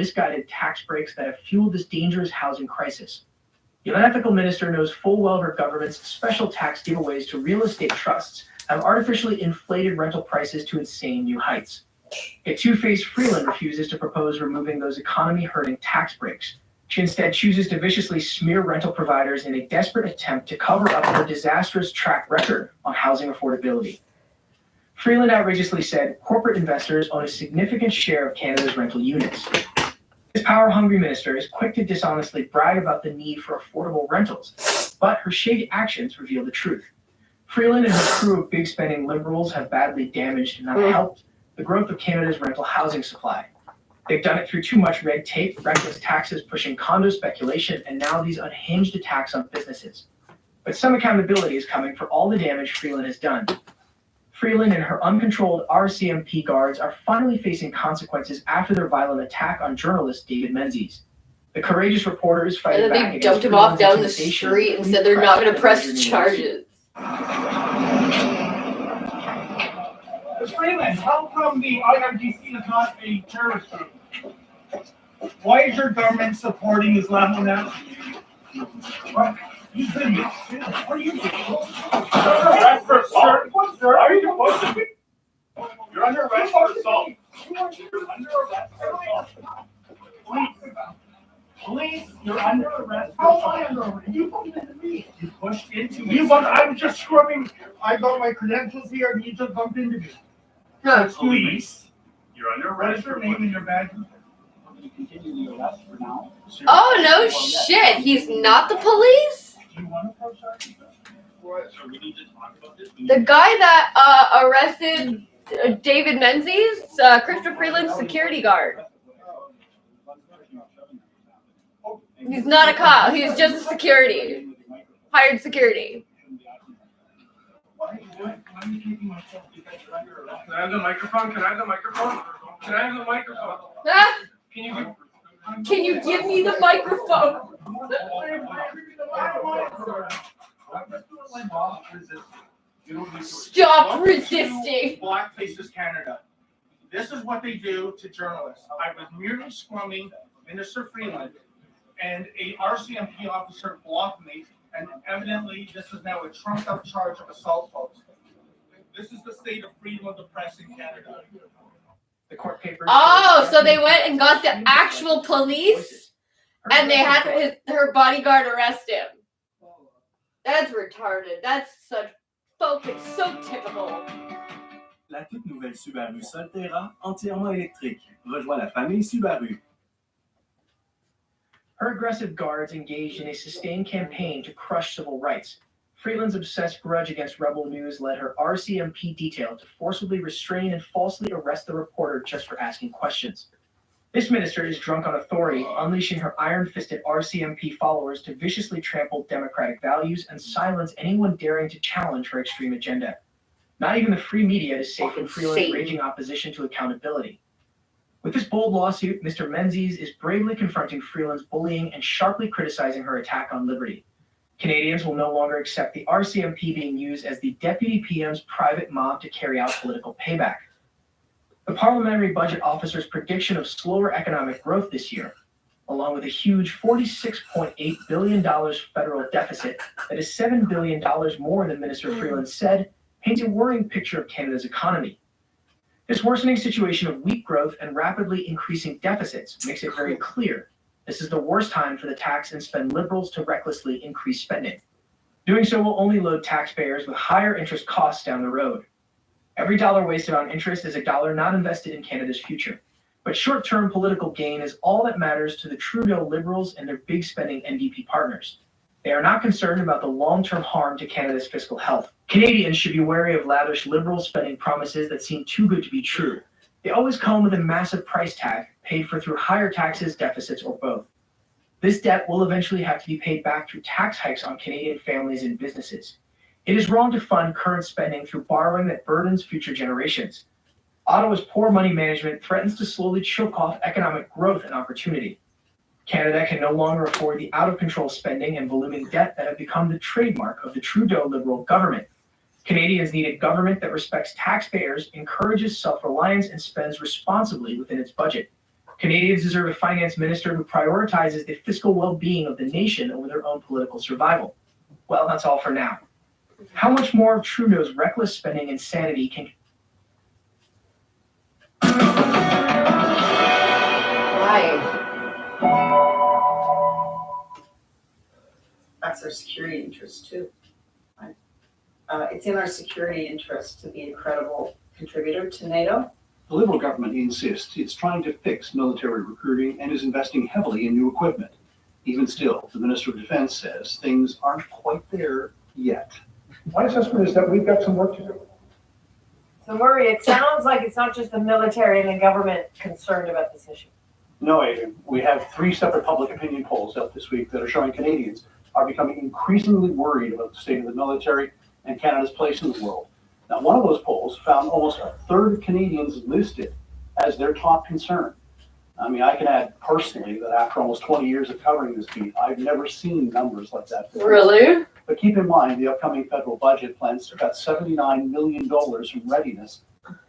misguided tax breaks that have fueled this dangerous housing crisis. The unethical minister knows full well her government's special tax giveaways to real estate trusts have artificially inflated rental prices to insane new heights. Yet two-faced Freeland refuses to propose removing those economy-hurting tax breaks. She instead chooses to viciously smear rental providers in a desperate attempt to cover up her disastrous track record on housing affordability. Freeland outrageously said corporate investors own a significant share of Canada's rental units. This power-hungry minister is quick to dishonestly brag about the need for affordable rentals, but her shady actions reveal the truth. Freeland and her crew of big-spending liberals have badly damaged and not helped the growth of Canada's rental housing supply. They've done it through too much red tape, reckless taxes pushing condo speculation, and now these unhinged attacks on businesses. But some accountability is coming for all the damage Freeland has done. Freeland and her uncontrolled RCMP guards are finally facing consequences after their violent attack on journalist David Menzies. The courageous reporter is fighting back. And then they dumped him off down the street and said they're not going to press charges. Ms. Freeland, how come the IRGC is not a terrorist group? Why is your government supporting Islamo now? What? You've been what are you doing? You're under arrest for assault. Why are you supposed to? You're under arrest for assault. You're under arrest for assault. Please, you're under arrest. How am I under arrest? You bumped into me. You pushed into me. I'm just scrubbing. I got my credentials here, and you just bumped into me. Police, you're under arrest. What is your name and your badge? I'm going to continue the arrest for now. Oh, no shit. He's not the police? Do you want to approach charges? So we need to talk about this. The guy that arrested David Menzies, Christopher Freeland's security guard. He's not a cop. He's just a security. Hired security. Can I have the microphone? Can I have the microphone? Can I have the microphone? Ah, Can you give me the microphone? Stop resisting. Black Faces Canada. This is what they do to journalists. I was merely scrumming Minister Freeland, and a RCMP officer blocked me, and evidently this is now a trumped-up charge of assault, folks. This is the state of freedom of the press in Canada. The court papers. Oh, so they went and got the actual police, and they had her bodyguard arrest him. That's retarded. That's such fucking so typical. La toute nouvelle Subaru Solterra, entièrement électrique. Rejoins la famille Subaru. Her aggressive guards engaged in a sustained campaign to crush civil rights. Freeland's obsessed grudge against Rebel News led her RCMP detail to forcibly restrain and falsely arrest the reporter just for asking questions. This minister is drunk on authority, unleashing her iron-fisted RCMP followers to viciously trample democratic values and silence anyone daring to challenge her extreme agenda. Not even the free media is safe from Freeland's raging opposition to accountability. With this bold lawsuit, Mr. Menzies is bravely confronting Freeland's bullying and sharply criticizing her attack on liberty. Canadians will no longer accept the RCMP being used as the Deputy PM's private mob to carry out political payback. The Parliamentary Budget Officer's prediction of slower economic growth this year, along with a huge $46.8 billion federal deficit that is $7 billion more than Minister Freeland said, paints a worrying picture of Canada's economy. This worsening situation of weak growth and rapidly increasing deficits makes it very clear this is the worst time for the tax and spend liberals to recklessly increase spending. Doing so will only load taxpayers with higher interest costs down the road. Every dollar wasted on interest is a dollar not invested in Canada's future. But short-term political gain is all that matters to the Trudeau Liberals and their big spending NDP partners. They are not concerned about the long-term harm to Canada's fiscal health. Canadians should be wary of lavish Liberal spending promises that seem too good to be true. They always come with a massive price tag, paid for through higher taxes, deficits, or both. This debt will eventually have to be paid back through tax hikes on Canadian families and businesses. It is wrong to fund current spending through borrowing that burdens future generations. Ottawa's poor money management threatens to slowly choke off economic growth and opportunity. Canada can no longer afford the out-of-control spending and ballooning debt that have become the trademark of the Trudeau Liberal government. Canadians need a government that respects taxpayers, encourages self-reliance, and spends responsibly within its budget. Canadians deserve a finance minister who prioritizes the fiscal well-being of the nation over their own political survival. Well, that's all for now. How much more of Trudeau's reckless spending insanity can... Right. That's our security interest too. Right? It's in our security interest to be a credible contributor to NATO. The Liberal government insists it's trying to fix military recruiting and is investing heavily in new equipment. Even still, the Minister of Defense says things aren't quite there yet. My assessment is that we've got some work to do. So Murray, it sounds like it's not just the military and the government concerned about this issue. No, Adrian, we have 3 separate public opinion polls out this week that are showing Canadians are becoming increasingly worried about the state of the military and Canada's place in the world. Now, one of those polls found almost a third of Canadians listed as their top concern. I mean, I can add personally that after almost 20 years of covering this beat, I've never seen numbers like that before. Really? But keep in mind, the upcoming federal budget plans to cut $79 million from readiness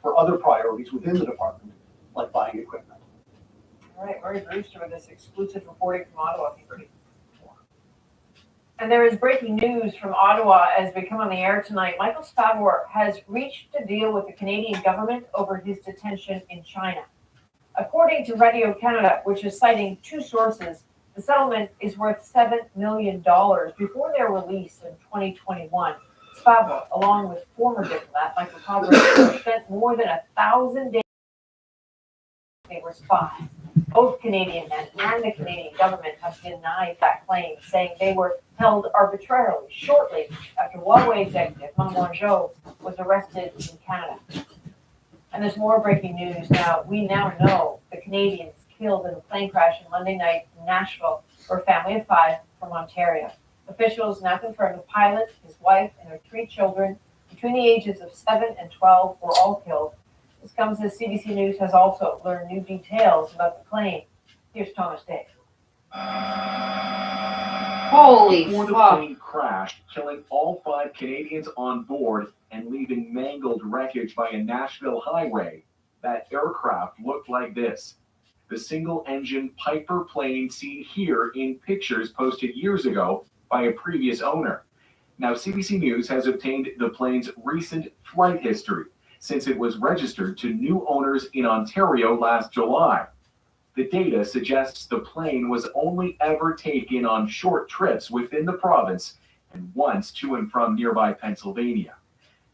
for other priorities within the department, like buying equipment. All right, Murray Brewster with this exclusive reporting from Ottawa. And there is breaking news from Ottawa as we come on the air tonight. Michael Spavor has reached a deal with the Canadian government over his detention in China. According to Radio Canada, which is citing 2 sources, the settlement is worth $7 million. Before their release in 2021, Spavor, along with former diplomat Michael Kovrig, spent more than 1,000 days. They were spies. Both Canadian men and the Canadian government have denied that claim, saying they were held arbitrarily shortly after Huawei executive Meng Wanzhou was arrested in Canada. And there's more breaking news now. We now know the Canadians killed in a plane crash on Monday night in Nashville were a family of 5 from Ontario. Officials now confirm the pilot, his wife, and their 3 children between the ages of 7 and 12 were all killed. This comes as CBC News has also learned new details about the plane. Here's Thomas Day. Holy Before the fuck. plane crashed, killing all 5 Canadians on board and leaving mangled wreckage by a Nashville highway, that aircraft looked like this. The single-engine Piper plane seen here in pictures posted years ago by a previous owner. Now, CBC News has obtained the plane's recent flight history, since it was registered to new owners in Ontario last July. The data suggests the plane was only ever taken on short trips within the province and once to and from nearby Pennsylvania.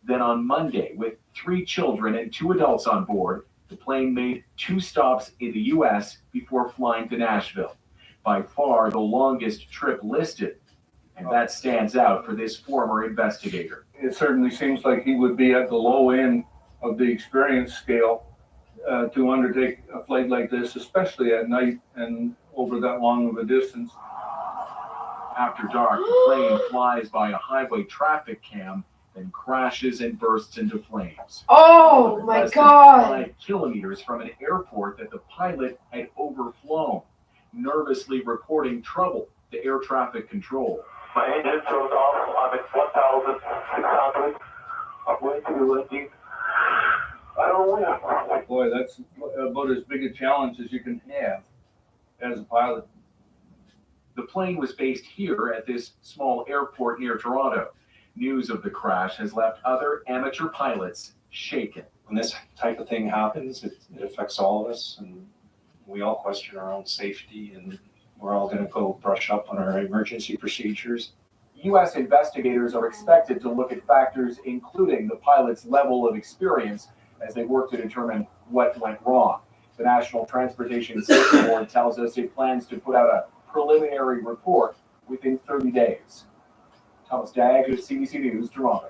Then on Monday, with 3 children and 2 adults on board, the plane made 2 stops in the U.S. before flying to Nashville. By far the longest trip listed, and that stands out for this former investigator. It certainly seems like he would be at the low end of the experience scale to undertake a flight like this, especially at night and over that long of a distance. After dark, the plane flies by a highway traffic cam, then crashes and bursts into flames. Oh my Less than god. 5 kilometers from an airport that the pilot had overflown, nervously reporting trouble to air traffic control. My engine goes off. I'm at 1,600. I'm way too deep. I don't know. Boy, that's about as big a challenge as you can have as a pilot. The plane was based here at this small airport near Toronto. News of the crash has left other amateur pilots shaken. When this type of thing happens, it affects all of us, and we all question our own safety, and we're all going to go brush up on our emergency procedures. U.S. investigators are expected to look at factors including the pilot's level of experience as they work to determine what went wrong. The National Transportation Safety Board tells us it plans to put out a preliminary report within 30 days. Thomas Dagg of CBC News, Toronto.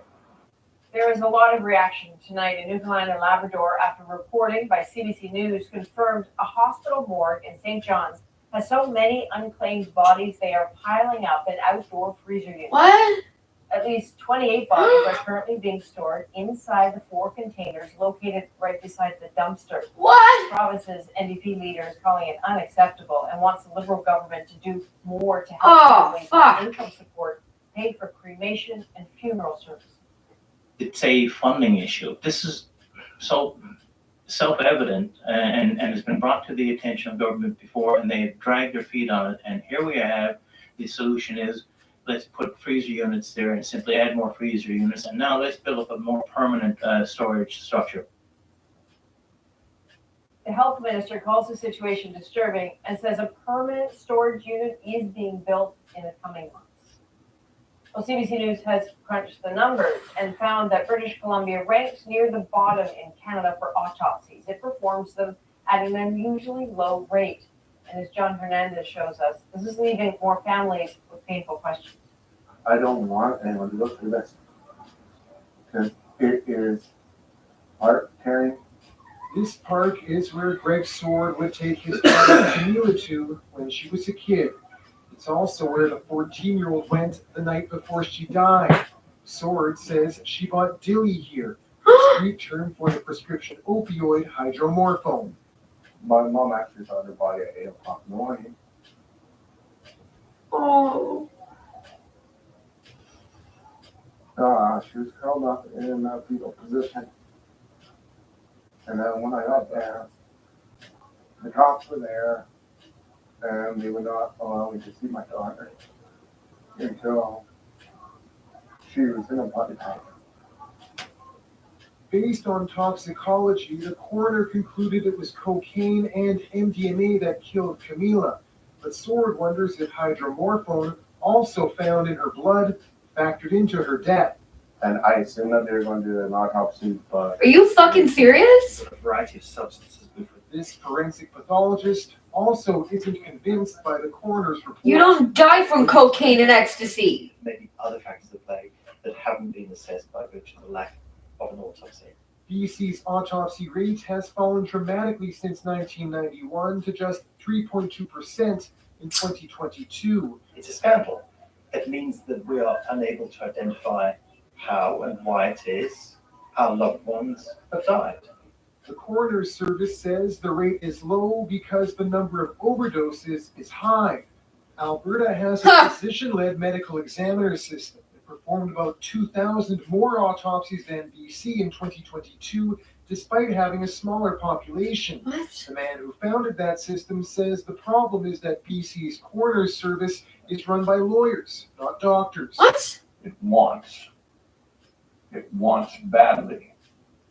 There is a lot of reaction tonight in Newfoundland and Labrador after reporting by CBC News confirmed a hospital morgue in St. John's has so many unclaimed bodies they are piling up in outdoor freezer units. What? At least 28 bodies are currently being stored inside the 4 containers located right beside the dumpster. What? Province's NDP leader is calling it unacceptable and wants the Liberal government to do more to help Oh, families fuck. with income support paid for cremation and funeral service. It's a funding issue. This is so self-evident and has been brought to the attention of government before, and they have dragged their feet on it. And here we have the solution is let's put freezer units there and simply add more freezer units, and now let's build up a more permanent storage structure. The health minister calls the situation disturbing and says a permanent storage unit is being built in the coming months. Well, CBC News has crunched the numbers and found that British Columbia ranks near the bottom in Canada for autopsies. It performs them at an unusually low rate. And as John Hernandez shows us, this is leaving more families with painful questions. I don't want anyone to go through this, because it is heart-tearing. This park is where Greg Sword would take his daughter Camila to when she was a kid. It's also where the 14-year-old went the night before she died. Sword says she bought dilly here, a street term for the prescription opioid hydromorphone. My mom actually found her body at 8 o'clock in the morning. Oh. She was curled up in a fetal position. And then when I got there, the cops were there, and they would not allow me to see my daughter until she was in a body bag. Based on toxicology, the coroner concluded it was cocaine and MDMA that killed Camila. But Sword wonders if hydromorphone, also found in her blood, factored into her death. And I assume that they're going to do an autopsy, but... Are you fucking serious? A variety of substances. This forensic pathologist also isn't convinced by the coroner's report. You don't die from cocaine and ecstasy. Maybe other factors at play that haven't been assessed by virtue of the lack of an autopsy. BC's autopsy rate has fallen dramatically since 1991 to just 3.2% in 2022. It's a scandal. It means that we are unable to identify how and why it is our loved ones have died. The coroner's service says the rate is low because the number of overdoses is high. Alberta has a physician-led medical examiner system that performed about 2,000 more autopsies than BC in 2022, despite having a smaller population. What? The man who founded that system says the problem is that BC's coroner's service is run by lawyers, not doctors. What? It wants badly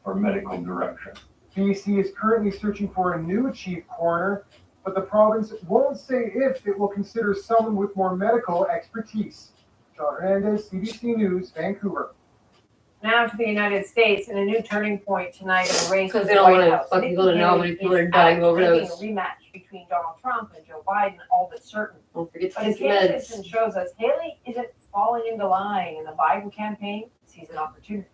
for medical direction. BC is currently searching for a new chief coroner, but the province won't say if it will consider someone with more medical expertise. John Hernandez, CBC News, Vancouver. Now to the United States, and a new turning point tonight in the race for Because the they don't White want House. fucking people to know how many Nikki people Haley are dying is of overdose. taking a rematch between Donald Trump and Joe Biden, all but certain. Don't forget to But as take Kate meds. Simpson shows us, Haley isn't falling into line, and the Biden campaign sees an opportunity.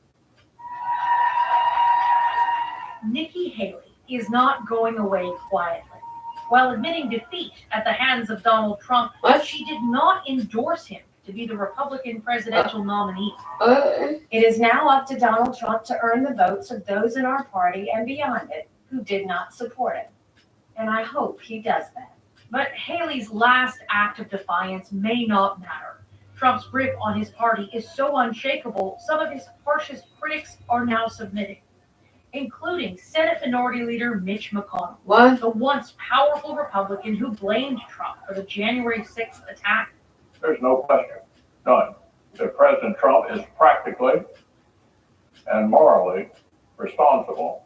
Nikki Haley is not going away quietly. While admitting defeat at the hands of Donald Trump, she did not endorse him to be the Republican presidential nominee. It is now up to Donald Trump to earn the votes of those in our party and beyond it who did not support him. And I hope he does that. But Haley's last act of defiance may not matter. Trump's grip on his party is so unshakable, some of his harshest critics are now submitting, including Senate Minority Leader Mitch McConnell, the once powerful Republican who blamed Trump for the January 6th attack. There's no question, none, that President Trump is practically and morally responsible.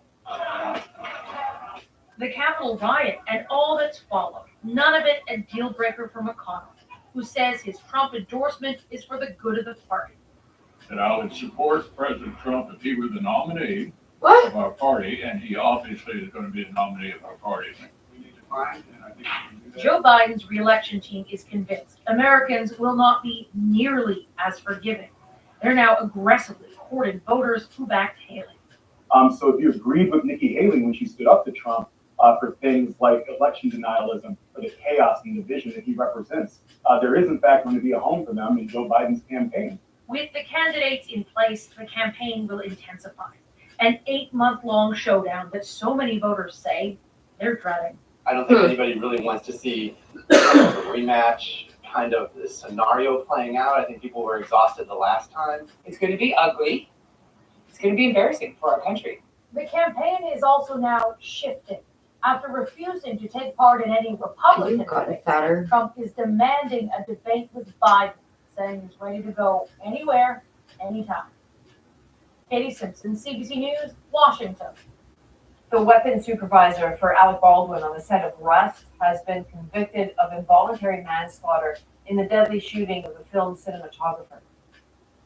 The Capitol riot and all that's followed, none of it a deal breaker for McConnell, who says his Trump endorsement is for the good of the party. And I would support President Trump if he were the nominee of our party, and he obviously is going to be the nominee of our party. We need to find, and I think we can do that. Joe Biden's re-election team is convinced Americans will not be nearly as forgiving. They're now aggressively courting voters who backed Haley. So if you agreed with Nikki Haley when she stood up to Trump for things like election denialism or the chaos and division that he represents, there is in fact going to be a home for them in Joe Biden's campaign. With the candidates in place, the campaign will intensify. An 8-month-long showdown that so many voters say they're dreading. I don't think anybody really wants to see a rematch kind of this scenario playing out. I think people were exhausted the last time. It's going to be ugly. It's going to be embarrassing for our country. The campaign is also now shifting. After refusing to take part in any Republican debates, Trump is demanding a debate with Biden, saying he's ready to go anywhere, anytime. Katie Simpson, CBC News, Washington. The weapons supervisor for Alec Baldwin on the set of Rust has been convicted of involuntary manslaughter in the deadly shooting of the film's cinematographer.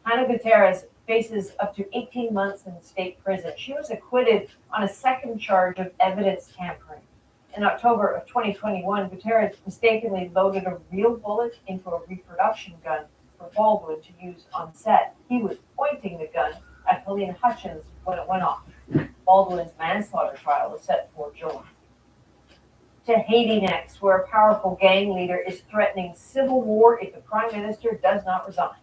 Hannah Gutierrez faces up to 18 months in state prison. She was acquitted on a second charge of evidence tampering. In October of 2021, Gutierrez mistakenly loaded a real bullet into a reproduction gun for Baldwin to use on set. He was pointing the gun at Helene Hutchins when it went off. Baldwin's manslaughter trial is set for July. To Haiti next, where a powerful gang leader is threatening civil war if the prime minister does not resign.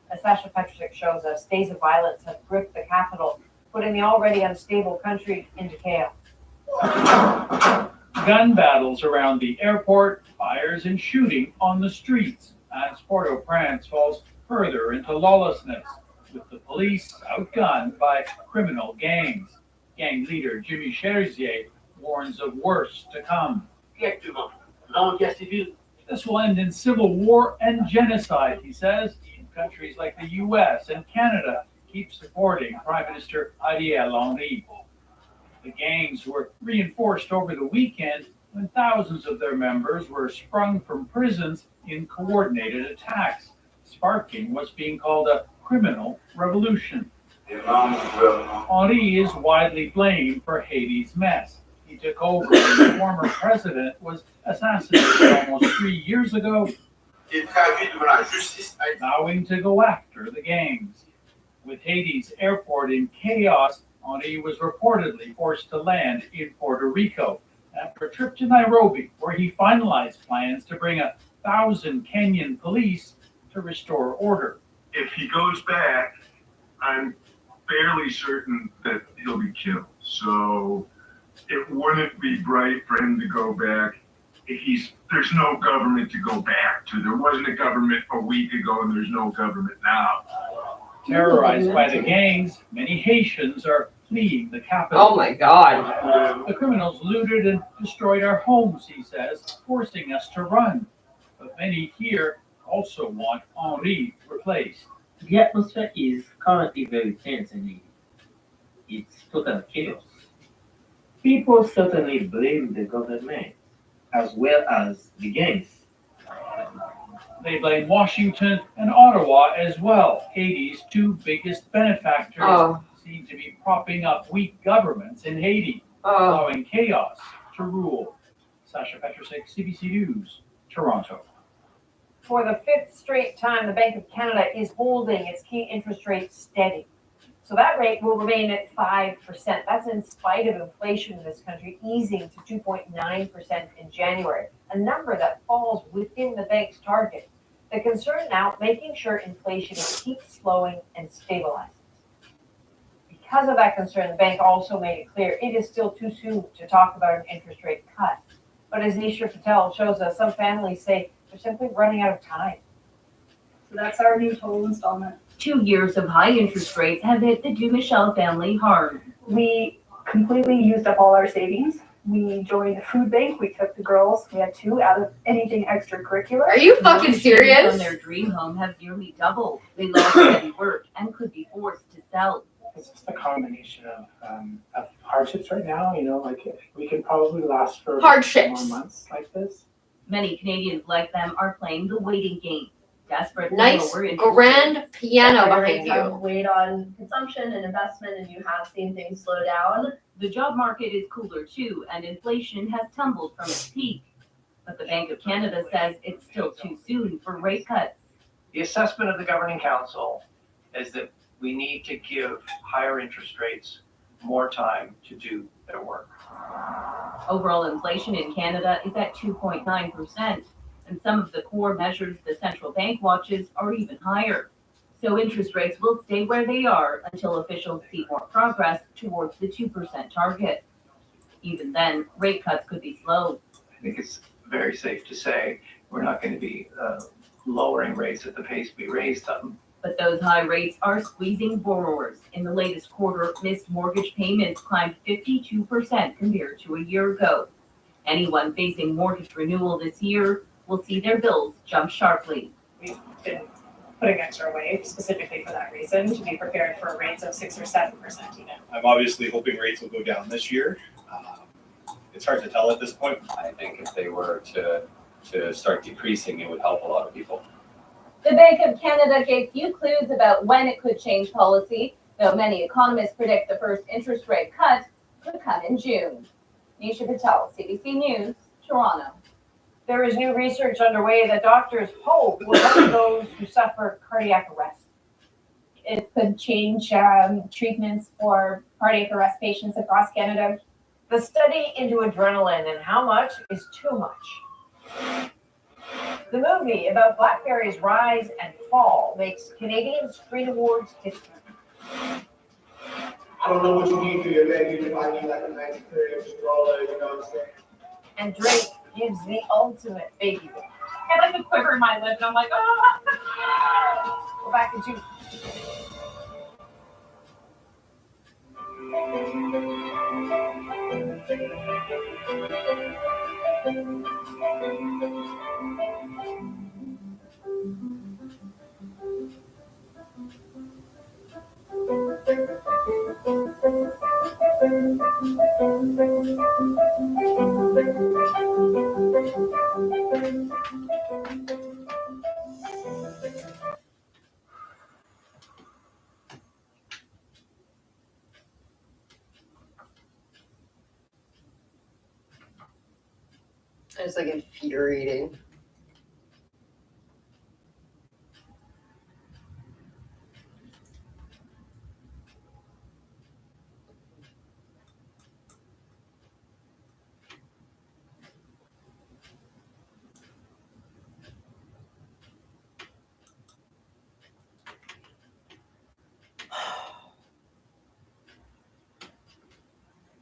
As Sasha Petrusik shows us, days of violence have gripped the capital, putting the already unstable country into chaos. Gun battles around the airport, fires and shooting on the streets as Port-au-Prince falls further into lawlessness, with the police outgunned by criminal gangs. Gang leader Jimmy Cherzier warns of worse to come. This will end in civil war and genocide, he says. Countries like the U.S. and Canada keep supporting Prime Minister Ariel Henry. The gangs were reinforced over the weekend when thousands of their members were sprung from prisons in coordinated attacks, sparking what's being called a criminal revolution. Henry is widely blamed for Haiti's mess. He took over when the former president was assassinated almost 3 years ago, vowing to go after the gangs. With Haiti's airport in chaos, Henry was reportedly forced to land in Puerto Rico after a trip to Nairobi, where he finalized plans to bring 1,000 Kenyan police to restore order. If he goes back, I'm fairly certain that he'll be killed. So it wouldn't be right for him to go back. There's no government to go back to. There wasn't a government a week ago, and there's no government now. Terrorized by the gangs, many Haitians are fleeing the capital. Oh my God. The criminals looted and destroyed our homes, he says, forcing us to run. But many here also want Henry replaced. The atmosphere is currently very tense in Haiti. It's total chaos. People certainly blame the government as well as the gangs. They blame Washington and Ottawa as well. Haiti's two biggest benefactors seem to be propping up weak governments in Haiti, allowing chaos to rule. Sasha Petrusik, CBC News, Toronto. For the fifth straight time, the Bank of Canada is holding its key interest rate steady. So that rate will remain at 5%. That's in spite of inflation in this country easing to 2.9% in January, a number that falls within the bank's target. The concern now, making sure inflation keeps slowing and stabilizes. Because of that concern, the bank also made it clear it is still too soon to talk about an interest rate cut. But as Nisha Patel shows us, some families say they're simply running out of time. So that's our new total installment. 2 years of high interest rates have hit the Dumichel family hard. We completely used up all our savings. We joined the food bank. We took the girls. We had 2 out of anything extracurricular. Are you fucking serious? From their dream home have nearly doubled. They lost steady work and could be forced to sell. It's just a combination of hardships right now. You know, like we can probably last for hardships. more months like this. Many Canadians like them are playing the waiting game. Desperate nice for lower interest grand rates. piano behind Have you. weighed on consumption and investment, and you have seen things slow down. The job market is cooler too, and inflation has tumbled from its peak. But the Bank of Canada says it's still too soon for rate cuts. The assessment of the Governing Council is that we need to give higher interest rates more time to do their work. Overall inflation in Canada is at 2.9%, and some of the core measures the central bank watches are even higher. So interest rates will stay where they are until officials see more progress towards the 2% target. Even then, rate cuts could be slow. I think it's very safe to say we're not going to be lowering rates at the pace we raised them. But those high rates are squeezing borrowers. In the latest quarter, missed mortgage payments climbed 52% compared to a year ago. Anyone facing mortgage renewal this year will see their bills jump sharply. We've been putting extra away specifically for that reason, to be prepared for rates of 6 or 7% even. I'm obviously hoping rates will go down this year. It's hard to tell at this point. I think if they were to start decreasing, it would help a lot of people. The Bank of Canada gave few clues about when it could change policy, though many economists predict the first interest rate cut could come in June. Nisha Patel, CBC News, Toronto. There is new research underway that doctors hope will help those who suffer cardiac arrest. It could change treatments for cardiac arrest patients across Canada. The study into adrenaline and how much is too much. The movie about BlackBerry's rise and fall makes Canadian Screen Awards history. I don't know what you need for your baby. You might need like a 1930 stroller, you know what I'm saying? And Drake gives the ultimate baby book. I had like a quiver in my lip, and I'm like, oh. Go back in June. It's like infuriating.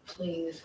Please.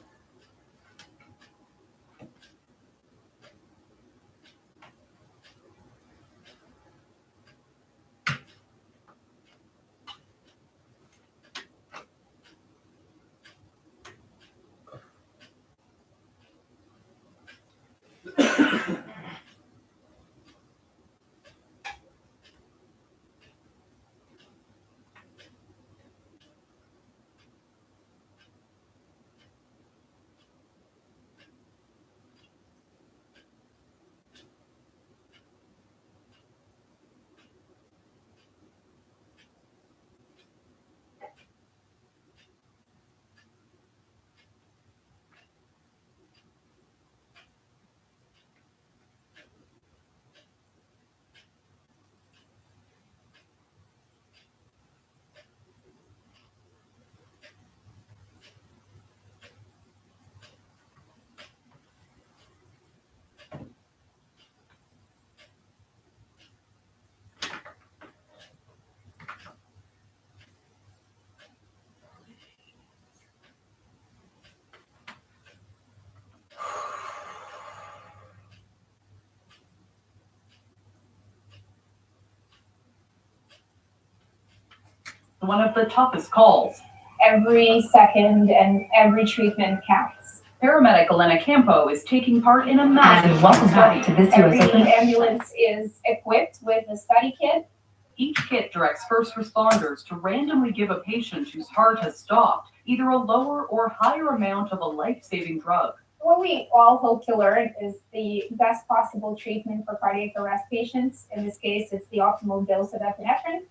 One of the toughest calls. Every second and every treatment counts. Paramedic Elena Campo is taking part in a massive study. Every ambulance is equipped with a study kit. Each kit directs first responders to randomly give a patient whose heart has stopped either a lower or higher amount of a life-saving drug. What we all hope to learn is the best possible treatment for cardiac arrest patients. In this case, it's the optimal dose of epinephrine.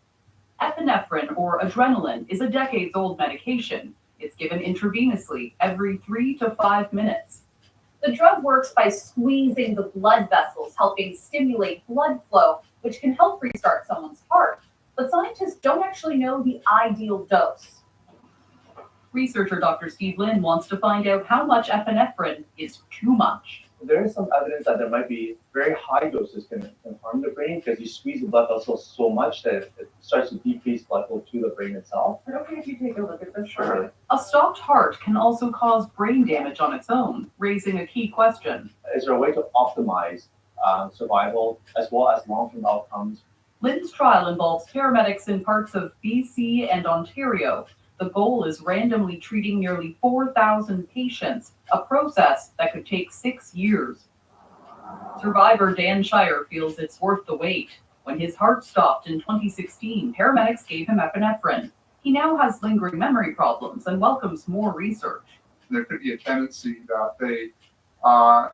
Epinephrine, or adrenaline, is a decades-old medication. It's given intravenously every 3 to 5 minutes. The drug works by squeezing the blood vessels, helping stimulate blood flow, which can help restart someone's heart. But scientists don't actually know the ideal dose. Researcher Dr. Steve Lin wants to find out how much epinephrine is too much. There is some evidence that there might be very high doses can harm the brain because you squeeze the blood vessels so much that it starts to decrease blood flow to the brain itself. But okay, if you take a look at this. Sure. A stopped heart can also cause brain damage on its own, raising a key question. Is there a way to optimize survival as well as long-term outcomes Lynn's trial involves paramedics in parts of BC and Ontario. The goal is randomly treating nearly 4,000 patients, a process that could take 6 years. Survivor Dan Shire feels it's worth the wait. When his heart stopped in 2016, paramedics gave him epinephrine. He now has lingering memory problems and welcomes more research. There could be a tendency that they are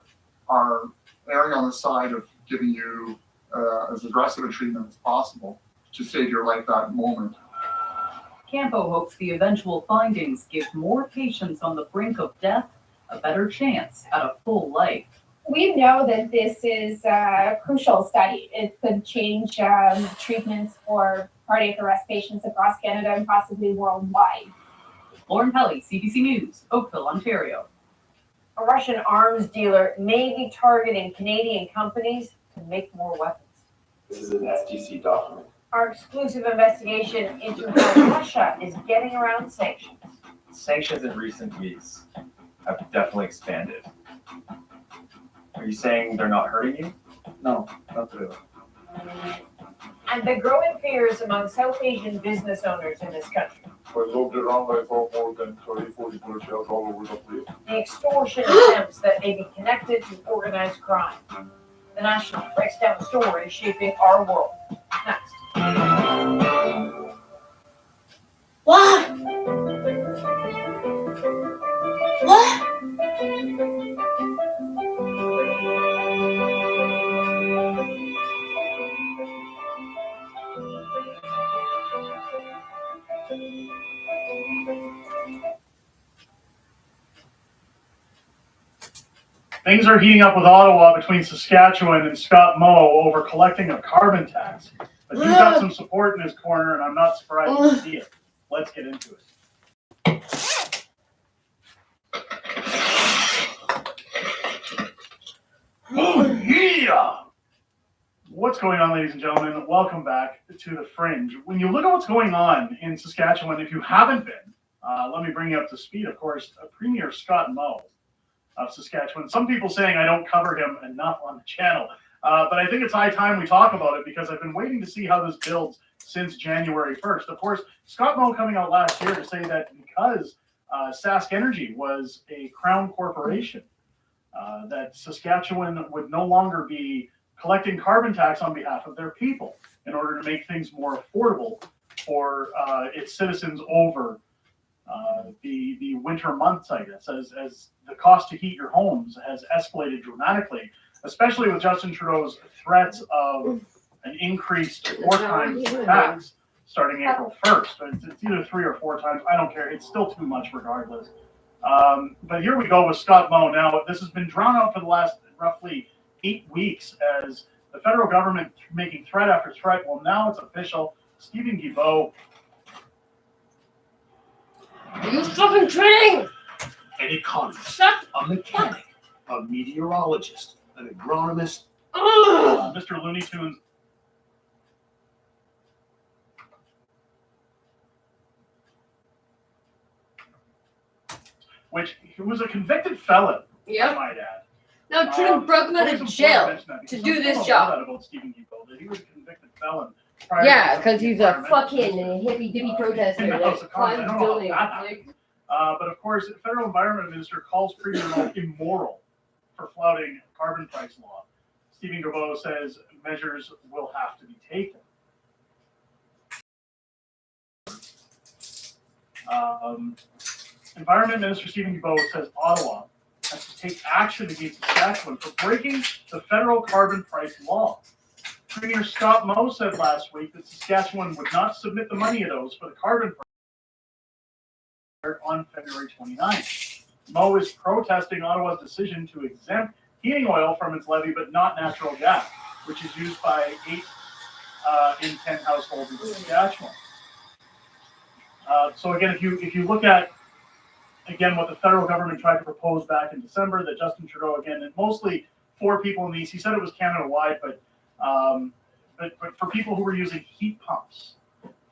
erring on the side of giving you as aggressive a treatment as possible to save your life that moment. Campo hopes the eventual findings give more patients on the brink of death a better chance at a full life. We know that this is a crucial study. It could change treatments for cardiac arrest patients across Canada and possibly worldwide. Lauren Pelly, CBC News, Oakville, Ontario. A Russian arms dealer may be targeting Canadian companies to make more weapons. This is an STC document. Our exclusive investigation into how Russia is getting around sanctions. Sanctions in recent weeks have definitely expanded. Are you saying they're not hurting you? No, not really. And the growing fears among South Asian business owners in this country. I looked around, I saw more than 30-40 cartels all over the place. The extortion attempts that may be connected to organized crime. The National breaks down the story shaping our world. Next. What? What? Things are heating up with Ottawa between Saskatchewan and Scott Moe over collecting a carbon tax. But he's got some support in his corner, and I'm not surprised to see it. Let's get into it. Oh, yeah! What's going on, ladies and gentlemen? Welcome back to The Fringe. When you look at what's going on in Saskatchewan, if you haven't been, let me bring you up to speed. Of course, Premier Scott Moe of Saskatchewan. Some people saying I don't cover him enough on the channel, but I think it's high time we talk about it because I've been waiting to see how this builds since January 1st. Of course, Scott Moe coming out last year to say that because Sask Energy was a crown corporation, that Saskatchewan would no longer be collecting carbon tax on behalf of their people in order to make things more affordable for its citizens over the winter months, I guess, as the cost to heat your homes has escalated dramatically, especially with Justin Trudeau's threats of an increased 4 times tax starting April 1st. It's either 3 or 4 times. I don't care. It's still too much regardless. But here we go with Scott Moe. Now, this has been drawn out for the last roughly 8 weeks as the federal government making threat after threat. Well, now it's official. Steven Guilbeault. Are you fucking kidding? An economist, Shut a mechanic, a meteorologist, an agronomist. Mr. Looney Tunes. Which he was a convicted felon, I might add. No, Trudeau broke him out of jail to do this job. About Steven Guilbeault, that he was a convicted felon. Yeah, because he's a fucking hippy-dippy protester In the House that of Commons. I climbs don't know how buildings. that happened. But of course, the federal environment minister calls Premier Moe immoral for flouting carbon price law. Steven Guilbeault says measures will have to be taken. Environment Minister Steven Guilbeault says Ottawa has to take action against Saskatchewan for breaking the federal carbon price law. Premier Scott Moe said last week that Saskatchewan would not submit the money it owes for the carbon price on February 29th. Moe is protesting Ottawa's decision to exempt heating oil from its levy, but not natural gas, which is used by 8 in 10 households in Saskatchewan. So again, if you look at what the federal government tried to propose back in December, that Justin Trudeau, again, and mostly for people in the East, he said it was Canada-wide, but for people who were using heat pumps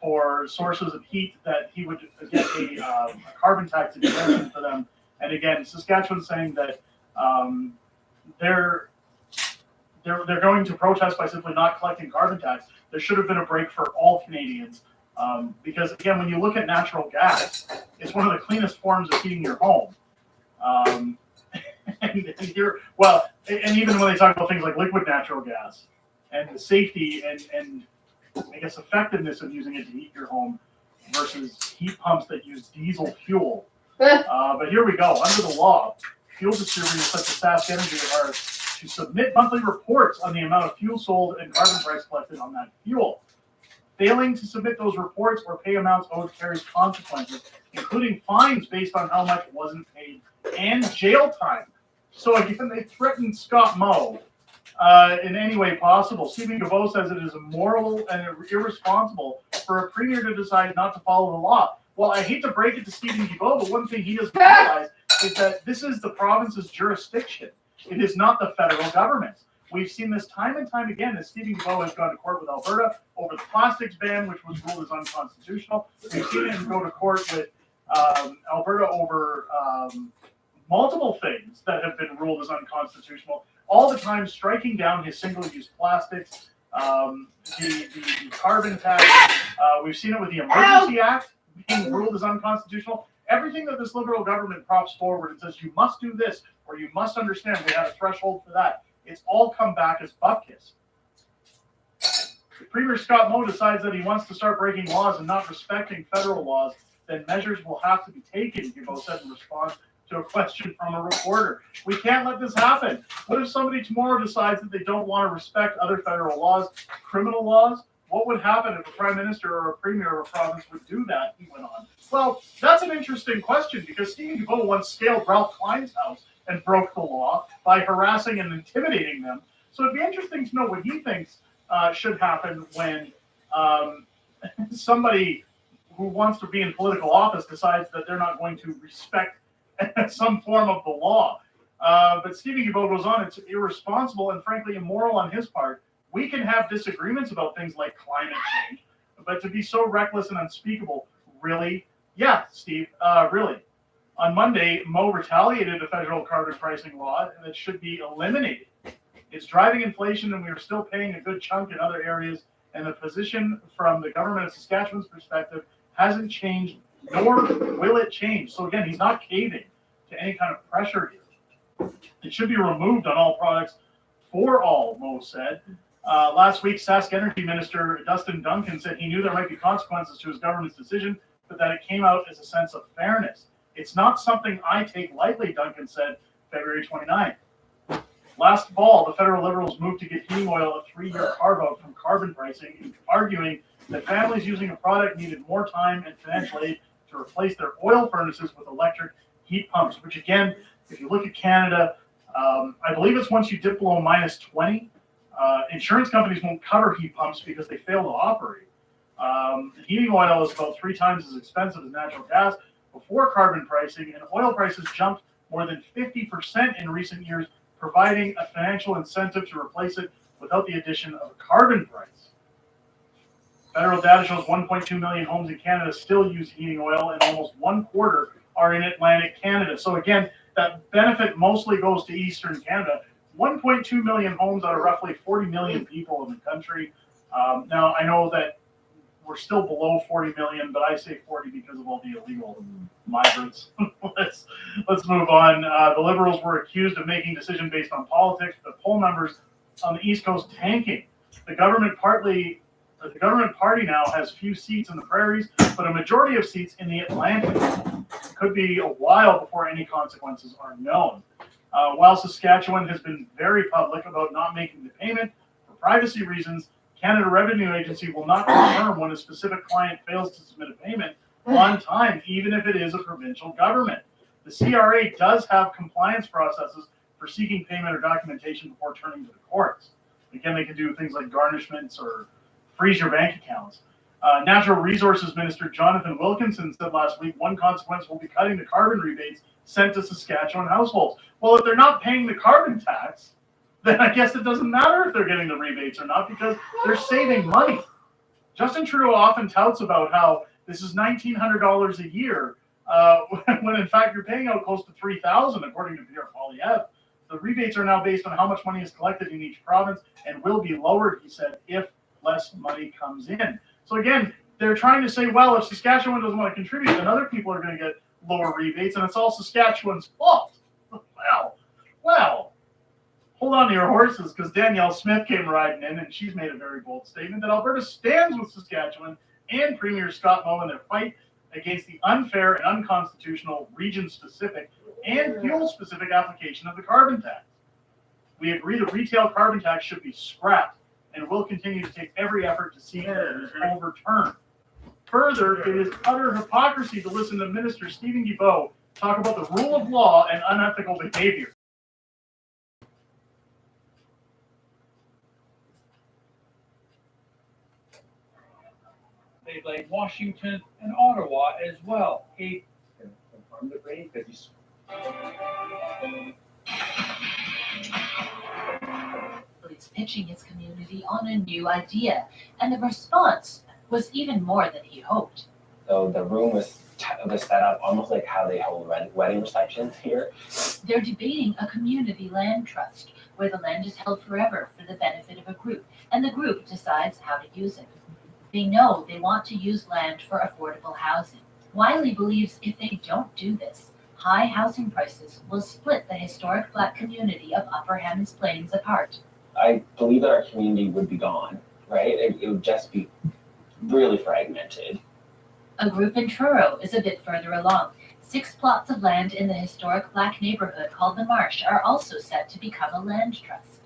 for sources of heat, that he would get a carbon tax exemption for them. And again, Saskatchewan saying that they're going to protest by simply not collecting carbon tax. There should have been a break for all Canadians. Because again, when you look at natural gas, it's one of the cleanest forms of heating your home. And even when they talk about things like liquid natural gas and the safety and I guess effectiveness of using it to heat your home versus heat pumps that use diesel fuel. But here we go. Under the law, fuel distributors such as Sask Energy are to submit monthly reports on the amount of fuel sold and carbon price collected on that fuel. Failing to submit those reports or pay amounts owed carries consequences, including fines based on how much wasn't paid and jail time. So again, they threatened Scott Moe in any way possible. Stephen Guilbeault says it is immoral and irresponsible for a premier to decide not to follow the law. Well, I hate to break it to Stephen Guilbeault, but one thing he doesn't realize is that this is the province's jurisdiction. It is not the federal government. We've seen this time and time again as Stephen Guilbeault has gone to court with Alberta over the plastics ban, which was ruled as unconstitutional. We've seen him go to court with Alberta over multiple things that have been ruled as unconstitutional, all the time striking down his single-use plastics, the carbon tax. We've seen it with the Emergency Act being ruled as unconstitutional. Everything that this Liberal government props forward and says you must do this or you must understand we have a threshold for that, it's all come back as bupkis. If Premier Scott Moe decides that he wants to start breaking laws and not respecting federal laws, then measures will have to be taken, Guilbeault said in response to a question from a reporter. We can't let this happen. What if somebody tomorrow decides that they don't want to respect other federal laws, criminal laws? What would happen if a prime minister or a premier of a province would do that? He went on. Well, that's an interesting question because Stephen Guilbeault once scaled Ralph Klein's house and broke the law by harassing and intimidating them. So it'd be interesting to know what he thinks should happen when somebody who wants to be in political office decides that they're not going to respect some form of the law. But Stephen Guilbeault goes on, it's irresponsible and frankly immoral on his part. We can have disagreements about things like climate change, but to be so reckless and unspeakable, really? Yeah, Steve, really. On Monday, Moe retaliated a federal carbon pricing law that should be eliminated. It's driving inflation and we are still paying a good chunk in other areas, and the position from the government of Saskatchewan's perspective hasn't changed, nor will it change. So again, he's not caving to any kind of pressure here. It should be removed on all products for all, Moe said. Last week, Sask Energy Minister Dustin Duncan said he knew there might be consequences to his government's decision, but that it came out as a sense of fairness. It's not something I take lightly, Duncan said February 29th. Last fall, the federal Liberals moved to give heating oil a 3-year carve-out from carbon pricing, arguing that families using a product needed more time and financial aid to replace their oil furnaces with electric heat pumps, which again, if you look at Canada, I believe it's once you dip below -20, insurance companies won't cover heat pumps because they fail to operate. Heating oil is about 3 times as expensive as natural gas before carbon pricing, and oil prices jumped more than 50% in recent years, providing a financial incentive to replace it without the addition of a carbon price. Federal data shows 1.2 million homes in Canada still use heating oil, and almost 1/4 are in Atlantic Canada. So again, that benefit mostly goes to Eastern Canada. 1.2 million homes out of roughly 40 million people in the country. Now, I know that we're still below 40 million, but I say 40 because of all the illegal migrants. Let's move on. The Liberals were accused of making decisions based on politics, but poll numbers on the East Coast tanking. The government party now has few seats in the prairies, but a majority of seats in the Atlantic. It could be a while before any consequences are known. While Saskatchewan has been very public about not making the payment for privacy reasons, Canada Revenue Agency will not confirm when a specific client fails to submit a payment on time, even if it is a provincial government. The CRA does have compliance processes for seeking payment or documentation before turning to the courts. Again, they can do things like garnishments or freeze your bank accounts. Natural Resources Minister Jonathan Wilkinson said last week one consequence will be cutting the carbon rebates sent to Saskatchewan households. Well, if they're not paying the carbon tax, then I guess it doesn't matter if they're getting the rebates or not because they're saving money. Justin Trudeau often touts about how this is $1,900 a year, when in fact you're paying out close to $3,000 according to Pierre Poilievre, The rebates are now based on how much money is collected in each province and will be lowered, he said, if less money comes in. So again, they're trying to say, well, if Saskatchewan doesn't want to contribute, then other people are going to get lower rebates, and it's all Saskatchewan's fault. Well, hold on to your horses, because Danielle Smith came riding in, and she's made a very bold statement that Alberta stands with Saskatchewan and Premier Scott Moe in their fight against the unfair and unconstitutional region-specific and fuel-specific application of the carbon tax. We agree the retail carbon tax should be scrapped, and will continue to take every effort to see it is overturned. Further, it is utter hypocrisy to listen to Minister Stephen Guilbeault talk about the rule of law and unethical behavior. They blame Washington and Ottawa as well. Can harm the brain because It's pitching his community on a new idea, and the response was even more than he hoped. So the room was set up almost like how they hold wedding receptions here. They're debating a community land trust, where the land is held forever for the benefit of a group, and the group decides how to use it. They know they want to use land for affordable housing. Wiley believes if they don't do this, high housing prices will split the historic Black community of Upper Hammonds Plains apart. I believe that our community would be gone, right? It would just be really fragmented. A group in Truro is a bit further along. 6 plots of land in the historic Black neighborhood called the Marsh are also set to become a land trust.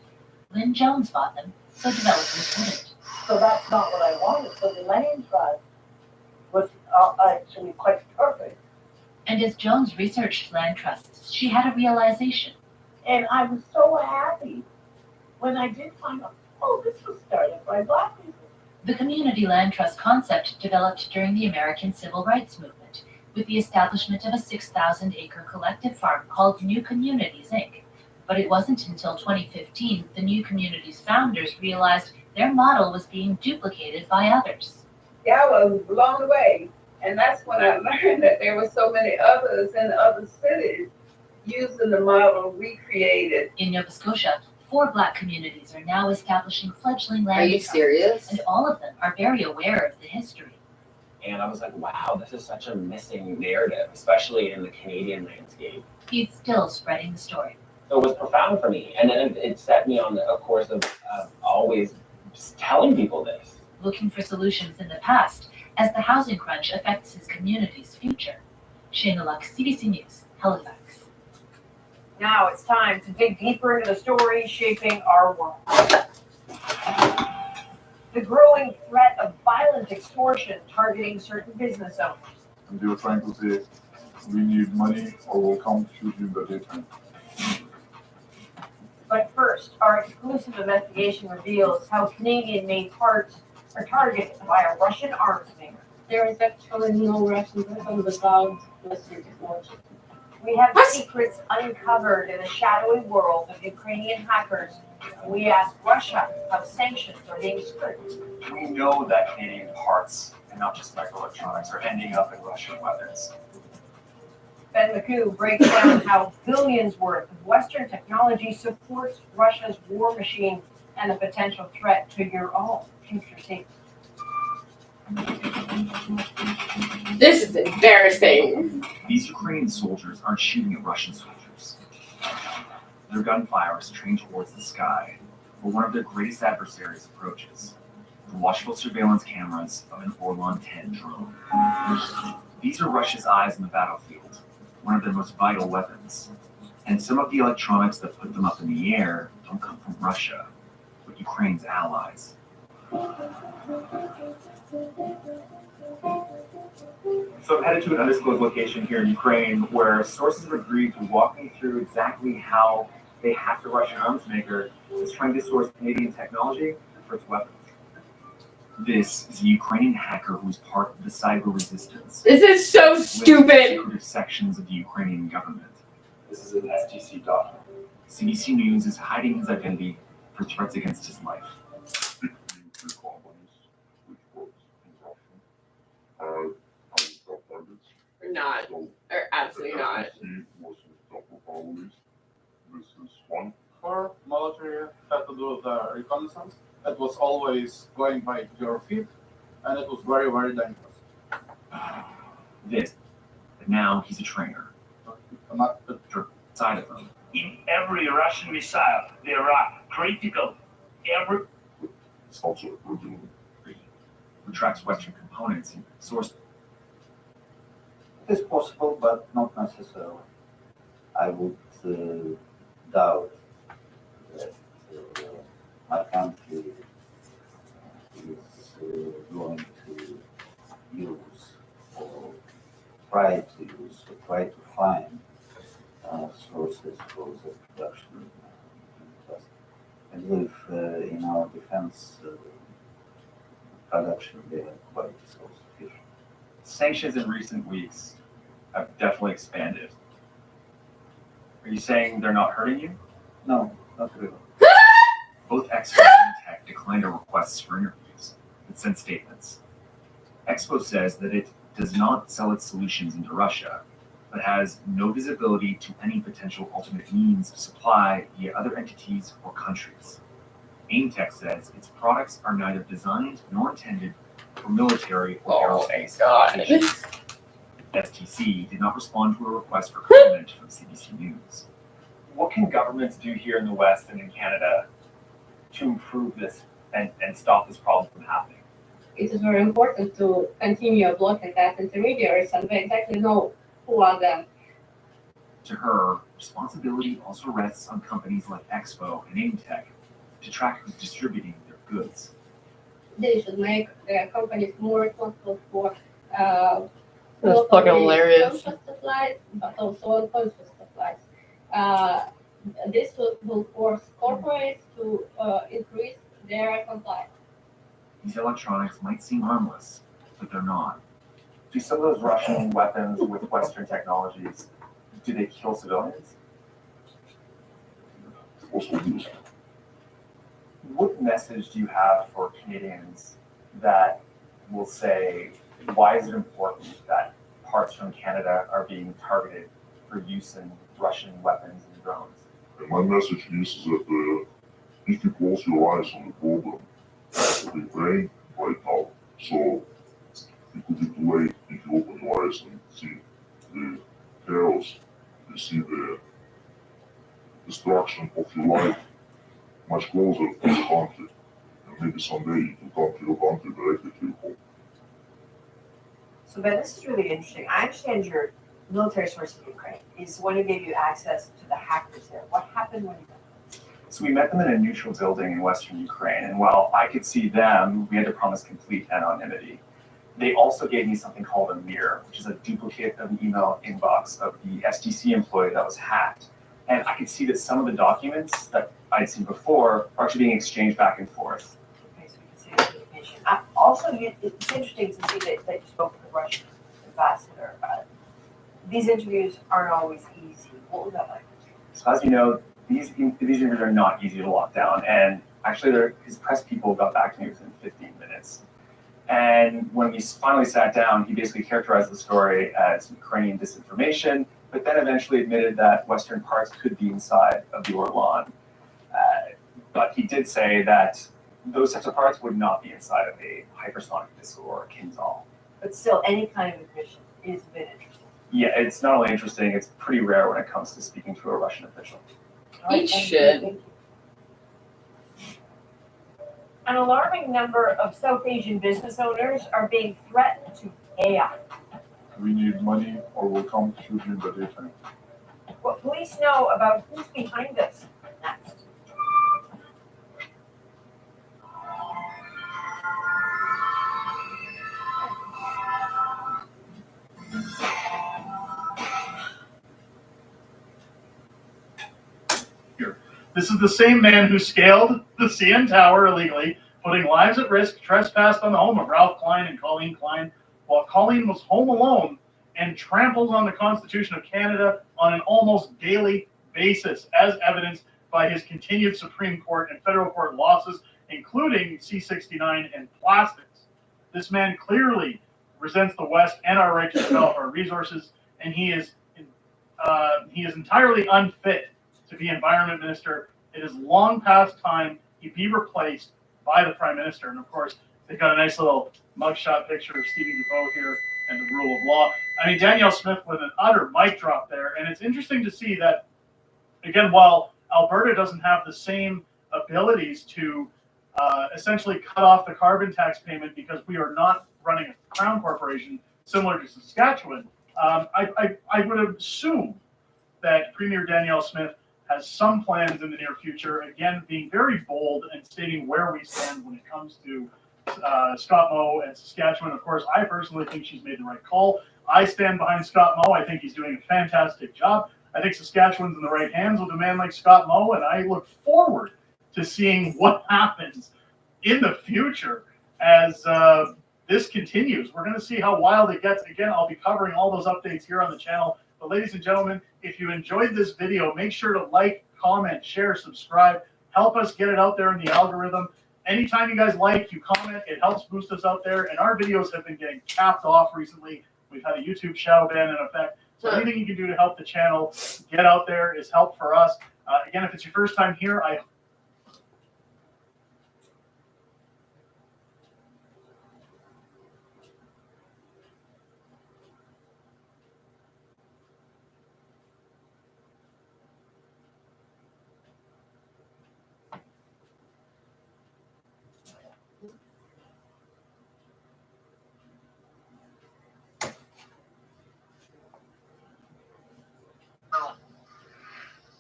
Lynn Jones bought them, so developers wouldn't. So that's not what I wanted. So the land trust was actually quite perfect. And as Jones researched land trusts, she had a realization. And I was so happy when I did find out, oh, this was started by Black people. The community land trust concept developed during the American Civil Rights Movement, with the establishment of a 6,000-acre collective farm called New Communities, Inc. But it wasn't until 2015 the New Communities founders realized their model was being duplicated by others. Yeah, I was blown away. And that's when I learned that there were so many others in other cities using the model we created. In Nova Scotia, 4 Black communities are now establishing fledgling land Are you trusts, serious? and all of them are very aware of the history. And I was like, wow, this is such a missing narrative, especially in the Canadian landscape. He's still spreading the story. So it was profound for me. And then it set me on a course of always telling people this. Looking for solutions in the past as the housing crunch affects his community's future. Shayna Luck, CBC News, Halifax. Now it's time to dig deeper into the stories shaping our world. The growing threat of violent extortion targeting certain business owners. And they were trying to say, we need money or we'll come shoot you in the daytime. But first, our exclusive investigation reveals how Canadian-made parts are targeted by a Russian arms maker. There is actually no Russian weapon without Western technology. We have secrets uncovered in a shadowy world of Ukrainian hackers. We ask Russia how sanctions are being skirted. We know that Canadian parts, and not just microelectronics, are ending up in Russian weapons. Ben McHugh breaks down how billions worth of Western technology supports Russia's war machine and the potential threat to your own future safety. This is embarrassing. These Ukrainian soldiers aren't shooting at Russian soldiers. Their gunfire is trained towards the sky, where one of their greatest adversaries approaches. The watchful surveillance cameras of an Orlan-10 drone. These are Russia's eyes in the battlefield, one of their most vital weapons. And some of the electronics that put them up in the air don't come from Russia, but Ukraine's allies. So I'm headed to an undisclosed location here in Ukraine where sources have agreed to walk me through exactly how they hacked a Russian arms maker that's trying to source Canadian technology for its weapons. This is a Ukrainian hacker who's part of the cyber resistance. This is so stupid. Secretive sections of the Ukrainian government. This is an STC document. CBC News is hiding his identity for threats against his life. Not, or absolutely not. This is one. For military had to do with reconnaissance. It was always going by your feet, and it was very, very dangerous. This. But now he's a trainer. Not the side of them. In every Russian missile, there are critical. Every It's also who tracks Western components and source. It is possible, but not necessarily. I would doubt that my country is going to use or try to use or try to find sources for the production. I believe in our defense production they are quite self-sufficient. Sanctions in recent weeks have definitely expanded. Are you saying they're not hurting you? No, not really. Both Expo and Tech declined our requests for interviews and sent statements. Expo says that it does not sell its solutions into Russia, but has no visibility to any potential alternate means of supply via other entities or countries. AIMTech says its products are neither designed nor intended for military or aerospace applications. STC did not respond to a request for comment from CBC News. What can governments do here in the West and in Canada to improve this and stop this problem from happening? It is very important to continue blocking that intermediaries, and we exactly know who are them. To her, responsibility also rests on companies like Expo and AIMTech to track who's distributing their goods. They should make their companies more responsible for That's fucking hilarious. conscious supplies, but also unconscious supplies. This will force corporates to increase their compliance. These electronics might seem harmless, but they're not. Do some of those Russian weapons with Western technologies, do they kill civilians? What message do you have for Canadians that will say, why is it important that parts from Canada are being targeted for use in Russian weapons and drones? And my message is that if you close your eyes on the problem of Ukraine right now, so it could be too late if you open your eyes and see the chaos, you see the destruction of your life much closer to the country. And maybe someday you come to your country directly to your home. So Ben, this is really interesting. I understand your military source in Ukraine is one who gave you access to the hackers there. What happened when you got them? So we met them in a neutral building in Western Ukraine, and while I could see them, we had to promise complete anonymity. They also gave me something called a mirror, which is a duplicate of an email inbox of the SDC employee that was hacked. And I could see that some of the documents that I'd seen before are actually being exchanged back and forth. Okay, so we can see the communication. Also, it's interesting to see that you spoke with the Russian ambassador about it. These interviews aren't always easy. What was that like? So as you know, these interviews are not easy to lock down. And actually, his press people got back to me within 15 minutes. And when we finally sat down, he basically characterized the story as Ukrainian disinformation, but then eventually admitted that Western parts could be inside of the Orlan. But he did say that those types of parts would not be inside of a hypersonic missile or a Kinzhal. But still, any kind of admission is a bit interesting. Yeah, it's not only interesting, it's pretty rare when it comes to speaking to a Russian official. Eat shit. An alarming number of South Asian business owners are being threatened to AI. We need money or we'll come to you in the daytime. What police know about who's behind this? Next. This is the same man who scaled the CN Tower illegally, putting lives at risk, trespassed on the home of Ralph Klein and Colleen Klein, while Colleen was home alone, and tramples on the Constitution of Canada on an almost daily basis, as evidenced by his continued Supreme Court and federal court losses, including C-69 and plastics. This man clearly resents the West and our right to develop our resources, and he is entirely unfit to be environment minister. It is long past time he be replaced by the prime minister. And of course, they've got a nice little mugshot picture of Stephen Guilbeault here and the rule of law. I mean, Danielle Smith with an utter mic drop there. And it's interesting to see that, again, while Alberta doesn't have the same abilities to essentially cut off the carbon tax payment because we are not running a crown corporation similar to Saskatchewan, I would assume that Premier Danielle Smith has some plans in the near future, again, being very bold and stating where we stand when it comes to Scott Moe and Saskatchewan. Of course, I personally think she's made the right call. I stand behind Scott Moe. I think he's doing a fantastic job. I think Saskatchewan's in the right hands with a man like Scott Moe, and I look forward to seeing what happens in the future as this continues. We're going to see how wild it gets. Again, I'll be covering all those updates here on the channel. But ladies and gentlemen, if you enjoyed this video, make sure to like, comment, share, subscribe. Help us get it out there in the algorithm. Anytime you guys like, you comment, it helps boost us out there. And our videos have been getting capped off recently. We've had a YouTube shadow ban in effect. So anything you can do to help the channel get out there is help for us. Again, if it's your first time here,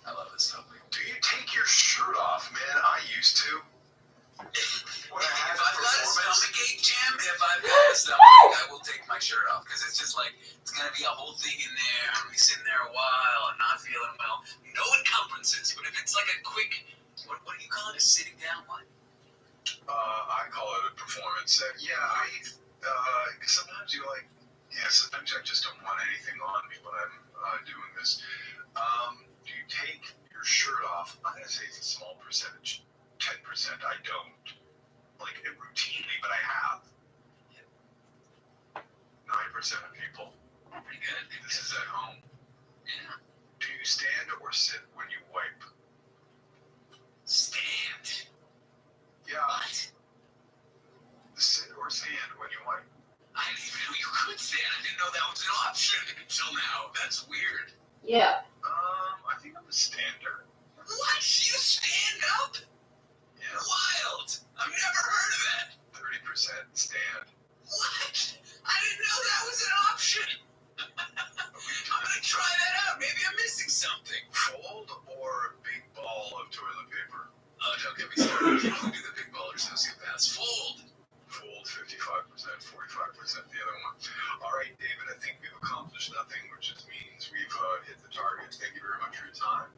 I love this topic. Do you take your shirt off, man? I used to. When I had a stomachache, Jim, if I've got a stomachache, I will take my shirt off because it's just like it's gonna be a whole thing in there. I'm gonna be sitting there a while and not feeling well. No encumbrances, but if it's like a quick, what do you call it? A sitting down one? I call it a performance set. Yeah, sometimes you like. Yeah, sometimes I just don't want anything on me when I'm doing this. Do you take your shirt off? I'm gonna say it's a small percentage. 10% I don't. Like it routinely, but I have. 9% of people. Pretty good. This is at home. Yeah. Do you stand or sit when you wipe? Stand. Yeah. What? Sit or stand when you wipe? I didn't even know you could stand. I didn't know that was an option until now. That's weird. Yeah. I think I'm a stander. What? You stand up? Yeah. Wild. I've never heard of that. 30% stand. What? I didn't know that was an option. I'm gonna try that out. Maybe I'm missing something. Fold or a big ball of toilet paper? Don't get me started. You don't do the big ball or sociopaths. Fold. Fold 55%, 45% the other one. All right, David, I think we've accomplished nothing, which just means we've hit the target. Thank you very much for your time.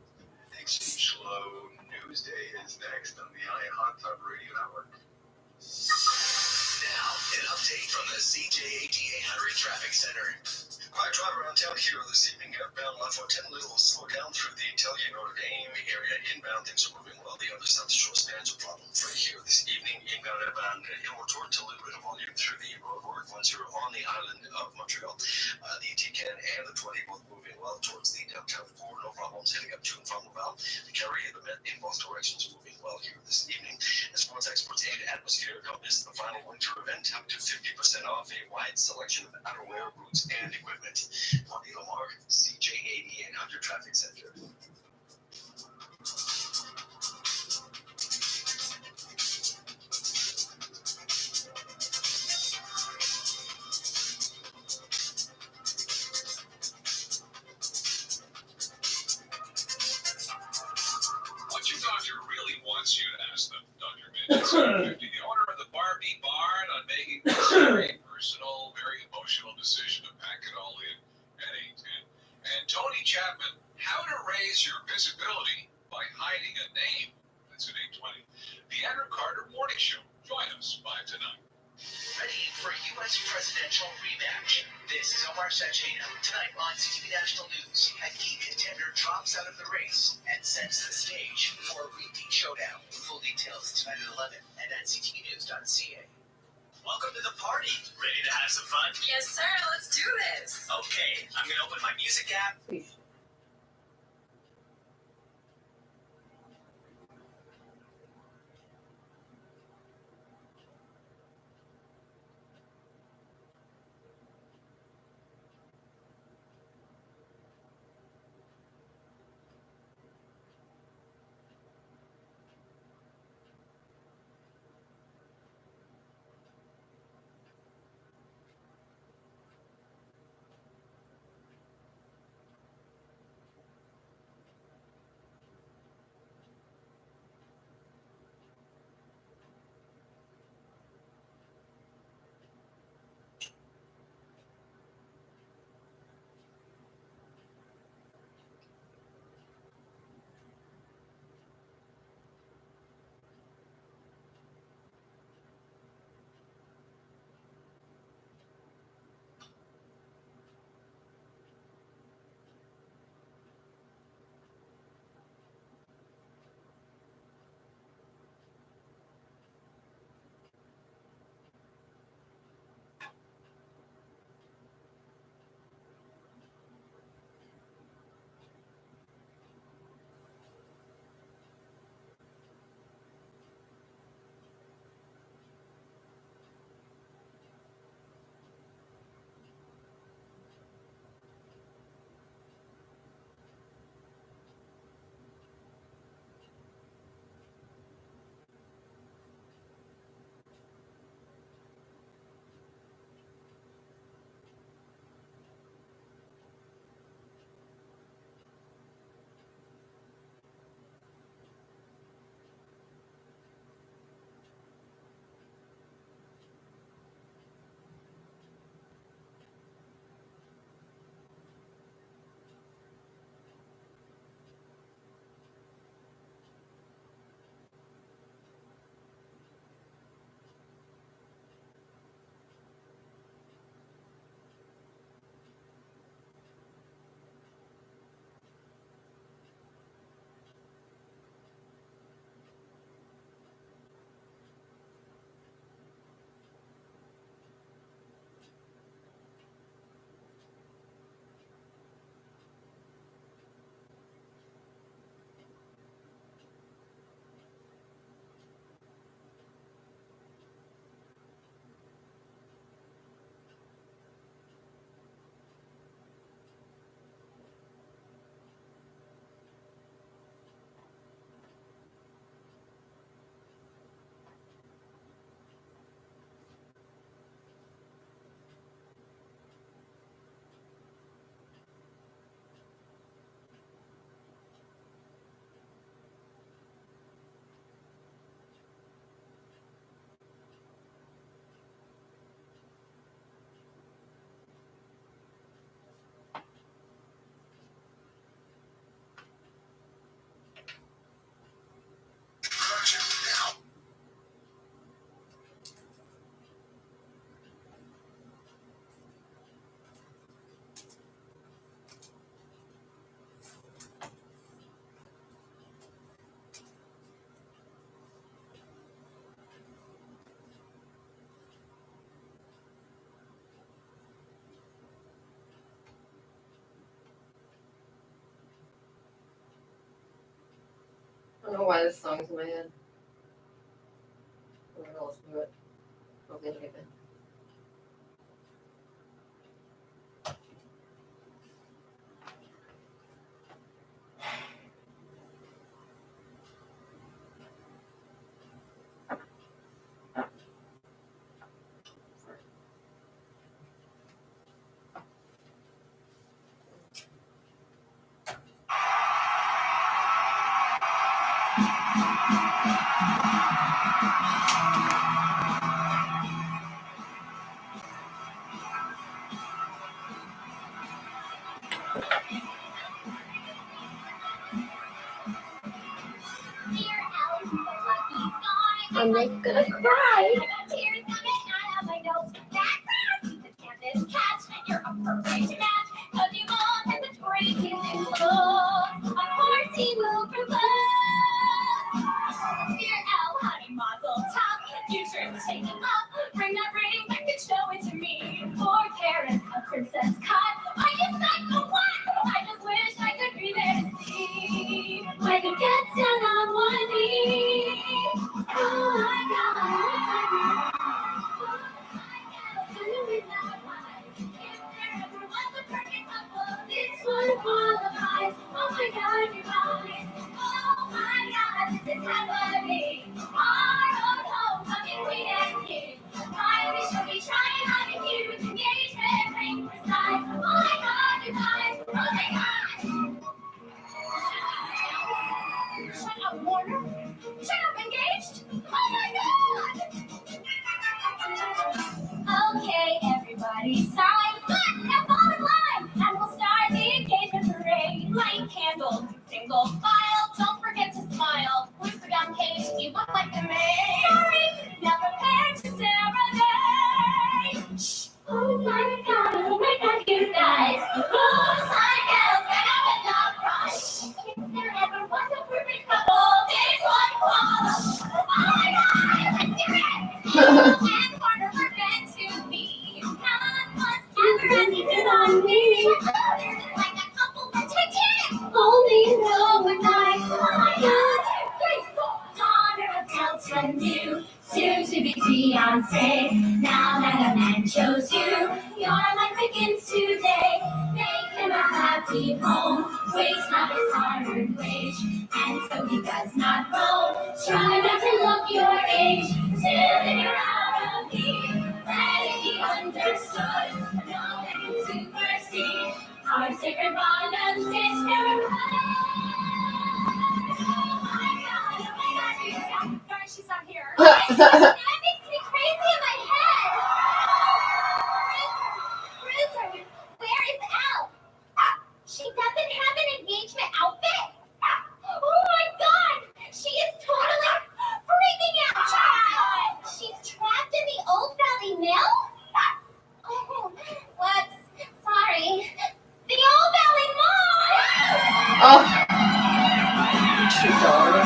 Exchange Slow Newsday is next on the Hot Tub Radio Network. Now, an update from the CJAD 800 Traffic Center. Quiet drive around town here this evening. Outbound La Fontaine, little slow down through the Tellier Notre Dame area. Inbound, things are moving well. The other South Shore spans are problem free here this evening. Inbound, outbound, inward toward a little bit of volume through the roadwork once you're on the island of Montreal. The T10 and the 20 both moving well towards the downtown core. No problems heading up to and from Laval. The Carry and the Met in both directions moving well here this evening. As far as exports and atmosphere compass, the final winter event up to 50% off a wide selection of outerwear, boots, and equipment. Monty Lamar, CJAD 800 Traffic Center. What your doctor really wants you to ask them, Dr. Mitch, the owner of the Barbie Barn, on making this very personal, very emotional decision to pack it all in at 8:10. And Tony Chapman, how to raise your visibility by hiding a name. That's at 8:20. The Andrew Carter Morning Show. Join us 5 to 9. Ready for U.S. presidential rematch. This is Omar Sachena. Tonight on CTV National News, a key contender drops out of the race and sets the stage for a repeat showdown. Full details tonight at 11 and at ctvnews.ca. Welcome to the party. Ready to have some fun? Yes, sir. Let's do this. Okay, I'm going to open my music app. don't know why this song's in my head. I'm gonna listen to it. Okay, okay. I'm like gonna cry. Bring that ring back and show it to me. 4 carats, a princess cut. Are you psycho what? I just wish I could be there to see. I could get down on one knee. Oh my God. This one qualifies. Oh my God, you guys. Oh my God, this is happening. Our own homecoming queen and king. Why we should be trying on a huge engagement ring precise. Oh my God, you guys. Oh my God. Shut up, Warner. Shut up, engaged. Oh my God. Okay, everybody sign. But now bottom line, and we'll start the engagement parade. Light candles, single file. Don't forget to smile. Who's the gun cage? You look like the maid. Sorry, now prepare to serenade. Shh. Oh my God, you guys. Oh, sign girls, get up and not rush. If there ever was a perfect couple, this one was. Oh my God, let's hear it. And Warner were meant to be. None was ever anything on me. They're just like a couple of tickets. Only know we're nice. Oh my God, please go. Honor of Delta new. Soon to be fiance. Now that a man chose you, your life begins today. Make him a happy home. Waste not his hard-earned wage, and so he does not roam. Try not to look your age. Till you're out of need. Let it be understood. No man can supersede our sacred bond of sisterhood. Oh my God, sorry she's not here. That makes me crazy in my head. Bruiser, where is Elle? She doesn't have an engagement outfit? Oh my God, she is totally freaking out. She's trapped in the Old Valley Mill? Oh, whoops, sorry. The Old Valley Mall! Oh. True daughter.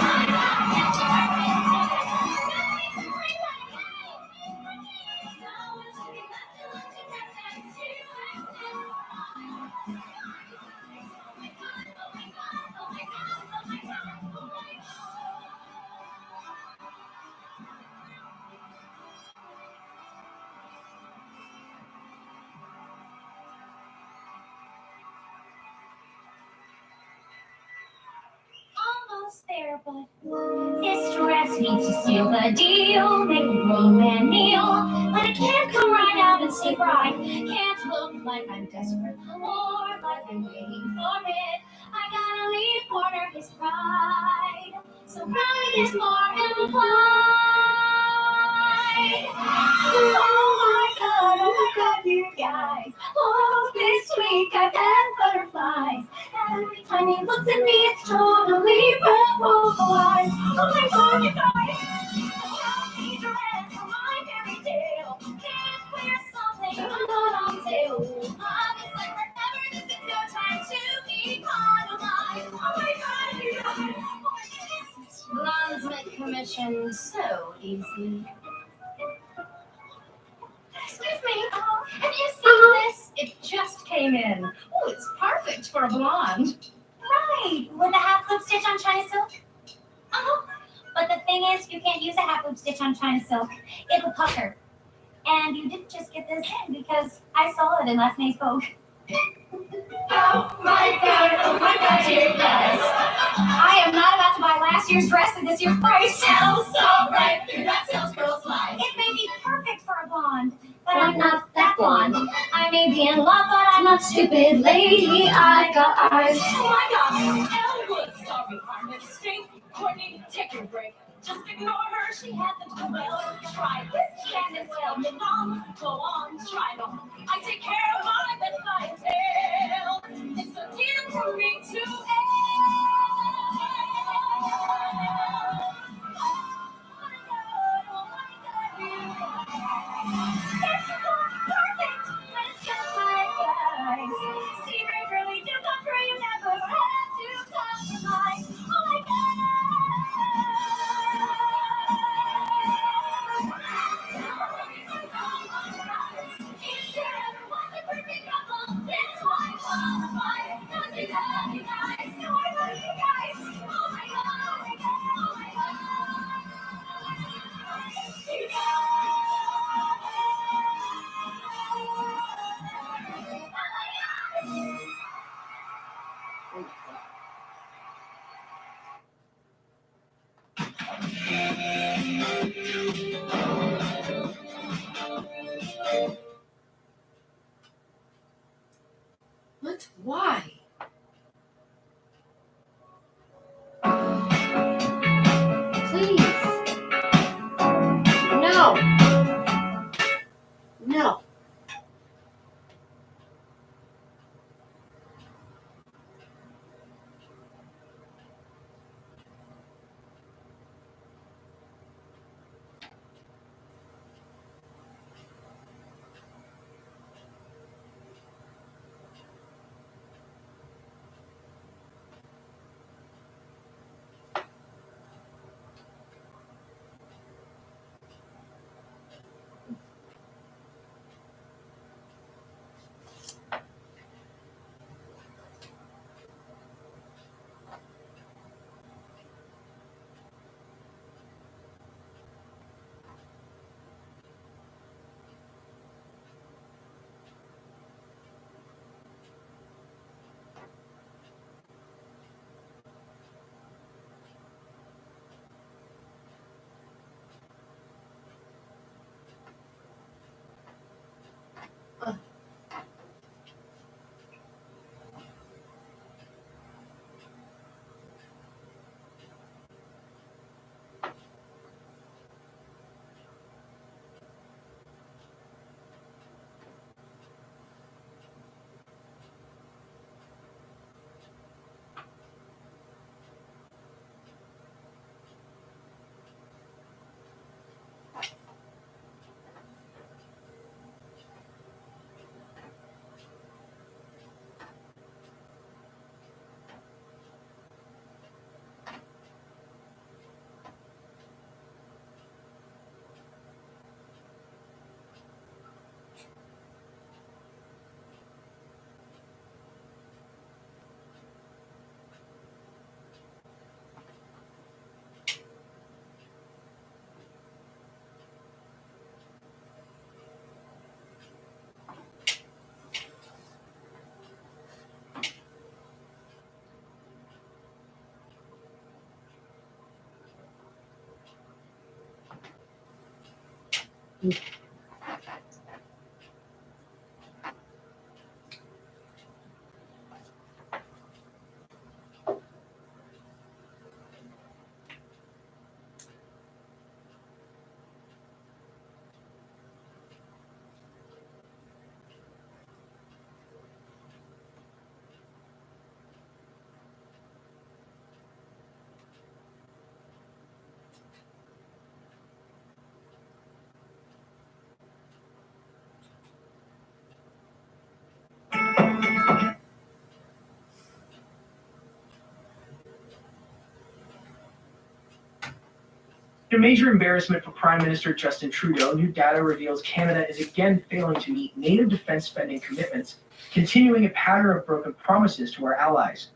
Almost there, but this dress needs to seal the deal. Make a grown man kneel, but it can't come right out and say right. Can't look like I'm desperate or like I'm waiting for it. I gotta leave Warner his pride, so pride is more implied. Oh my God, you guys. Oh, this week I've had butterflies. Every time he looks at me, it's totally revolutionized. Oh my God, you guys! I need to rest from my fairy tale. Can't wear something I'm not on sale. Obviously, forever, this is no time to economize. Oh my God, you guys! Blondes make commission so easy. Excuse me, have you seen this? It just came in. Oh, it's perfect for a blonde. Right, with a half loop stitch on China silk. But the thing is, you can't use a half loop stitch on China silk. It'll pucker. And you didn't just get this in because I saw it in last night's Vogue. Oh my God, you guys. I am not about to buy last year's dress at this year's price. Sounds so right through that salesgirl's life. It may be perfect for a blonde, but I'm not that blonde. I may be in love, but I'm not stupid, lady. I got eyes. Oh my God. Elwood, sorry, our mistake. Courtney, take your break. Just ignore her, she hasn't done well. Try this, Candace, tell me no. Go on, try it on. I take care of my bedside tale. It's a dear for me to end. It's not perfect, but it's just my size. Secret really do come through, you never have to compromise. Oh my God. If there ever was a perfect couple, this one qualifies. Does it have you guys? No, I love you guys. Oh my God, oh my God, oh my God. You What? Why? Please. No. No. A major embarrassment for Prime Minister Justin Trudeau, new data reveals Canada is again failing to meet native defense spending commitments, continuing a pattern of broken promises to our allies.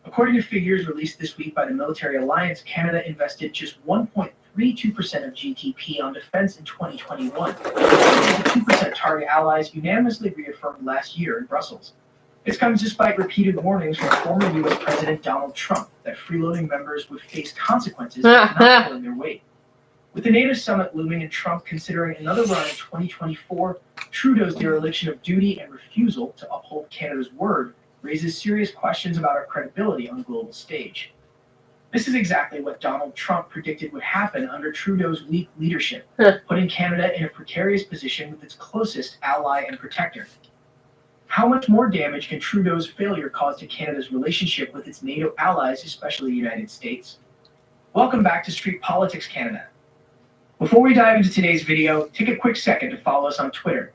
According to figures released this week by the Military Alliance, Canada invested just 1.32% of GDP on defense in 2021, the 2% target allies unanimously reaffirmed last year in Brussels. This comes despite repeated warnings from former U.S. President Donald Trump that freeloading members would face consequences for not pulling their weight. With the NATO summit looming and Trump considering another run in 2024, Trudeau's dereliction of duty and refusal to uphold Canada's word raises serious questions about our credibility on the global stage. This is exactly what Donald Trump predicted would happen under Trudeau's weak leadership, putting Canada in a precarious position with its closest ally and protector. How much more damage can Trudeau's failure cause to Canada's relationship with its NATO allies, especially the United States? Welcome back to Street Politics Canada. Before we dive into today's video, take a quick second to follow us on Twitter.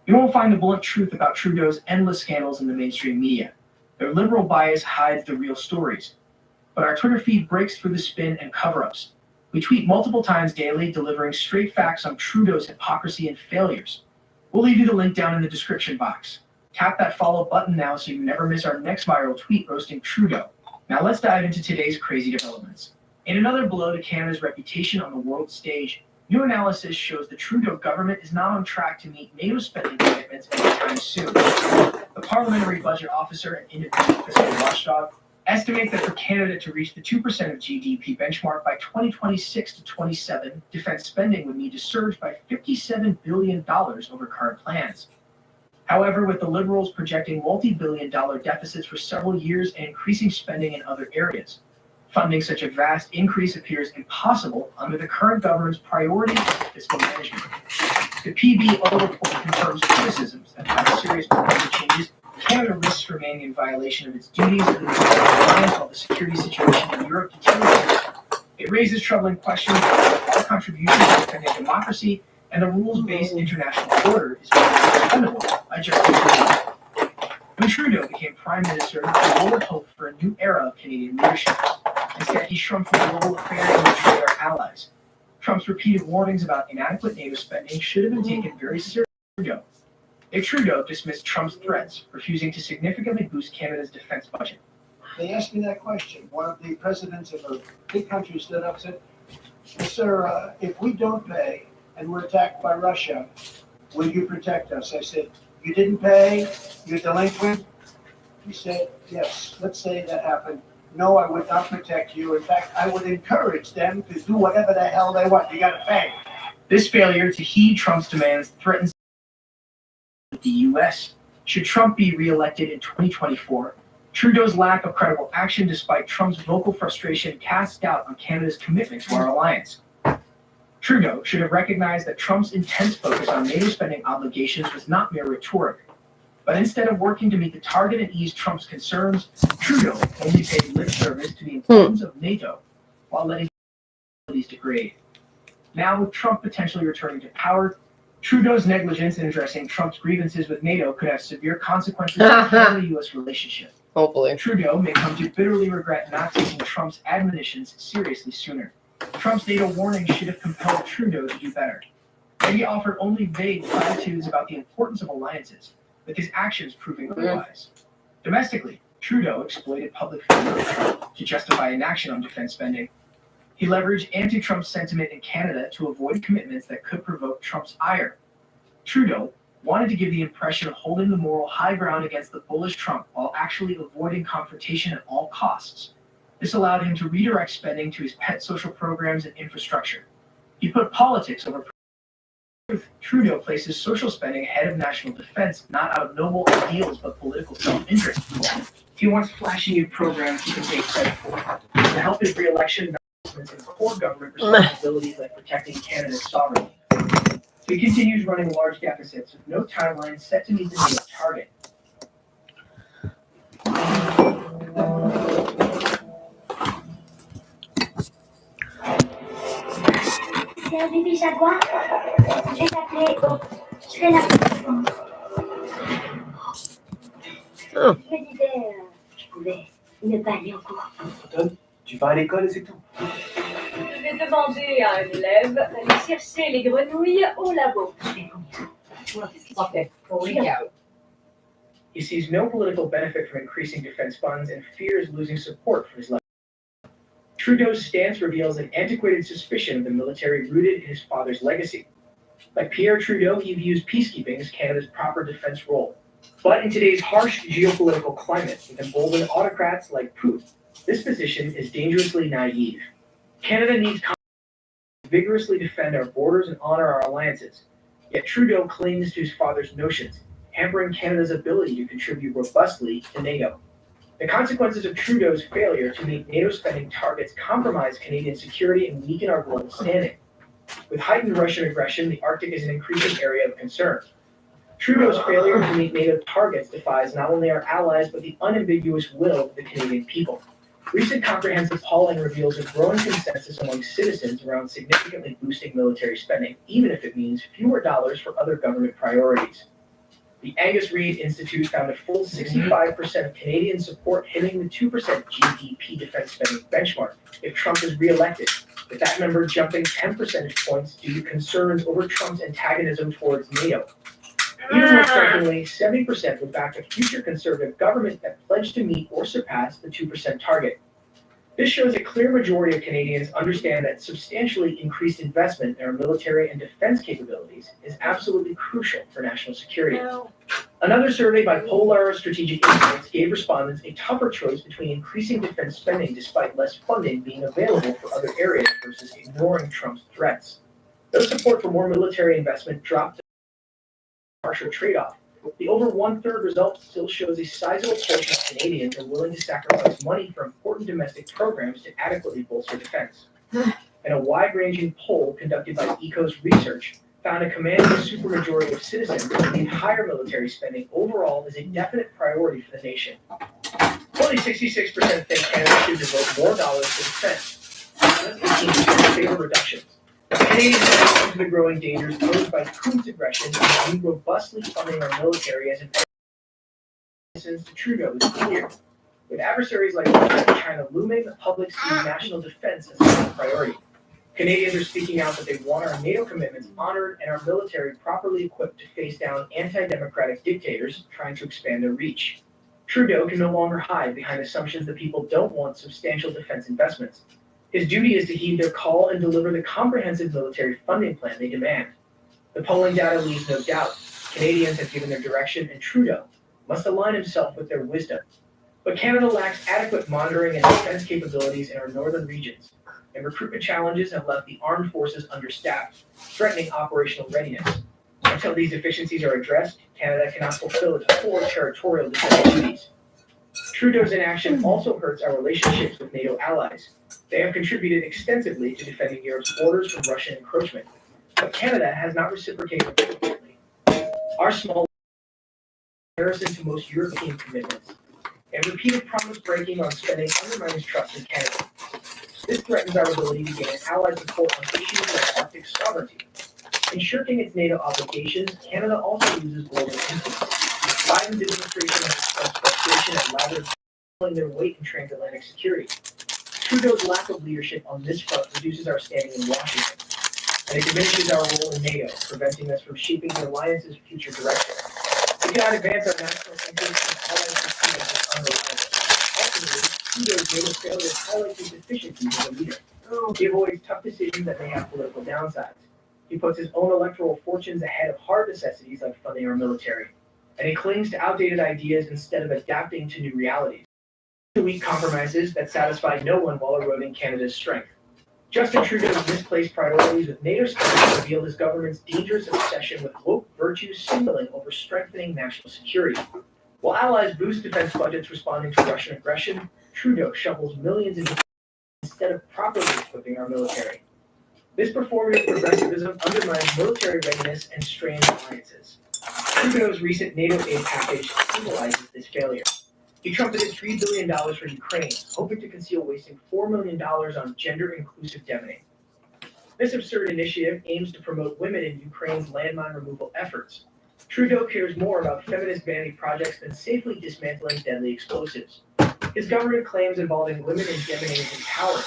You won't find the blunt truth about Trudeau's endless scandals in the mainstream media. Their liberal bias hides the real stories. But our Twitter feed breaks through the spin and cover-ups. We tweet multiple times daily, delivering straight facts on Trudeau's hypocrisy and failures. We'll leave you the link down in the description box. Tap that follow button now so you never miss our next viral tweet roasting Trudeau. Now let's dive into today's crazy developments. In another blow to Canada's reputation on the world stage, new analysis shows the Trudeau government is not on track to meet NATO spending commitments anytime soon. The Parliamentary Budget Officer and Independent Fiscal Watchdog estimates that for Canada to reach the 2% of GDP benchmark by 2026 to 27, defense spending would need to surge by $57 billion over current plans. However, with the Liberals projecting multi-billion-dollar deficits for several years and increasing spending in other areas, funding such a vast increase appears impossible under the current government's priorities of fiscal management. The PBO report confirms criticisms that without serious policy changes, Canada risks remaining in violation of its duties under the alliance while the security situation in Europe deteriorates. It raises troubling questions about our contribution to defending democracy and the rules-based international order is expendable by Justin Trudeau. When Trudeau became Prime Minister, the world hoped for a new era of Canadian leadership. Instead, he shrunk from global affairs and betrayed our allies. Trump's repeated warnings about inadequate NATO spending should have been taken very seriously. If Trudeau dismissed Trump's threats, refusing to significantly boost Canada's defense budget. They asked me that question. One of the presidents of a big country stood up and said, "Sir, if we don't pay and we're attacked by Russia, will you protect us?" I said, "You didn't pay, you're delinquent?" He said, "Yes, let's say that happened. No, I would not protect you. In fact, I would encourage them to do whatever the hell they want. You gotta pay." This failure to heed Trump's demands threatens the U.S. Should Trump be re-elected in 2024, Trudeau's lack of credible action despite Trump's vocal frustration casts doubt on Canada's commitment to our alliance. Trudeau should have recognized that Trump's intense focus on NATO spending obligations was not mere rhetoric. But instead of working to meet the target and ease Trump's concerns, Trudeau only paid lip service to the importance of NATO while letting capabilities degrade. Now, with Trump potentially returning to power, Trudeau's negligence in addressing Trump's grievances with NATO could have severe consequences for the Canada-U.S. relationship. Hopefully. Trudeau may come to bitterly regret not taking Trump's admonitions seriously sooner. Trump's NATO warning should have compelled Trudeau to do better. But he offered only vague platitudes about the importance of alliances, with his actions proving otherwise. Domestically, Trudeau exploited public fear to justify inaction on defense spending. He leveraged anti-Trump sentiment in Canada to avoid commitments that could provoke Trump's ire. Trudeau wanted to give the impression of holding the moral high ground against the bullish Trump while actually avoiding confrontation at all costs. This allowed him to redirect spending to his pet social programs and infrastructure. He put politics over truth. Trudeau places social spending ahead of national defense, not out of noble ideals but political self-interest. He wants flashy new programs he can take credit for. To help his re-election, in core government responsibilities like protecting Canada's sovereignty. He continues running large deficits with no timeline set to meet the NATO target. C'est un bébé jaguar. Je vais l'appeler. Je vais l'appeler. Je me disais, je pouvais ne pas aller en cours. Anton, tu vas à l'école et c'est tout. Je vais demander à un élève d'aller chercher les grenouilles au labo. Je vais vomir. Qu'est-ce que tu fais? Freak out. He sees no political benefit from increasing defense funds and fears losing support from his left. Trudeau's stance reveals an antiquated suspicion of the military rooted in his father's legacy. Like Pierre Trudeau, he views peacekeeping as Canada's proper defense role. But in today's harsh geopolitical climate, with emboldened autocrats like Putin, this position is dangerously naive. Canada needs to vigorously defend our borders and honor our alliances. Yet Trudeau clings to his father's notions, hampering Canada's ability to contribute robustly to NATO. The consequences of Trudeau's failure to meet NATO spending targets compromise Canadian security and weaken our global standing. With heightened Russian aggression, the Arctic is an increasing area of concern. Trudeau's failure to meet NATO targets defies not only our allies, but the unambiguous will of the Canadian people. Recent comprehensive polling reveals a growing consensus among citizens around significantly boosting military spending, even if it means fewer dollars for other government priorities. The Angus Reid Institute found a full 65% of Canadian support hitting the 2% GDP defense spending benchmark if Trump is re-elected, with that number jumping 10 percentage points due to concerns over Trump's antagonism towards NATO. Even more strikingly, 70% would back a future conservative government that pledged to meet or surpass the 2% target. This shows a clear majority of Canadians understand that substantially increased investment in our military and defense capabilities is absolutely crucial for national security. Another survey by Polar Strategic Insights gave respondents a tougher choice between increasing defense spending despite less funding being available for other areas versus ignoring Trump's threats. Though support for more military investment dropped to a harsher trade-off, the over one-third result still shows a sizable portion of Canadians are willing to sacrifice money for important domestic programs to adequately bolster defense. And a wide-ranging poll conducted by ECOS Research found a commanding supermajority of citizens believe higher military spending overall is a definite priority for the nation. Only 66% think Canada should devote more dollars to defense. Just 18% favor reductions. Canadians are into the growing dangers posed by Putin's aggression and we robustly funding our military as an citizens to Trudeau is clear. With adversaries like Russia and China looming, the public sees national defense as a top priority. Canadians are speaking out that they want our NATO commitments honored and our military properly equipped to face down anti-democratic dictators trying to expand their reach. Trudeau can no longer hide behind assumptions that people don't want substantial defense investments. His duty is to heed their call and deliver the comprehensive military funding plan they demand. The polling data leaves no doubt. Canadians have given their direction, and Trudeau must align himself with their wisdom. But Canada lacks adequate monitoring and defense capabilities in our northern regions, and recruitment challenges have left the armed forces understaffed, threatening operational readiness. Until these deficiencies are addressed, Canada cannot fulfill its core territorial defense duties. Trudeau's inaction also hurts our relationships with NATO allies. They have contributed extensively to defending Europe's borders from Russian encroachment, but Canada has not reciprocated appropriately. Our small comparison to most European commitments, and repeated promise breaking on spending undermines trust in Canada. This threatens our ability to gain allied support on issues like Arctic sovereignty. In shirking its NATO obligations, Canada also loses global influence. Biden's administration has expressed frustration at ladders pulling their weight in transatlantic security. Trudeau's lack of leadership on this front reduces our standing in Washington, and it diminishes our role in NATO, preventing us from shaping the alliance's future direction. We cannot advance our national interests and allies succeed as unreliable. Ultimately, Trudeau's NATO failure highlights his deficiencies as a leader. He avoids tough decisions that may have political downsides. He puts his own electoral fortunes ahead of hard necessities like funding our military, and he clings to outdated ideas instead of adapting to new realities. Weak compromises that satisfy no one while eroding Canada's strength. Justin Trudeau's misplaced priorities with NATO spending revealed his government's dangerous obsession with woke virtue signaling over strengthening national security. While allies boost defense budgets responding to Russian aggression, Trudeau shovels millions into instead of properly equipping our military. This performative progressivism undermines military readiness and strains alliances. Trudeau's recent NATO aid package symbolizes this failure. He trumpeted $3 billion for Ukraine, hoping to conceal wasting $4 million on gender-inclusive demoning. This absurd initiative aims to promote women in Ukraine's landmine removal efforts. Trudeau cares more about feminist vanity projects than safely dismantling deadly explosives. His government claims involving women in demoning is empowering,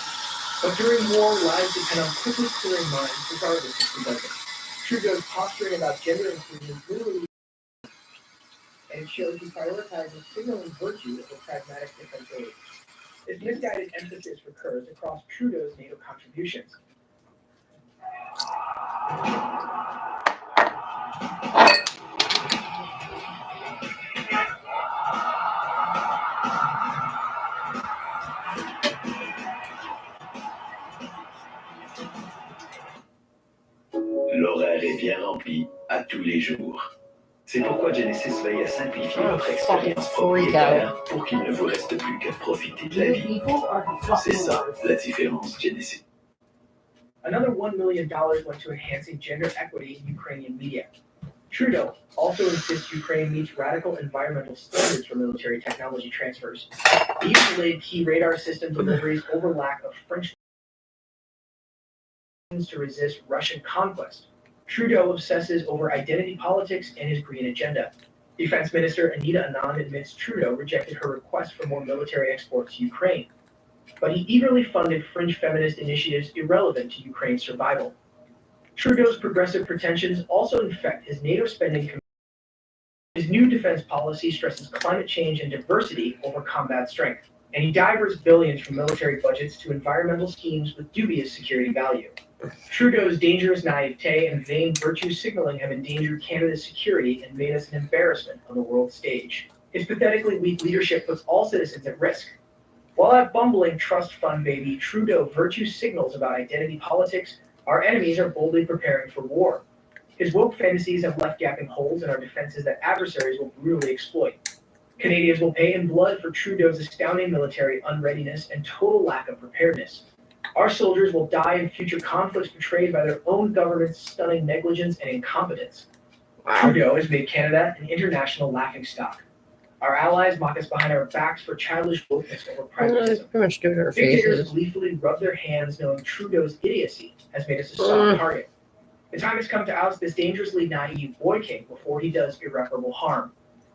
but during war, lives depend on quickly clearing minds regardless of who does it. Trudeau's posturing about gender inclusion literally and it shows he prioritizes signaling virtue over pragmatic defense aid. This misguided emphasis recurs across Trudeau's NATO contributions. L'horaire est bien rempli à tous les jours. C'est pourquoi Genesis veille à simplifier votre expérience propriétaire pour qu'il ne vous reste plus qu'à profiter de la vie. C'est ça, la différence Genesis. Another $1 million went to enhancing gender equity in Ukrainian media. Trudeau also insists Ukraine meets radical environmental standards for military technology transfers. These delayed key radar system deliveries over lack of French to resist Russian conquest. Trudeau obsesses over identity politics and his green agenda. Defense Minister Anita Anand admits Trudeau rejected her request for more military exports to Ukraine, but he eagerly funded fringe feminist initiatives irrelevant to Ukraine's survival. Trudeau's progressive pretensions also infect his NATO spending. His new defense policy stresses climate change and diversity over combat strength, and he diverts billions from military budgets to environmental schemes with dubious security value. Trudeau's dangerous naivete and vain virtue signaling have endangered Canada's security and made us an embarrassment on the world stage. His pathetically weak leadership puts all citizens at risk. While that bumbling trust fund baby Trudeau virtue signals about identity politics, our enemies are boldly preparing for war. His woke fantasies have left gaping holes in our defenses that adversaries will brutally exploit. Canadians will pay in blood for Trudeau's astounding military unreadiness and total lack of preparedness. Our soldiers will die in future conflicts betrayed by their own government's stunning negligence and incompetence. Trudeau has made Canada an international laughingstock. Our allies mock us behind our backs for childish wokeness over pragmatism. Pretty much do her Dictators faces. gleefully rub their hands knowing Trudeau's idiocy has made us a soft target. The time has come to oust this dangerously naive boy king before he does irreparable harm.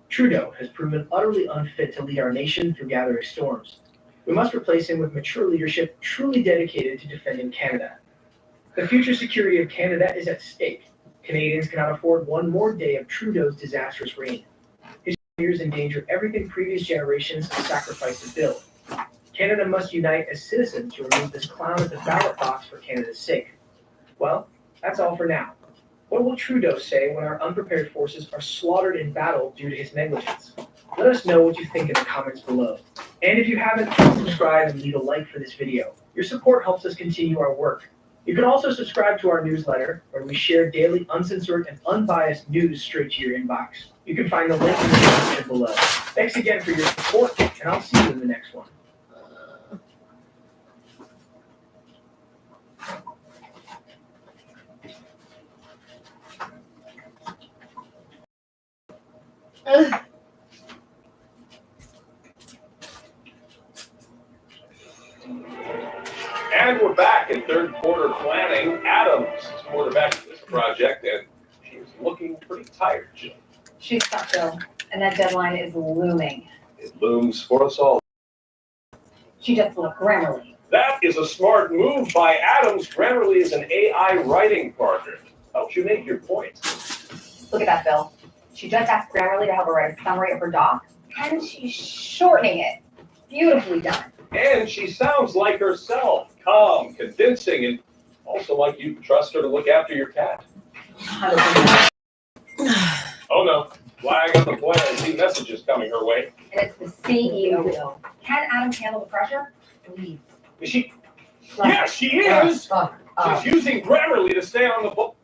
Trudeau has proven utterly unfit to lead our nation through gathering storms. We must replace him with mature leadership truly dedicated to defending Canada. The future security of Canada is at stake. Canadians cannot afford one more day of Trudeau's disastrous reign. His failures endanger everything previous generations have sacrificed to build. Canada must unite as citizens to remove this clown at the ballot box for Canada's sake. Well, that's all for now. What will Trudeau say when our unprepared forces are slaughtered in battle due to his negligence? Let us know what you think in the comments below. And if you haven't, please subscribe and leave a like for this video. Your support helps us continue our work. You can also subscribe to our newsletter, where we share daily uncensored and unbiased news straight to your inbox. You can find the link in the description below. Thanks again for your support, and I'll see you in the next one. And we're back in third quarter planning. Adams is quarterbacking this project, and she's looking pretty tired, Jill. She's stuck though, and that deadline is looming. It looms for us all. She just looked Grammarly. That is a smart move by Adams. Grammarly is an AI writing partner. Helps you make your point. Look at that, Bill. She just asked Grammarly to help her write a summary of her doc, and she's shortening it. Beautifully done. And she sounds like herself, calm, convincing, and also like you can trust her to look after your cat. Oh no, flag on the play. I see messages coming her way. And it's the CEO, Bill. Can Adams handle the pressure? Please. Is she? Yeah, she is. She's using Grammarly to stay on the book.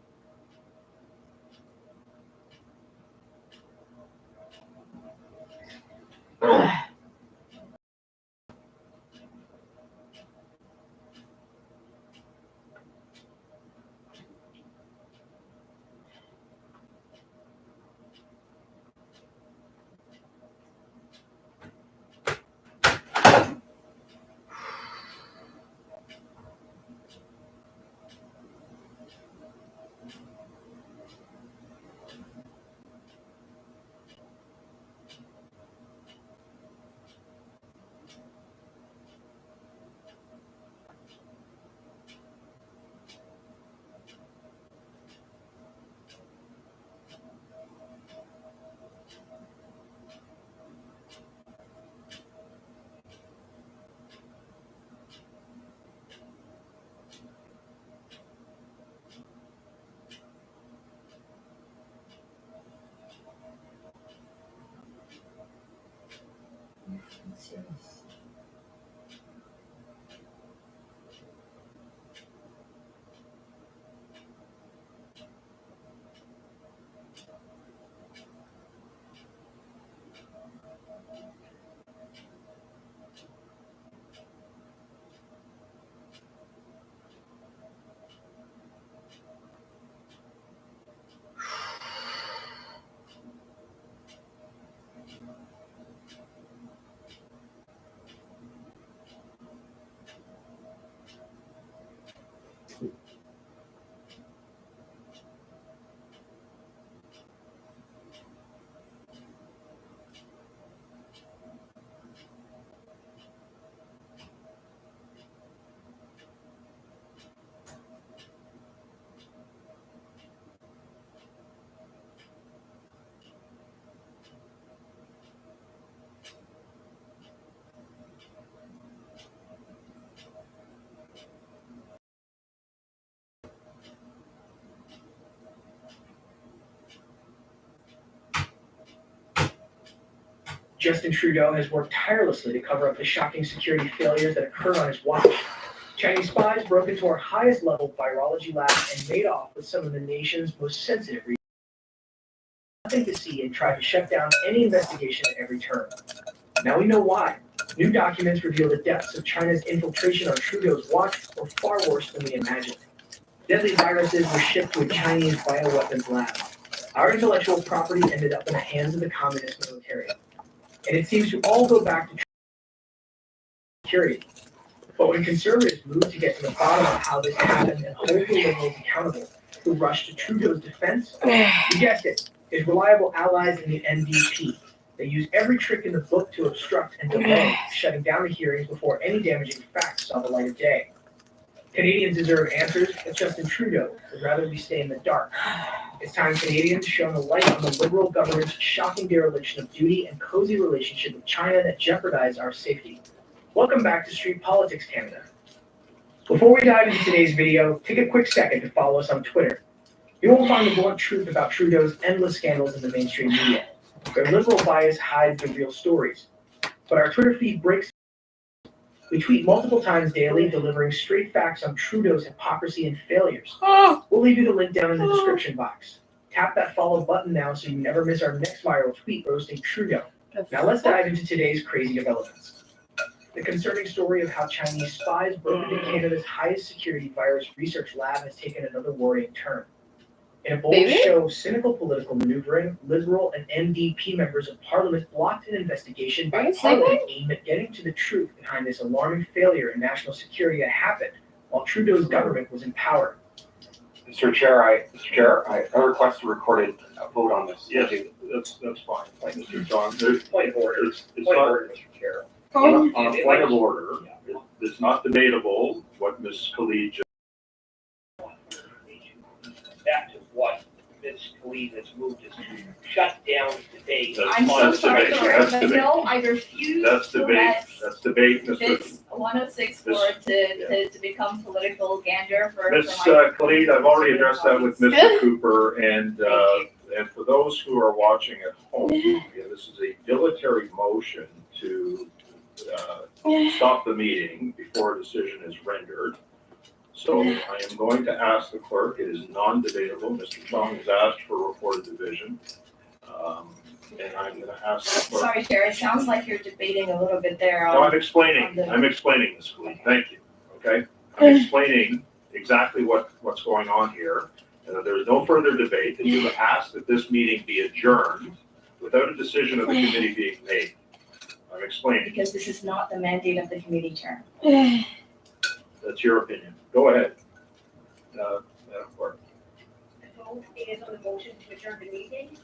Justin Trudeau has worked tirelessly to cover up the shocking security failures that occurred on his watch. Chinese spies broke into our highest level virology lab and made off with some of the nation's most sensitive research. Nothing to see and tried to shut down any investigation at every turn. Now we know why. New documents reveal the depths of China's infiltration on Trudeau's watch were far worse than we imagined. Deadly viruses were shipped to a Chinese bioweapons lab. Our intellectual property ended up in the hands of the communist military. And it seems to all go back to security. But when conservatives moved to get to the bottom of how this happened and hold the liberals accountable, who rushed to Trudeau's defense, you guessed it, his reliable allies in the NDP. They use every trick in the book to obstruct and delay, shutting down the hearings before any damaging facts saw the light of day. Canadians deserve answers, but Justin Trudeau would rather we stay in the dark. It's time Canadians shone a light on the Liberal government's shocking dereliction of duty and cozy relationship with China that jeopardized our safety. Welcome back to Street Politics Canada. Before we dive into today's video, take a quick second to follow us on Twitter. You won't find the blunt truth about Trudeau's endless scandals in the mainstream media. Their liberal bias hides the real stories. But our Twitter feed breaks. We tweet multiple times daily, delivering straight facts on Trudeau's hypocrisy and failures. We'll leave you the link down in the description box. Tap that follow button now so you never miss our next viral tweet roasting Trudeau. Now let's dive into today's crazy developments. The concerning story of how Chinese spies broke into Canada's highest security virus research lab has taken another worrying turn. In a bold show of cynical political maneuvering, Liberal and NDP members of Parliament blocked an investigation by Parliament aimed at getting to the truth behind this alarming failure in national security that happened while Trudeau's government was in power. Mr. Chair, I request a recorded vote on this. Yes, that's fine. Mr. John, there's point of order. It's not, Mr. Chair. On a point of order, it's not debatable what Ms. Khalid just. Back to what Ms. Khalid has moved us to shut down debate. I'm so sorry, That's but debate. no, I refuse That's to debate. let That's debate, Mr. this 106 board to become political gander for Ms. my Khalid, I've already addressed that with Mr. Cooper, and for those who are watching at home, this is a dilatory motion to stop the meeting before a decision is rendered. So I am going to ask the clerk, it is non-debatable, Mr. Chong has asked for reported division. And I'm gonna ask the clerk. Sorry, Chair, it sounds like you're debating a little bit there. No, I'm explaining, Ms. Khalid, thank you, okay? I'm explaining exactly what's going on here, and that there is no further debate, that you have asked that this meeting be adjourned without a decision of the committee being made. I'm explaining, Because this is not the mandate of the committee, Chair. that's your opinion, go ahead. Madam Clerk. The vote is on the motion to adjourn the meeting.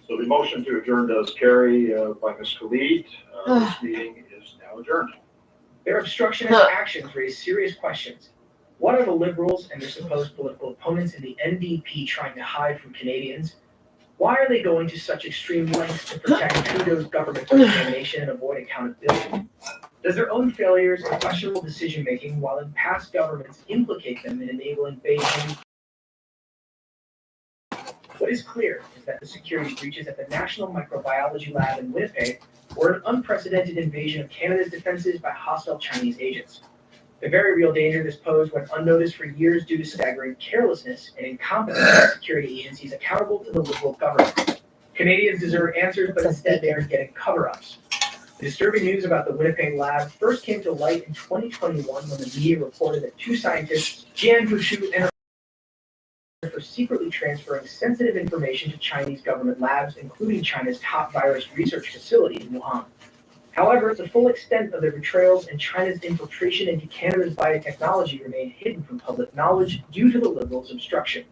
So the motion to adjourn does carry by Ms. Khalid. This meeting is now adjourned. Their obstructionist actions raise serious questions. What are the Liberals and their supposed political opponents in the NDP trying to hide from Canadians? Why are they going to such extreme lengths to protect Trudeau's government from examination and avoid accountability? Does their own failures and questionable decision-making while in past governments implicate them in enabling Beijing? What is clear is that the security breaches at the National Microbiology Lab in Winnipeg were an unprecedented invasion of Canada's defenses by hostile Chinese agents. The very real danger this posed went unnoticed for years due to staggering carelessness and incompetence of security agencies accountable to the Liberal government. Canadians deserve answers, but instead they are getting cover-ups. The disturbing news about the Winnipeg lab first came to light in 2021 when the media reported that two scientists, Jian Fushu and her, for secretly transferring sensitive information to Chinese government labs, including China's top virus research facility in Wuhan. However, the full extent of their betrayals and China's infiltration into Canada's biotechnology remained hidden from public knowledge due to the Liberals' obstruction.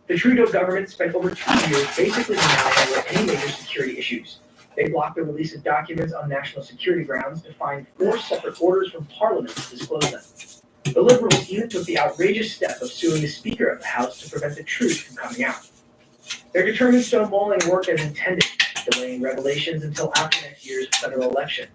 The Trudeau government spent over 2 years basically denying any major security issues. They blocked the release of documents on national security grounds, defying 4 separate orders from Parliament to disclose them. The Liberals even took the outrageous step of suing the Speaker of the House to prevent the truth from coming out. Their determined stonewalling worked as intended, delaying revelations until after next year's federal election.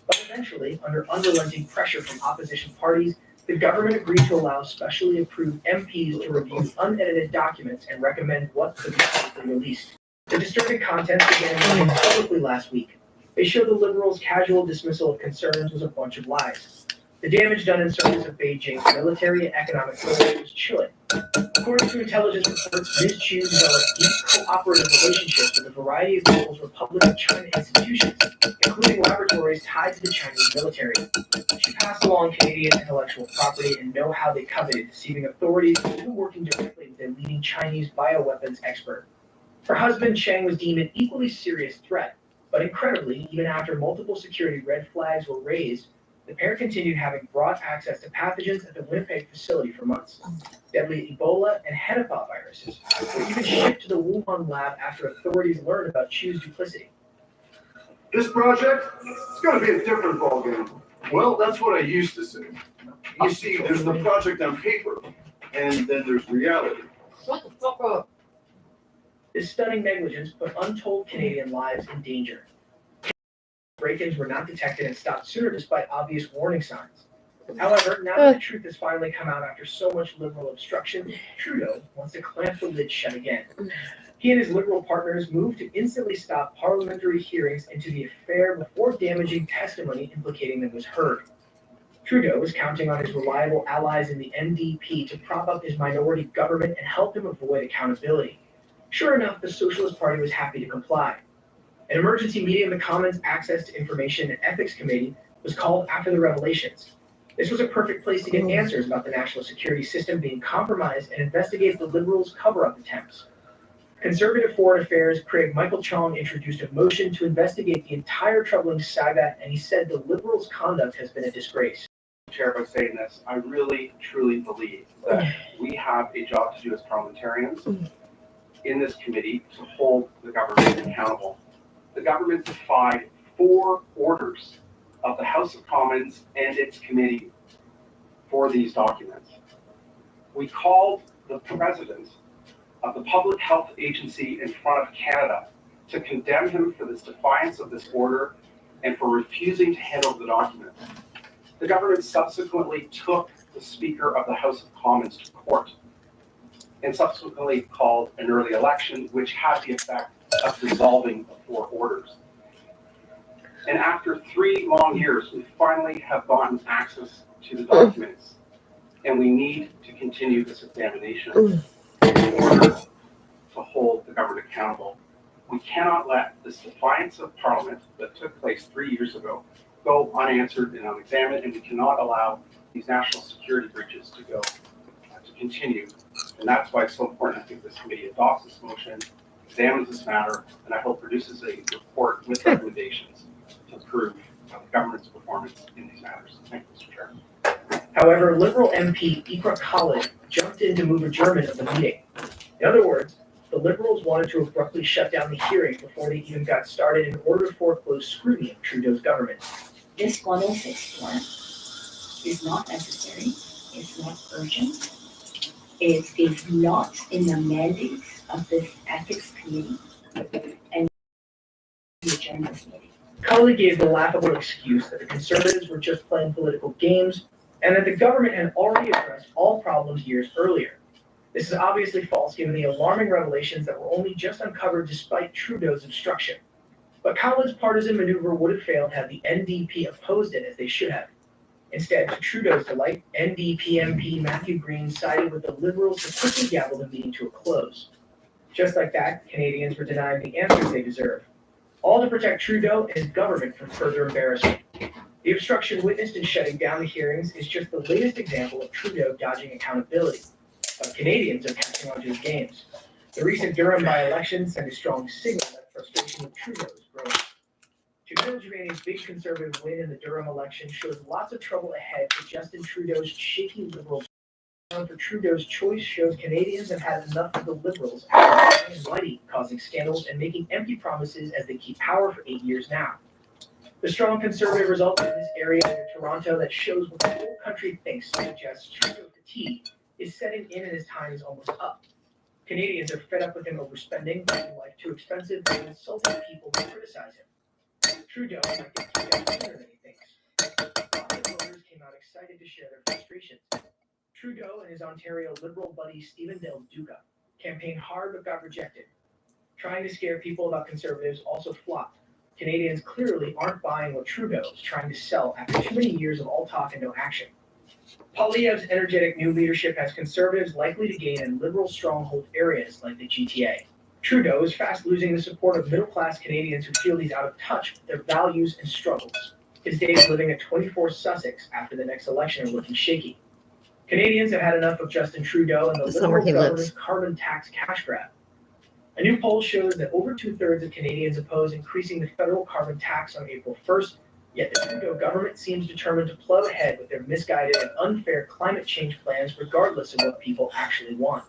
But eventually, under unrelenting pressure from opposition parties, the government agreed to allow specially approved MPs to review unedited documents and recommend what could be publicly released. The disturbing contents began emerging publicly last week. They showed the Liberals' casual dismissal of concerns was a bunch of lies. The damage done in service of Beijing's military and economic goals was chilling. According to intelligence reports, Ms. Chu developed deep cooperative relationships with a variety of People's Republic of China institutions, including laboratories tied to the Chinese military. She passed along Canadian intellectual property and know-how they coveted, deceiving authorities and even working directly with a leading Chinese bioweapons expert. Her husband, Cheng, was deemed an equally serious threat, but incredibly, even after multiple security red flags were raised, the pair continued having broad access to pathogens at the Winnipeg facility for months. Deadly Ebola and Hendra viruses were even shipped to the Wuhan lab after authorities learned about Chu's duplicity. This project, it's gonna be a different ballgame. Well, that's what I used to say. You see, there's the project on paper, and then there's reality. What the fuck up? This stunning negligence put untold Canadian lives in danger. Break-ins were not detected and stopped sooner despite obvious warning signs. However, now that the truth has finally come out after so much Liberal obstruction, Trudeau wants to clamp the lid shut again. He and his Liberal partners moved to instantly stop parliamentary hearings into the affair before damaging testimony implicating them was heard. Trudeau was counting on his reliable allies in the NDP to prop up his minority government and help him avoid accountability. Sure enough, the Socialist Party was happy to comply. An emergency meeting of the Commons Access to Information and Ethics Committee was called after the revelations. This was a perfect place to get answers about the national security system being compromised and investigate the Liberals' cover-up attempts. Conservative Foreign Affairs Craig Michael Chong introduced a motion to investigate the entire troubling saga, and he said the Liberals' conduct has been a disgrace. Chair, by saying this, I really, truly believe that we have a job to do as parliamentarians in this committee to hold the government accountable. The government defied 4 orders of the House of Commons and its committee for these documents. We called the president of the Public Health Agency in front of Canada to condemn him for this defiance of this order and for refusing to hand over the documents. The government subsequently took the Speaker of the House of Commons to court and subsequently called an early election, which had the effect of resolving the 4 orders. And after 3 long years, we finally have gotten access to the documents, and we need to continue this examination in order to hold the government accountable. We cannot let this defiance of Parliament that took place 3 years ago go unanswered and unexamined, and we cannot allow these national security breaches to go to continue. And that's why it's so important. I think this committee adopts this motion, examines this matter, and I hope produces a report with recommendations to improve the government's performance in these matters. Thank you, Mr. Chair. However, Liberal MP Ikra Khalid jumped in to move adjournment of the meeting. In other words, the Liberals wanted to abruptly shut down the hearing before they even got started in order to foreclose scrutiny of Trudeau's government. This 106 form is not necessary, it's not urgent, it is not in the mandate of this ethics committee, and we adjourn this meeting. Khalid gave the laughable excuse that the Conservatives were just playing political games and that the government had already addressed all problems years earlier. This is obviously false given the alarming revelations that were only just uncovered despite Trudeau's obstruction. But Colin's partisan maneuver would have failed had the NDP opposed it as they should have. Instead, to Trudeau's delight, NDP MP Matthew Green sided with the Liberals to quickly gavel the meeting to a close. Just like that, Canadians were denied the answers they deserve. All to protect Trudeau and his government from further embarrassment. The obstruction witnessed in shutting down the hearings is just the latest example of Trudeau dodging accountability. But Canadians are catching on to his games. The recent Durham by-election sent a strong signal that frustration with Trudeau is growing. Jamil Juvaine's big conservative win in the Durham election shows lots of trouble ahead for Justin Trudeau's shaky Liberal. For Trudeau's choice shows Canadians have had enough of the Liberals after and Whitey causing scandals and making empty promises as they keep power for 8 years now. The strong conservative result in this area near Toronto that shows what the whole country thinks suggests Trudeau fatigue is setting in and his time is almost up. Canadians are fed up with him overspending, making life too expensive, and insulting people who criticize him. Trudeau might get kicked out sooner than he thinks. Lots of voters came out excited to share their frustrations. Trudeau and his Ontario Liberal buddy Stephen Del Duca campaigned hard but got rejected. Trying to scare people about Conservatives also flopped. Canadians clearly aren't buying what Trudeau is trying to sell after too many years of all talk and no action. Poilievre's energetic new leadership has Conservatives likely to gain in Liberal stronghold areas like the GTA. Trudeau is fast losing the support of middle-class Canadians who feel he's out of touch with their values and struggles. His days living at 24 Sussex after the next election are looking shaky. Canadians have had enough of Justin Trudeau and the Liberal government's carbon tax cash grab. A new poll shows that over 2/3 of Canadians oppose increasing the federal carbon tax on April 1st, yet the Trudeau government seems determined to plow ahead with their misguided and unfair climate change plans regardless of what people actually want.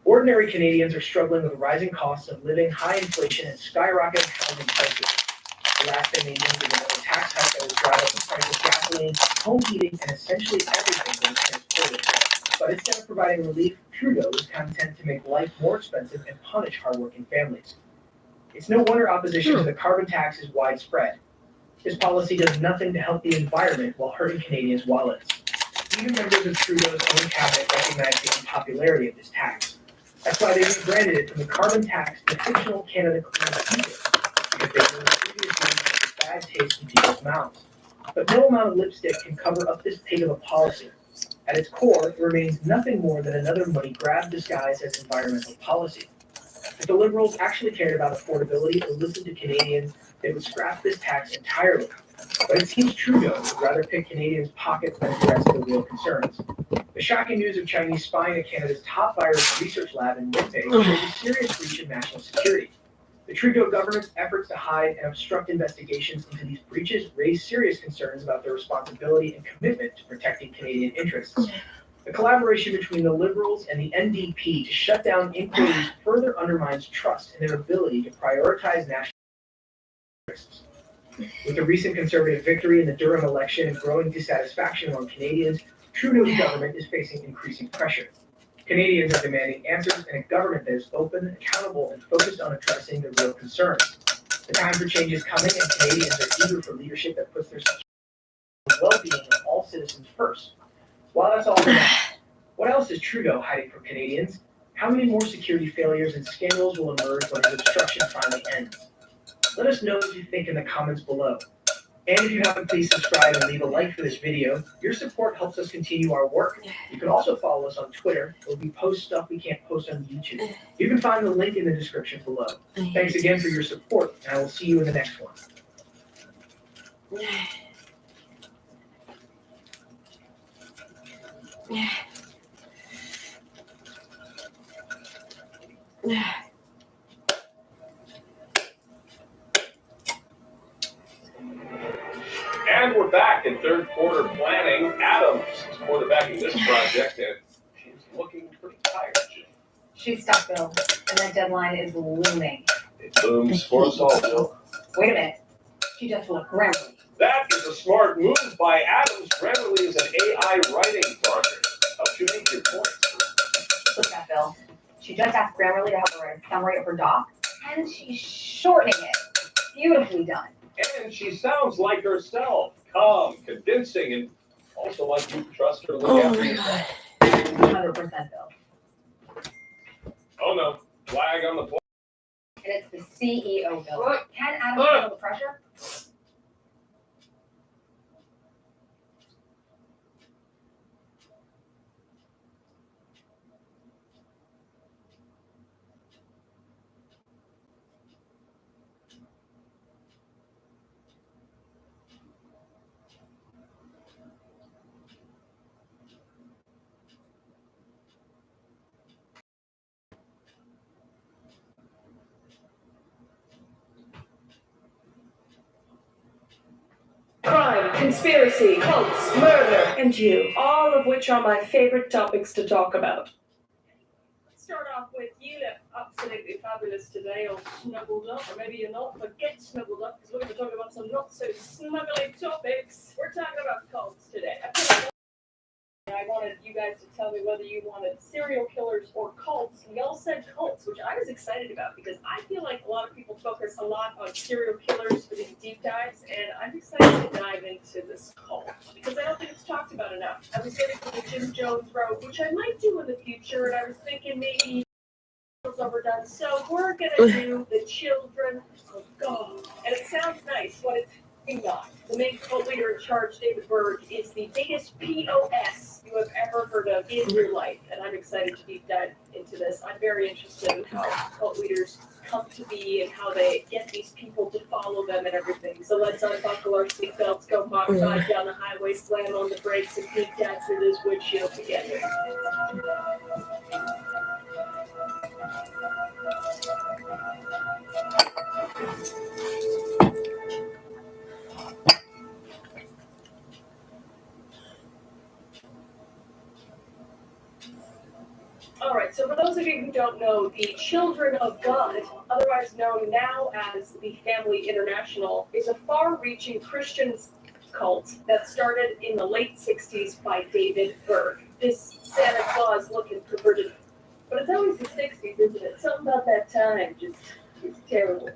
Ordinary Canadians are struggling with rising costs of living, high inflation, and skyrocketing housing prices. The last thing they need is another tax hike that will drive up the price of gasoline, home heating, and essentially everything being transported. But instead of providing relief, Trudeau is content to make life more expensive and punish hardworking families. It's no wonder opposition to the carbon tax is widespread. This policy does nothing to help the environment while hurting Canadians' wallets. Even members of Trudeau's own cabinet recognize the unpopularity of this tax. That's why they rebranded it from the carbon tax to fictional Canada Clean Future, because they knew the previous name had a bad taste in people's mouths. But no amount of lipstick can cover up this pig of a policy. At its core, it remains nothing more than another money grab disguised as environmental policy. If the Liberals actually cared about affordability or listened to Canadians, they would scrap this tax entirely. But it seems Trudeau would rather pick Canadians' pockets than address the real concerns. The shocking news of Chinese spying at Canada's top virus research lab in Winnipeg shows a serious breach of national security. The Trudeau government's efforts to hide and obstruct investigations into these breaches raise serious concerns about their responsibility and commitment to protecting Canadian interests. The collaboration between the Liberals and the NDP to shut down inquiries further undermines trust in their ability to prioritize national interests. With the recent Conservative victory in the Durham election and growing dissatisfaction among Canadians, Trudeau's government is facing increasing pressure. Canadians are demanding answers and a government that is open, accountable, and focused on addressing their real concerns. The time for change is coming, and Canadians are eager for leadership that puts their well-being of all citizens first. While that's all for now, what else is Trudeau hiding from Canadians? How many more security failures and scandals will emerge when his obstruction finally ends? Let us know what you think in the comments below. And if you haven't, please subscribe and leave a like for this video. Your support helps us continue our work. You can also follow us on Twitter, where we post stuff we can't post on YouTube. You can find the link in the description below. Thanks again for your support, and I will see you in the next one. And we're back in third quarter planning. Adams is quarterbacking this project, and she's looking pretty tired, Jim. She's stuck, Bill, and that deadline is looming. It looms for us all, Bill. Wait a minute. She just looked Grammarly. That is a smart move by Adams. Grammarly is an AI writing project. Helps you make your points. Look at that, Bill. She just asked Grammarly to help her write a summary of her doc, and she's shortening it. Beautifully done. And she sounds like herself, calm, convincing, and also like you can trust her to look after you. 100%, Bill. Flag on the plate. And it's the CEO bill. Can Adam handle the pressure? Crime, conspiracy, cults, murder, and you, all of which are my favorite topics to talk about. Let's start off with you look absolutely fabulous today, all snuggled up, or maybe you're not, but get snuggled up, because we're going to talk about some not so snuggly topics. We're talking about cults today. I wanted you guys to tell me whether you wanted serial killers or cults. We all said cults, which I was excited about because I feel like a lot of people focus a lot on serial killers for these deep dives, and I'm excited to dive into this cult because I don't think it's talked about enough. I was getting to the Jim Jones road, which I might do in the future, and I was thinking maybe it was overdone. So we're gonna do the Children of God, and it sounds nice, but it's not. The main cult leader in charge, David Berg, is the biggest POS you have ever heard of in your life, and I'm excited to deep dive into this. I'm very interested in how cult leaders come to be and how they get these people to follow them and everything. So let's unbuckle our seatbelts, go Mach 5 down the highway, slam on the brakes, and peek down through this windshield together. All right, so for those of you who don't know, the Children of God, otherwise known now as the Family International, is a far-reaching Christian cult that started in the late 60s by David Berg. This Santa Claus looking perverted, but it's always the 60s, isn't it? Something about that time just is terrible.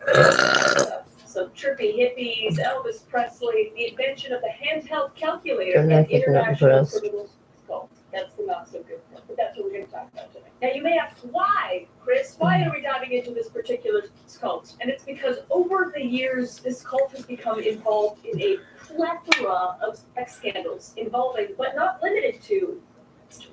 Some trippy hippies, Elvis Presley, the invention of the handheld calculator, and international criminals cult. That's the not so good one, but that's what we're going to talk about today. Now you may ask, why, Chris? Why are we diving into this particular cult? And it's because over the years, this cult has become involved in a plethora of sex scandals involving, but not limited to,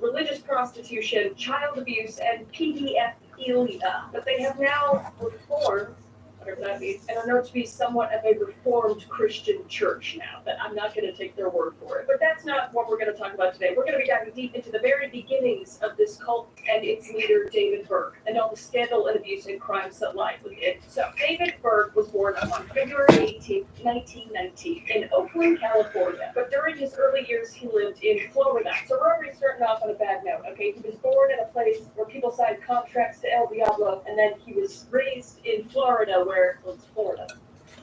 religious prostitution, child abuse, and pedophilia. But they have now reformed, whatever that means, and are known to be somewhat of a reformed Christian church now. But I'm not going to take their word for it. But that's not what we're going to talk about today. We're going to be diving deep into the very beginnings of this cult and its leader, David Berg, and all the scandal and abuse and crimes that lie with it. So David Berg was born on February 18, 1919 in Oakland, California. But during his early years, he lived in Florida. So we're already starting off on a bad note, okay? He was born in a place where people signed contracts to El Diablo, and then he was raised in Florida, where it's Florida.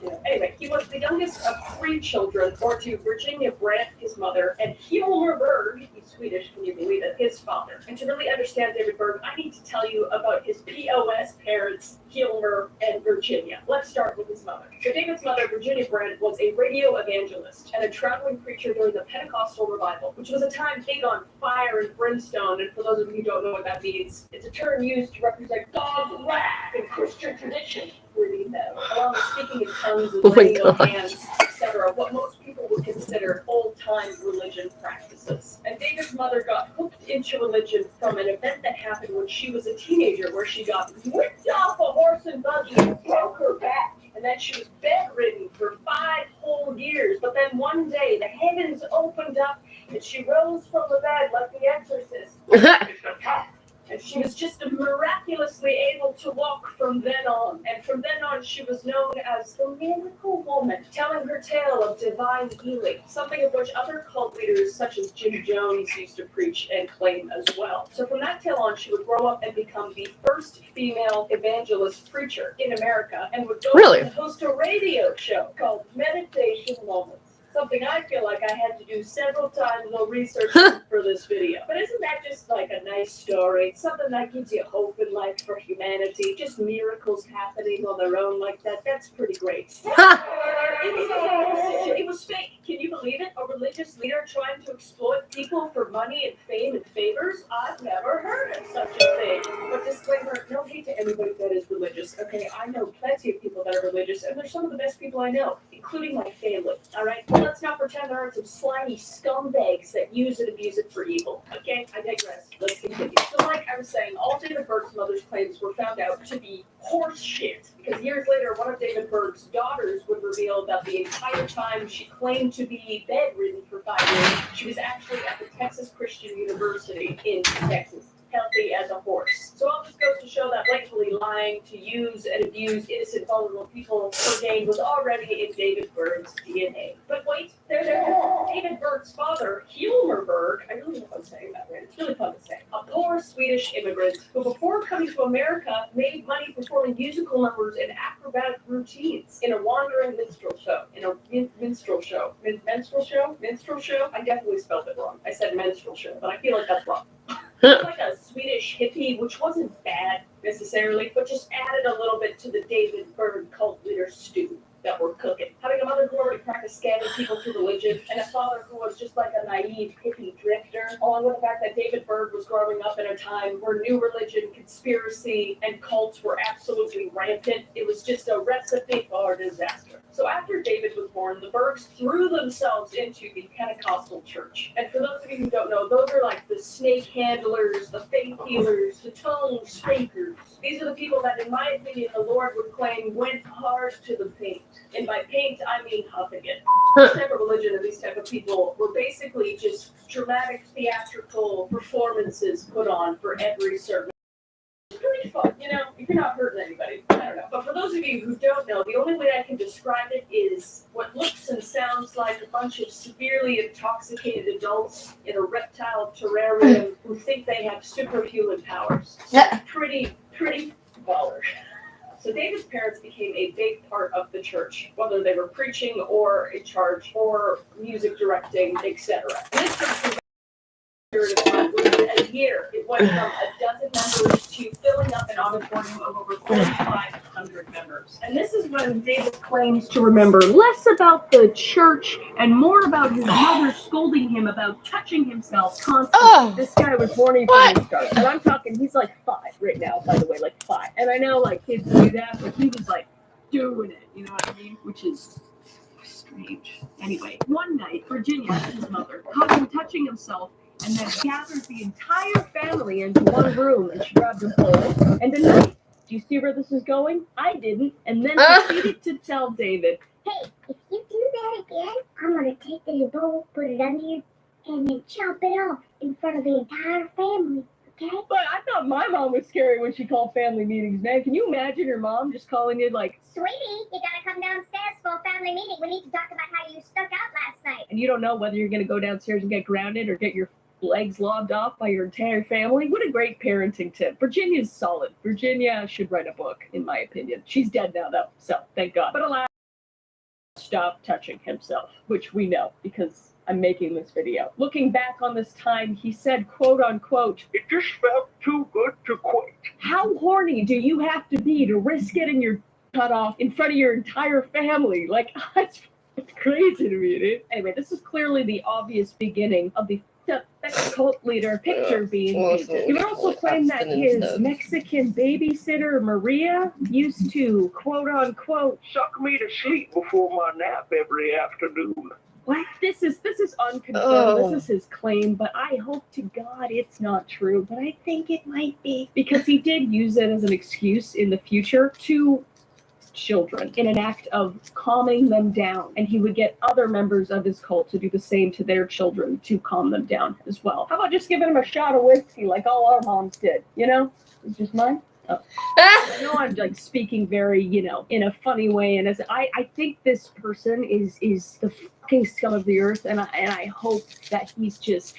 Yeah. Anyway, he was the youngest of 3 children, born to Virginia Brandt, his mother, and Hjalmar Berg, he's Swedish, can you believe it, his father. And to really understand David Berg, I need to tell you about his POS parents, Hjalmar and Virginia. Let's start with his mother. So David's mother, Virginia Brandt, was a radio evangelist and a traveling preacher during the Pentecostal revival, which was a time big on fire and brimstone. And for those of you who don't know what that means, it's a term used to represent God's wrath in Christian tradition. Along with speaking in tongues and laying on hands, etc., what most people would consider old-time religion practices. And David's mother got hooked into religion from an event that happened when she was a teenager, where she got whipped off a horse and buggy and broke her back. And then she was bedridden for 5 whole years. But then one day, the heavens opened up, and she rose from the bed like the exorcist. And she was just miraculously able to walk from then on. And from then on, she was known as the Miracle Woman, telling her tale of divine healing, something of which other cult leaders such as Jim Jones used to preach and claim as well. So from that tale on, she would grow up and become the first female evangelist preacher in America, and would go on to host a radio show called Meditation Moments. Something I feel like I had to do several times while researching for this video. But isn't that just like a nice story? Something that gives you hope in life for humanity. Just miracles happening on their own like that. That's pretty great. It was fake. Can you believe it? A religious leader trying to exploit people for money and fame and favors? I've never heard such a thing. But disclaimer, no hate to anybody that is religious, okay? I know plenty of people that are religious, and they're some of the best people I know, including my family, all right? But let's not pretend there aren't some slimy scumbags that use and abuse it for evil, okay? I digress. Let's continue. So like I was saying, all David Berg's mother's claims were found out to be horse shit, because years later, one of David Berg's daughters would reveal that the entire time she claimed to be bedridden for 5 years, she was actually at the Texas Christian University in Texas, healthy as a horse. So all this goes to show that blatantly lying to use and abuse innocent, vulnerable people for gain was already in David Berg's DNA. But wait, there's David Berg's father, Hilmer Berg. I really hope I'm saying that right. It's really fun to say. A poor Swedish immigrant who, before coming to America, made money performing musical numbers and acrobatic routines in a wandering minstrel show. Minstrel show. I definitely spelled it wrong. I said menstrual show, but I feel like that's wrong. Like a Swedish hippie, which wasn't bad necessarily, but just added a little bit to the David Berg cult leader stew that we're cooking. Having a mother who already practiced scamming people through religion, and a father who was just like a naive hippie drifter, along with the fact that David Berg was growing up in a time where new religion, conspiracy, and cults were absolutely rampant. It was just a recipe for disaster. So after David was born, the Bergs threw themselves into the Pentecostal church. And for those of you who don't know, those are like the snake handlers, the faith healers, the tongue speakers. These are the people that, in my opinion, the Lord would claim went hard to the paint. And by paint, I mean huffing it. This type of religion and these type of people were basically just dramatic theatrical performances put on for every sermon. It's pretty fun, you know, if you're not hurting anybody. I don't know. But for those of you who don't know, the only way I can describe it is what looks and sounds like a bunch of severely intoxicated adults in a reptile terrarium who think they have superhuman powers. So pretty baller. So David's parents became a big part of the church, whether they were preaching or in charge or music directing, etc. This church period of time, within a year, it went from a dozen members to filling up an auditorium of over 4,500 members. And this is when David claims to remember less about the church and more about his mother scolding him about touching himself constantly. This guy was horny from the start. And I'm talking, he's like 5 right now, by the way, like 5. And I know like kids do that, but he was like doing it, you know what I mean? Which is strange. Anyway, one night, Virginia, his mother, caught him touching himself and then gathered the entire family into one room and she grabbed a bowl and a knife. Do you see where this is going? I didn't. And then proceeded to tell David, Hey, if you do that again, I'm gonna take this bowl, put it under you, and then chop it off in front of the entire family, okay? but I thought my mom was scary when she called family meetings, man. Can you imagine your mom just calling it like, Sweetie, you gotta come downstairs for a family meeting. We need to talk about how you stuck out last night. and you don't know whether you're going to go downstairs and get grounded or get your legs lobbed off by your entire family? What a great parenting tip. Virginia's solid. Virginia should write a book, in my opinion. She's dead now, though, so thank God. But alas, stop touching himself, which we know because I'm making this video. Looking back on this time, he said, quote unquote, "It just felt too good to quit." How horny do you have to be to risk getting your cut off in front of your entire family? Like, it's crazy to me, dude. Anyway, this is clearly the obvious beginning of the cult leader picture being painted. He would also claim that his Mexican babysitter, Maria, used to, quote unquote, suck me to sleep before my nap every afternoon. What? This is unconfirmed. This is his claim, but I hope to God it's not true. But I think it might be because he did use it as an excuse in the future to children in an act of calming them down, and he would get other members of his cult to do the same to their children to calm them down as well. How about just giving them a shot of whiskey like all our moms did? You know, it's just mine. Oh. I know I'm like speaking very, you know, in a funny way, and as I think this person is the fucking scum of the earth, and I hope that he's just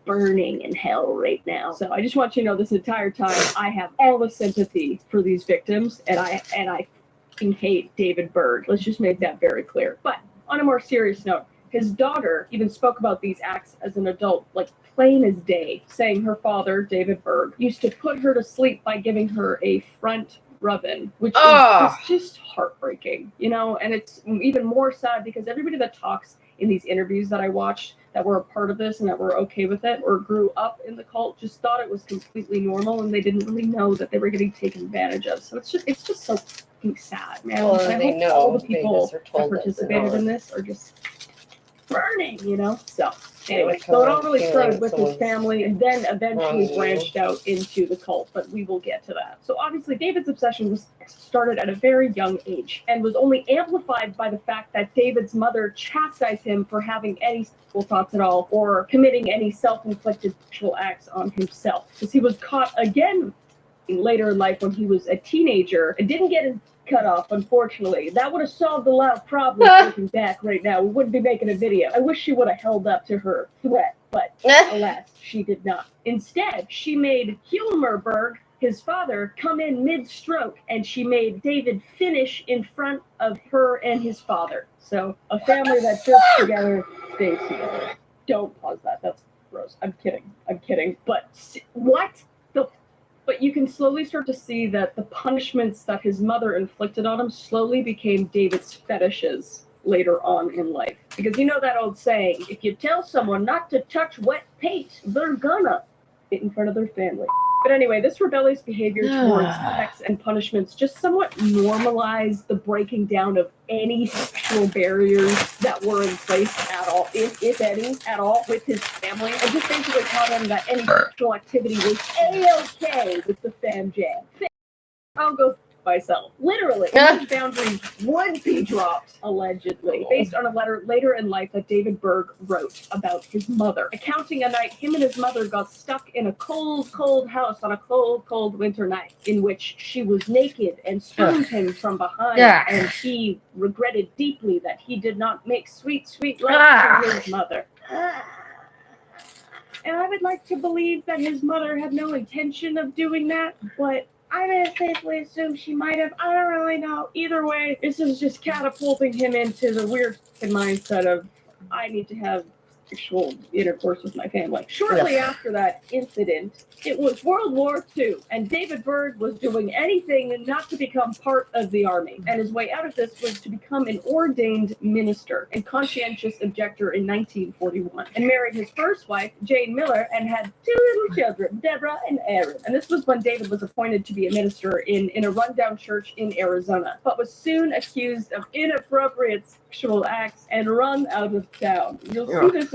burning in hell right now. So I just want you to know this entire time I have all the sympathy for these victims, and I fucking hate David Berg. Let's just make that very clear. But on a more serious note, his daughter even spoke about these acts as an adult, like plain as day, saying her father, David Berg, used to put her to sleep by giving her a front rub-in, which is just heartbreaking, you know. And it's even more sad because everybody that talks in these interviews that I watched that were a part of this and that were okay with it or grew up in the cult just thought it was completely normal and they didn't really know that they were getting taken advantage of. So it's just so fucking sad, man. Well, And I they hope know. all the They people just are that told that they're participated not. in this are just burning, you know? So anyway, Like, so it all really feeling started with his someone's family and then eventually wronging you. branched out into the cult, but we will get to that. So obviously David's obsession was started at a very young age and was only amplified by the fact that David's mother chastised him for having any sexual thoughts at all or committing any self-inflicted sexual acts on himself. Because he was caught again later in life when he was a teenager and didn't get his cut off, unfortunately. That would have solved a lot of problems looking back right now. We wouldn't be making a video. I wish she would have held up to her threat, but alas, she did not. Instead, she made Hilmerberg, his father, come in mid-stroke, and she made David finish in front of her and his father. So, a family that sits together stays together. Don't pause that. That's gross. I'm kidding. But what the... But you can slowly start to see that the punishments that his mother inflicted on him slowly became David's fetishes later on in life. Because you know that old saying, if you tell someone not to touch wet paint, they're gonna get in front of their family. But anyway, this rebellious behavior towards sex and punishments just somewhat normalized the breaking down of any sexual barriers that were in place at all, if any, at all, with his family, and just basically taught him that any sexual activity was A-okay with the fam jam. I'll go myself. Literally, these boundaries would be dropped, allegedly, based on a letter later in life that David Berg wrote about his mother, recounting a night him and his mother got stuck in a cold, cold house on a cold, cold winter night, in which she was naked and spooned him from behind, and he regretted deeply that he did not make sweet, sweet love to his mother. And I would like to believe that his mother had no intention of doing that, but I'm going to safely assume she might have. I don't really know. Either way, this is just catapulting him into the weird mindset of, I need to have sexual intercourse with my family. Shortly after that incident, it was World War II, and David Berg was doing anything not to become part of the army. And his way out of this was to become an ordained minister and conscientious objector in 1941, and married his first wife, Jane Miller, and had 2 little children, Deborah and Aaron. And this was when David was appointed to be a minister in a rundown church in Arizona, but was soon accused of inappropriate sexual acts and run out of town. You'll see this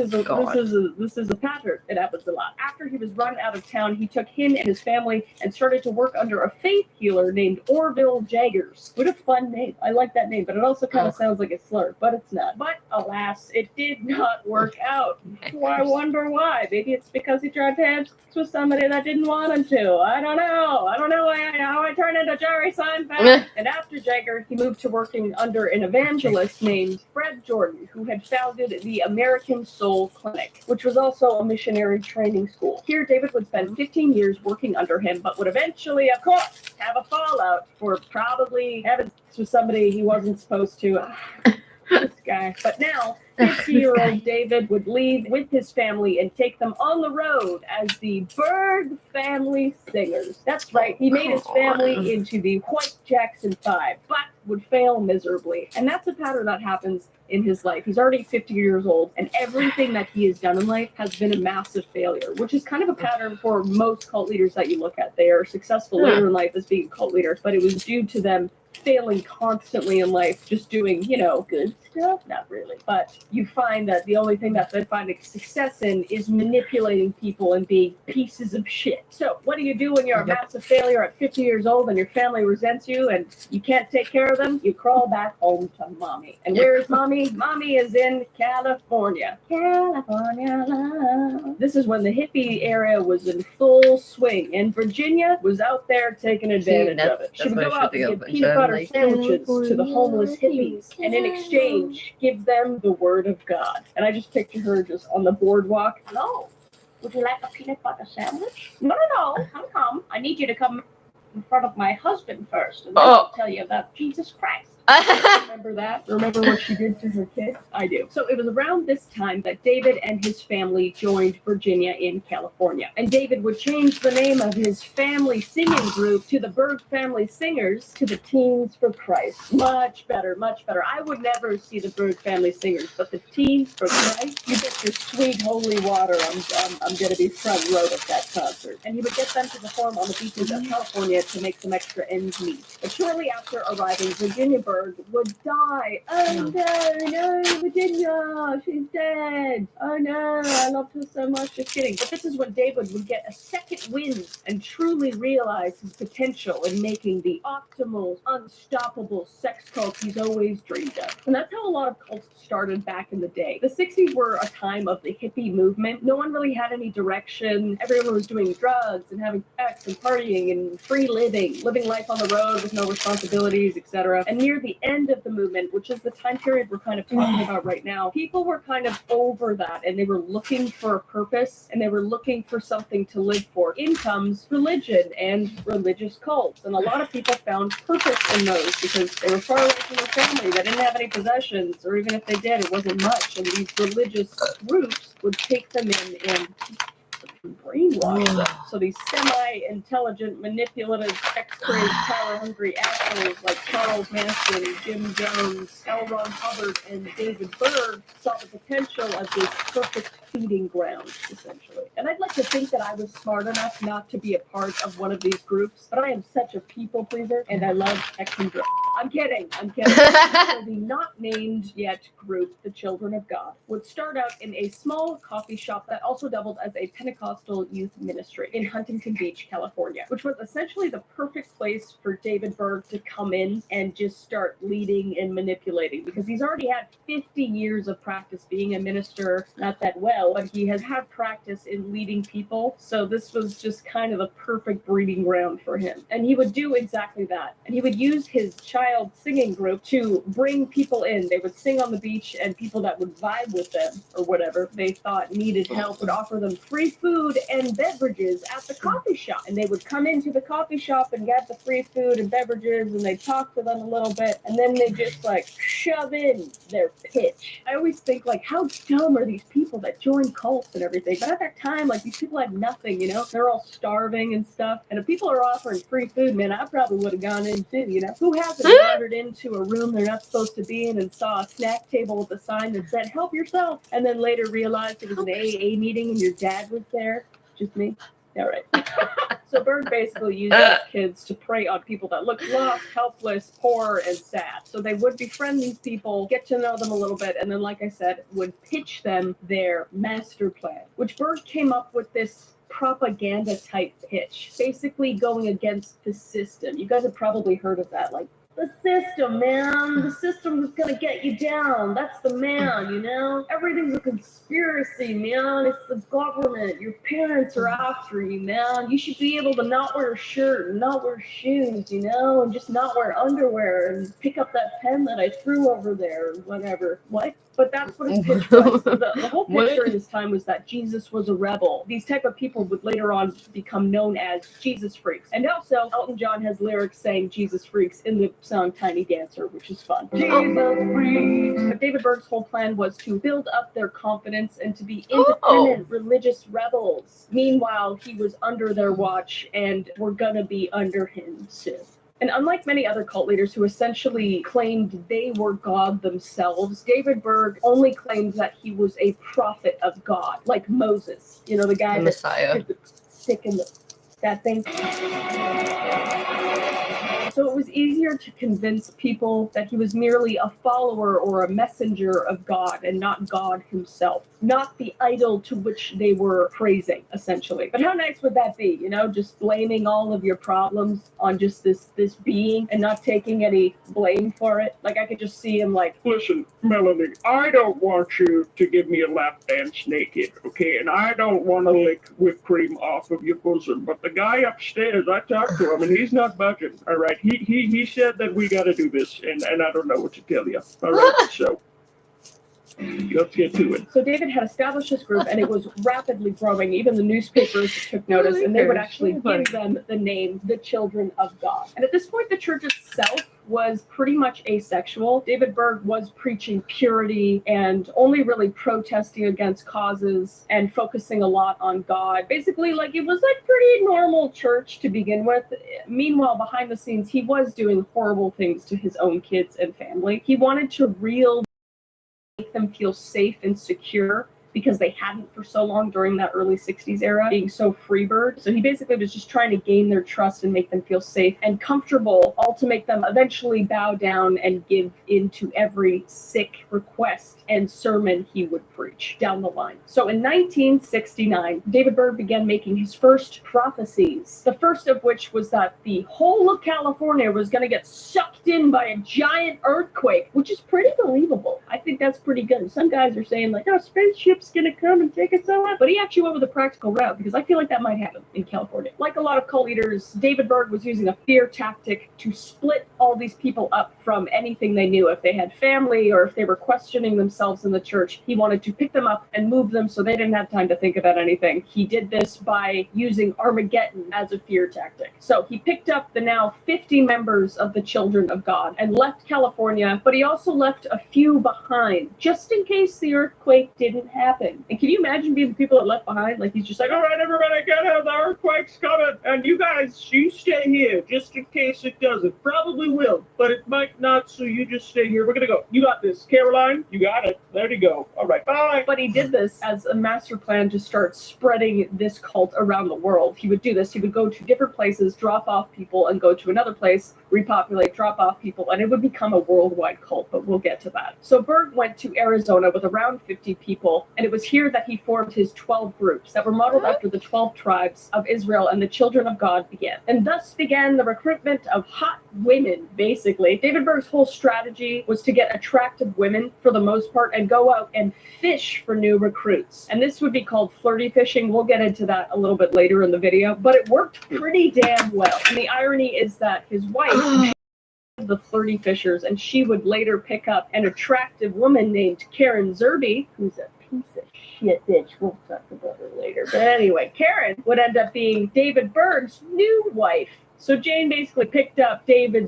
is a pattern. It happens a lot. After he was run out of town, he took him and his family and started to work under a faith healer named Orville Jaggers. What a fun name. I like that name, but it also kind of sounds like a slur, but it's not. But alas, it did not work out. So I wonder why. Maybe it's because he tried to have sex with somebody that didn't want him to. I don't know how I turned into Jerry Seinfeld. And after Jagger, he moved to working under an evangelist named Fred Jordan, who had founded the American Soul Clinic, which was also a missionary training school. Here, David would spend 15 years working under him, but would eventually, of course, have a fallout for probably having sex with somebody he wasn't supposed to. This guy. But now, 50-year-old David would leave with his family and take them on the road as the Berg Family Singers. That's right, he made his family into the White Jackson Five, but would fail miserably. And that's a pattern that happens in his life. He's already 50 years old, and everything that he has done in life has been a massive failure, which is kind of a pattern for most cult leaders that you look at. They are successful later in life as being a cult leader, but it was due to them failing constantly in life, just doing, good stuff? Not really. But you find that the only thing that they find success in is manipulating people and being pieces of shit. So what do you do when you're a massive failure at 50 years old and your family resents you and you can't take care of them? You crawl back home to mommy. And where is mommy? Mommy is in California. California love. This is when the hippie era was in full swing, and Virginia was out there taking advantage of it. She would go out and give peanut butter sandwiches to the homeless hippies, and in exchange, give them the word of God. And I just picture her just on the boardwalk. Hello, would you like a peanut butter sandwich? No. Come. I need you to come in front of my husband first, and then I'll tell you about Jesus Christ. Remember that? Remember what she did to her kid? I do. So it was around this time that David and his family joined Virginia in California. And David would change the name of his family singing group to the Berg Family Singers to the Teens for Christ. Much better, much better. I would never see the Berg Family Singers, but the Teens for Christ, you get your sweet holy water. I'm going to be front row at that concert. And he would get them to perform on the beaches of California to make some extra ends meet. But shortly after arriving, Virginia Berg would die. Oh no, Virginia, she's dead. Oh no, I loved her so much. Just kidding. But this is when David would get a second wind and truly realize his potential in making the optimal, unstoppable sex cult he's always dreamed of. And that's how a lot of cults started back in the day. The 60s were a time of the hippie movement. No one really had any direction. Everyone was doing drugs and having sex and partying and free living life on the road with no responsibilities, etc. And near the end of the movement, which is the time period we're kind of talking about right now, people were kind of over that and they were looking for a purpose and they were looking for something to live for. In comes religion and religious cults. And a lot of people found purpose in those because they were far away from their family. They didn't have any possessions, or even if they did, it wasn't much. And these religious groups would take them in and brainwash them. So these semi-intelligent, manipulative, sex-crazed, power-hungry assholes like Charles Manson, Jim Jones, L. Ron Hubbard, and David Berg saw the potential of this perfect feeding ground, essentially. And I'd like to think that I was smart enough not to be a part of one of these groups, but I am such a people pleaser, and I love sex and drugs. I'm kidding. So the not named yet group, the Children of God, would start out in a small coffee shop that also doubled as a Pentecostal youth ministry in Huntington Beach, California, which was essentially the perfect place for David Berg to come in and just start leading and manipulating, because he's already had 50 years of practice being a minister, not that well, but he has had practice in leading people. So this was just kind of the perfect breeding ground for him. And he would do exactly that. And he would use his child singing group to bring people in. They would sing on the beach, and people that would vibe with them or whatever they thought needed help would offer them free food and beverages at the coffee shop. And they would come into the coffee shop and get the free food and beverages, and they'd talk to them a little bit, and then they just like shove in their pitch. I always think, like, how dumb are these people that join cults and everything? But at that time, like, these people had nothing, you know? They're all starving and stuff. And if people are offering free food, man, I probably would have gone in too, you know? Who hasn't wandered into a room they're not supposed to be in and saw a snack table with a sign that said, "Help yourself," and then later realized it was an AA meeting and your dad was there? Just me? All right. So Berg basically used those kids to prey on people that looked lost, helpless, poor, and sad. So they would befriend these people, get to know them a little bit, and then, like I said, would pitch them their master plan, which Berg came up with this propaganda type pitch, basically going against the system. You guys have probably heard of that, like, the system, man. The system is gonna get you down. That's the man, you know? Everything's a conspiracy, man. It's the government. Your parents are after you, man. You should be able to not wear a shirt and not wear shoes, you know? And just not wear underwear and pick up that pen that I threw over there or whatever. What? But that's what his pitch was. The whole pitch during this time was that Jesus was a rebel. These type of people would later on become known as Jesus freaks. And also, Elton John has lyrics saying Jesus freaks in the song Tiny Dancer, which is fun. Jesus freaks. But David Berg's whole plan was to build up their confidence and to be independent religious rebels. Meanwhile, he was under their watch and were gonna be under him soon. And unlike many other cult leaders who essentially claimed they were God themselves, David Berg only claimed that he was a prophet of God, like Moses. You know, the guy The Messiah. that stick in that thing. So it was easier to convince people that he was merely a follower or a messenger of God and not God himself, not the idol to which they were praising, essentially. But how nice would that be, you know, just blaming all of your problems on just this being and not taking any blame for it? Like, I could just see him like, "Listen, Melanie, I don't want you to give me a lap dance naked, okay? And I don't want to lick whipped cream off of your bosom. But the guy upstairs, I talked to him, and he's not budging, all right? He said that we got to do this, and I don't know what to tell you, all right? So let's get to it." So David had established this group, and it was rapidly growing. Even the newspapers took notice, and they would actually give them the name, the Children of God. And at this point, the church itself was pretty much asexual. David Berg was preaching purity and only really protesting against causes and focusing a lot on God. Basically, like, it was like pretty normal church to begin with. Meanwhile, behind the scenes, he was doing horrible things to his own kids and family. He wanted to make them feel safe and secure because they hadn't for so long during that early 60s era, being so freebird. So he basically was just trying to gain their trust and make them feel safe and comfortable, all to make them eventually bow down and give into every sick request and sermon he would preach down the line. So in 1969, David Berg began making his first prophecies, the first of which was that the whole of California was going to get sucked in by a giant earthquake, which is pretty believable. I think that's pretty good. Some guys are saying like, oh, spaceship's going to come and take us all out. But he actually went with a practical route because I feel like that might happen in California. Like a lot of cult leaders, David Berg was using a fear tactic to split all these people up from anything they knew. If they had family or if they were questioning themselves in the church, he wanted to pick them up and move them so they didn't have time to think about anything. He did this by using Armageddon as a fear tactic. So he picked up the now 50 members of the Children of God and left California, but he also left a few behind just in case the earthquake didn't happen. And can you imagine being the people that left behind? Like, he's just like, all right, everybody, get out, the earthquake's coming, and you guys, you stay here just in case it doesn't. Probably will, but it might not, so you just stay here. We're gonna go. You got this, Caroline. You got it. There you go. All right, bye. But he did this as a master plan to start spreading this cult around the world. He would do this. He would go to different places, drop off people, and go to another place, repopulate, drop off people, and it would become a worldwide cult, but we'll get to that. So Berg went to Arizona with around 50 people, and it was here that he formed his 12 groups that were modeled after the 12 tribes of Israel, and the Children of God began. And thus began the recruitment of hot women, basically. David Berg's whole strategy was to get attractive women, for the most part, and go out and fish for new recruits. And this would be called flirty fishing. We'll get into that a little bit later in the video, but it worked pretty damn well. And the irony is that his wife, the flirty fishers, and she would later pick up an attractive woman named Karen Zerby, who's a piece of shit bitch. We'll talk about her later. But anyway, Karen would end up being David Berg's new wife. So Jane basically picked up David.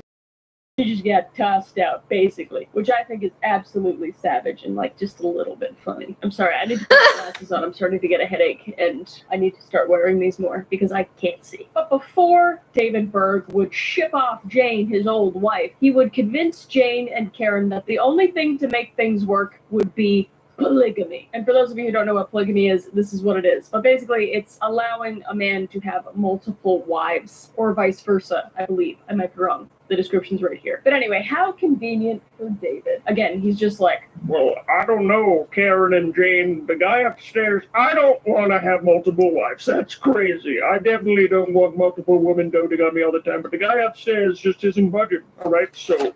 She just got tossed out, basically, which I think is absolutely savage and, like, just a little bit funny. I'm sorry, I need to put my glasses on. I'm starting to get a headache, and I need to start wearing these more because I can't see. But before David Berg would ship off Jane, his old wife, he would convince Jane and Karen that the only thing to make things work would be polygamy. And for those of you who don't know what polygamy is, this is what it is. But basically, it's allowing a man to have multiple wives, or vice versa, I believe. I might be wrong. The description's right here. But anyway, how convenient for David. Again, he's just like, well, I don't know, Karen and Jane, the guy upstairs, I don't want to have multiple wives. That's crazy. I definitely don't want multiple women doting on me all the time, but the guy upstairs just isn't budging. All right, so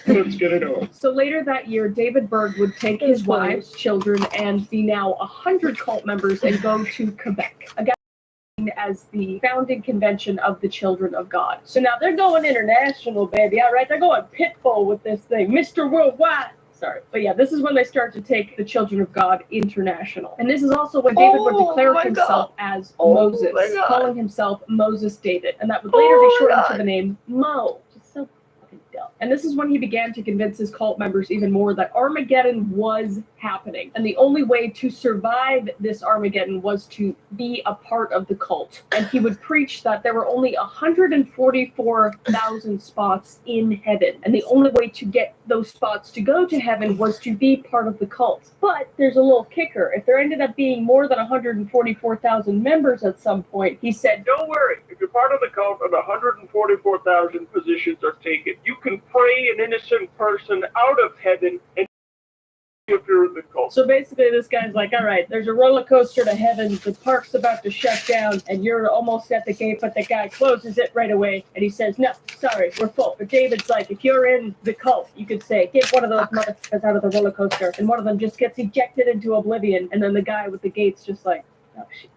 let's get it on. So later that year, David Berg would take his wives, children, and the now 100 cult members and go to Quebec, again as the founding convention of the Children of God. So now they're going international, baby. All right, they're going Pitbull with this thing, Mr. Worldwide. Sorry. But yeah, this is when they start to take the Children of God international. And this is also when David would declare himself as Moses, calling himself Moses David. And that would later be shortened to the name Mo. Just so fucking dumb. And this is when he began to convince his cult members even more that Armageddon was happening. And the only way to survive this Armageddon was to be a part of the cult. And he would preach that there were only 144,000 spots in heaven. And the only way to get those spots to go to heaven was to be part of the cult. But there's a little kicker. If there ended up being more than 144,000 members at some point, he said, don't worry. If you're part of the cult and 144,000 positions are taken, you can pray an innocent person out of heaven and if you're in the cult. So basically this guy's like, all right, there's a roller coaster to heaven, the park's about to shut down, and you're almost at the gate, but the guy closes it right away, and he says, no, sorry, we're full. But David's like, if you're in the cult, you could say, get one of those motherfuckers out of the roller coaster, and one of them just gets ejected into oblivion, and then the guy with the gate's just like, oh shit.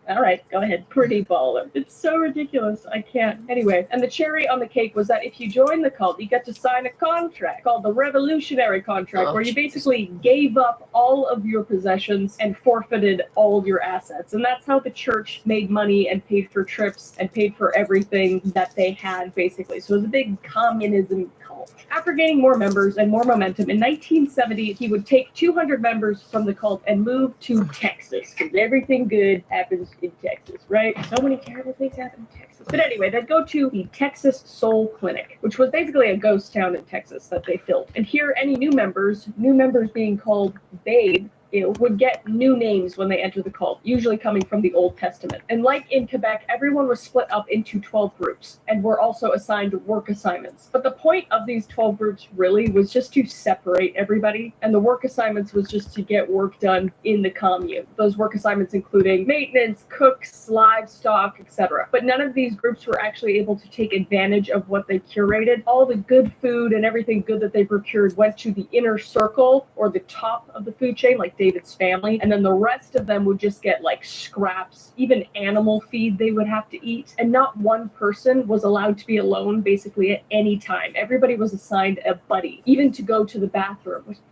All right, go ahead. Pretty baller. It's so ridiculous. I can't. Anyway, and the cherry on the cake was that if you join the cult, you get to sign a contract called the Revolutionary Contract, where you basically gave up all of your possessions and forfeited all your assets. And that's how the church made money and paid for trips and paid for everything that they had, basically. So it was a big communism cult. After gaining more members and more momentum, in 1970, he would take 200 members from the cult and move to Texas, because everything good happens in Texas, right? So many terrible things happen in Texas. But anyway, they'd go to the Texas Soul Clinic, which was basically a ghost town in Texas that they filled. And here, any new members being called Babe, would get new names when they enter the cult, usually coming from the Old Testament. And like in Quebec, everyone was split up into 12 groups and were also assigned work assignments. But the point of these 12 groups really was just to separate everybody, and the work assignments was just to get work done in the commune. Those work assignments including maintenance, cooks, livestock, etc. But none of these groups were actually able to take advantage of what they curated. All the good food and everything good that they procured went to the inner circle, or the top of the food chain, like David's family, and then the rest of them would just get like scraps, even animal feed they would have to eat, and not one person was allowed to be alone basically at any time. Everybody was assigned a buddy, even to go to the bathroom, which is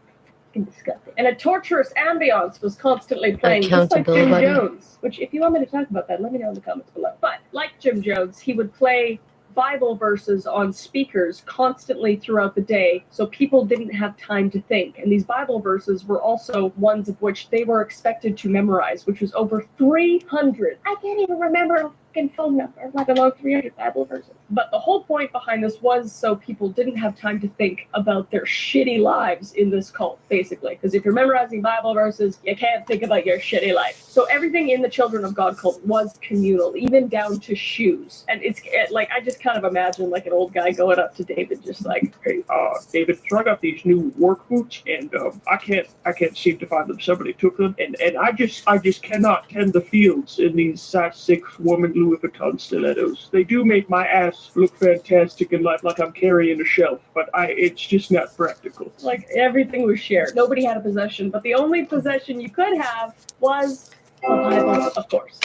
fucking disgusting. And a torturous ambiance was constantly playing, just like Jim Jones, which if you want me to talk about that, let me know in the comments below. But like Jim Jones, he would play Bible verses on speakers constantly throughout the day, so people didn't have time to think. And these Bible verses were also ones of which they were expected to memorize, which was over 300. I can't even remember a fucking phone number, let alone 300 Bible verses. But the whole point behind this was so people didn't have time to think about their shitty lives in this cult, basically. Because if you're memorizing Bible verses, you can't think about your shitty life. So everything in the Children of God cult was communal, even down to shoes. And it's like, I just kind of imagine like an old guy going up to David, just like, Hey, David, so I got these new work boots, and I can't seem to find them. Somebody took them, and I just cannot tend the fields in these size 6 woman Louis Vuitton stilettos. They do make my ass look fantastic and like I'm carrying a shelf, but it's just not practical. Like everything was shared. Nobody had a possession, but the only possession you could have was a Bible, of course.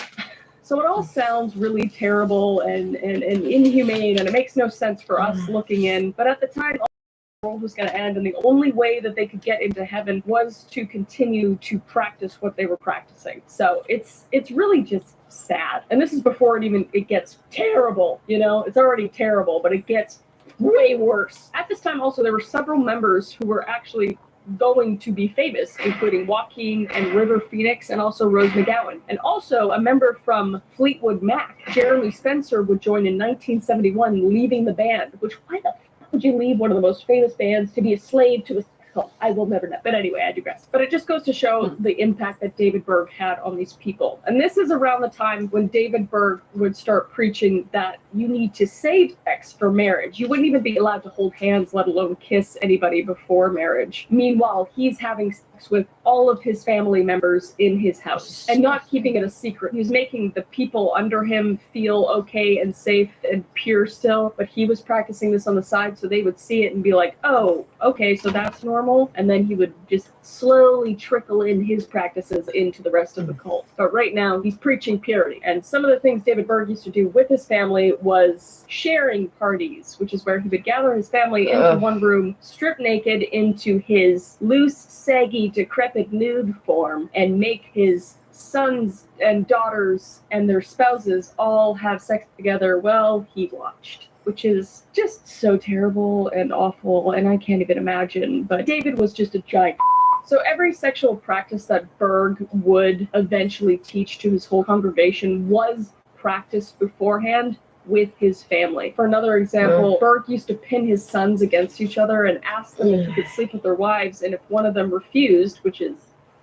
So it all sounds really terrible and inhumane, and it makes no sense for us looking in. But at the time, the world was going to end, and the only way that they could get into heaven was to continue to practice what they were practicing. So it's really just sad. And this is before it gets terrible. It's already terrible, but it gets way worse. At this time, also, there were several members who were actually going to be famous, including Joaquin and River Phoenix, and also Rose McGowan. And also a member from Fleetwood Mac, Jeremy Spencer, would join in 1971, leaving the band, which why the fuck would you leave one of the most famous bands to be a slave to a cult? I will never know. But anyway, I digress. But it just goes to show the impact that David Berg had on these people. And this is around the time when David Berg would start preaching that you need to save sex for marriage. You wouldn't even be allowed to hold hands, let alone kiss anybody before marriage. Meanwhile, he's having sex with all of his family members in his house and not keeping it a secret. He was making the people under him feel okay and safe and pure still, but he was practicing this on the side so they would see it and be like, oh, okay, so that's normal. And then he would just slowly trickle in his practices into the rest of the cult. But right now, he's preaching purity. And some of the things David Berg used to do with his family was sharing parties, which is where he would gather his family into one room, strip naked into his loose, saggy, decrepit nude form, and make his sons and daughters and their spouses all have sex together while he watched, which is just so terrible and awful, and I can't even imagine. But David was just a giant. So every sexual practice that Berg would eventually teach to his whole congregation was practiced beforehand with his family. For another example, Berg used to pin his sons against each other and ask them if he could sleep with their wives, and if one of them refused, which is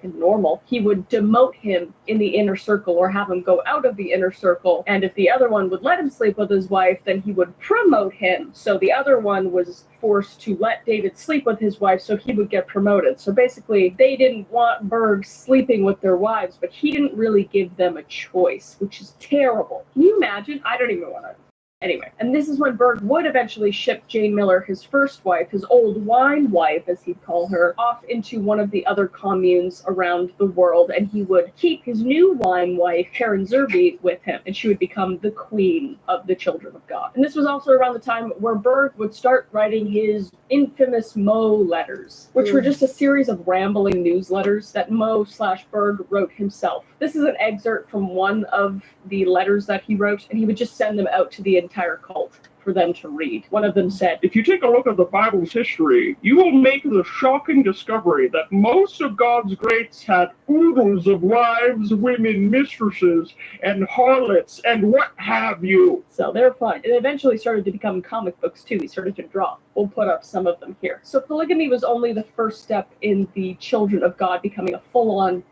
normal, he would demote him in the inner circle or have him go out of the inner circle. And if the other one would let him sleep with his wife, then he would promote him. So the other one was forced to let David sleep with his wife so he would get promoted. So basically, they didn't want Berg sleeping with their wives, but he didn't really give them a choice, which is terrible. Can you imagine? I don't even want to Anyway, and this is when Berg would eventually ship Jane Miller, his first wife, his old wine wife, as he'd call her, off into one of the other communes around the world, and he would keep his new wine wife, Karen Zerbe, with him, and she would become the queen of the Children of God. And this was also around the time where Berg would start writing his infamous Mo letters, which were just a series of rambling newsletters that Mo/Berg wrote himself. This is an excerpt from one of the letters that he wrote, and he would just send them out to the entire cult for them to read. One of them said, If you take a look at the Bible's history, you will make the shocking discovery that most of God's greats had oodles of wives, women, mistresses, and harlots, and what have you. So they're fun. It eventually started to become comic books too. He started to draw. We'll put up some of them here. So polygamy was only the first step in the Children of God becoming a full-on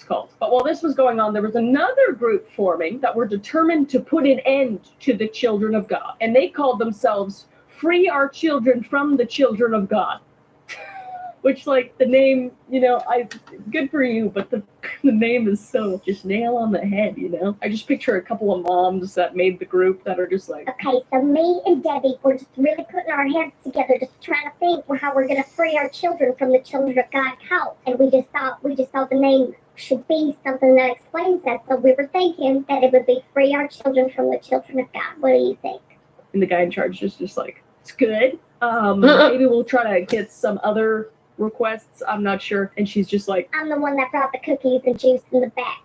cult. But while this was going on, there was another group forming that were determined to put an end to the Children of God. And they called themselves Free Our Children from the Children of God. Which, like, the name, good for you, but the name is so just nail on the head, I just picture a couple of moms that made the group that are just like, Okay, so me and Debbie, we're just really putting our heads together, just trying to think how we're going to free our children from the Children of God cult. And we just thought the name should be something that explains that. So we were thinking that it would be Free Our Children from the Children of God. What do you think? And the guy in charge is just like, it's good. Maybe we'll try to get some other requests. I'm not sure. And she's just like, I'm the one that brought the cookies and juice in the back.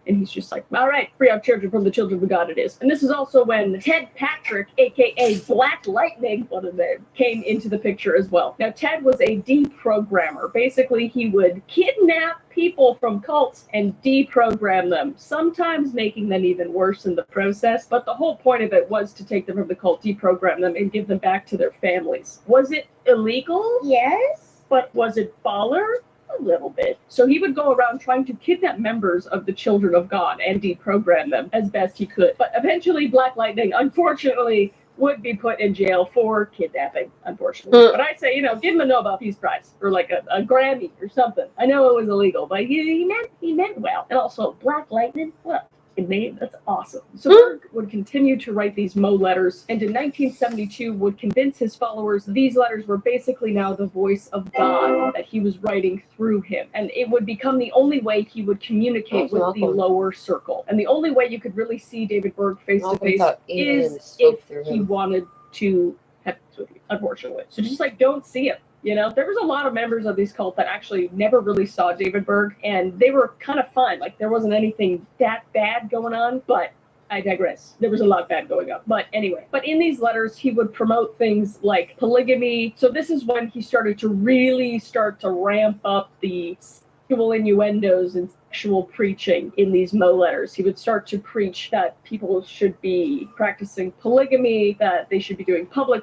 And he's just like, all right, free our children from the Children of God it is. And this is also when Ted Patrick, a.k.a. Black Lightning, one of them, came into the picture as well. Now, Ted was a deprogrammer. Basically, he would kidnap people from cults and deprogram them, sometimes making them even worse in the process. But the whole point of it was to take them from the cult, deprogram them, and give them back to their families. Was it illegal? Yes. But was it baller? A little bit. So he would go around trying to kidnap members of the Children of God and deprogram them as best he could. But eventually Black Lightning, unfortunately, would be put in jail for kidnapping, unfortunately. But I say, give him a Nobel Peace Prize or like a Grammy or something. I know it was illegal, but he meant well. And also Black Lightning, what a name, that's awesome. So Berg would continue to write these Mo letters, and in 1972 would convince his followers these letters were basically now the voice of God, that he was writing through him. And it would become the only way he would communicate with the lower circle. And the only way you could really see David Berg face to face is if he wanted to have sex with you, unfortunately. So just don't see him. There was a lot of members of these cults that actually never really saw David Berg, and they were kind of fine. There wasn't anything that bad going on, but I digress. There was a lot bad going on. But anyway, in these letters, he would promote things like polygamy. So this is when he started to really ramp up the sexual innuendos and sexual preaching in these Mo letters. He would start to preach that people should be practicing polygamy, that they should be doing public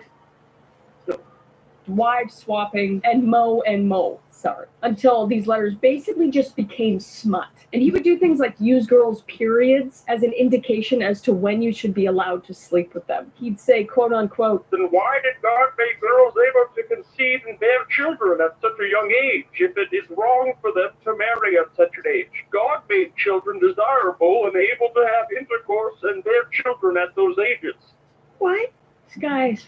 wife swapping, and Mo, until these letters basically just became smut. And he would do things like use girls' periods as an indication as to when you should be allowed to sleep with them. He'd say, quote unquote, Then why did God make girls able to conceive and bear children at such a young age, if it is wrong for them to marry at such an age? God made children desirable and able to have intercourse and bear children at those ages. What? This guy's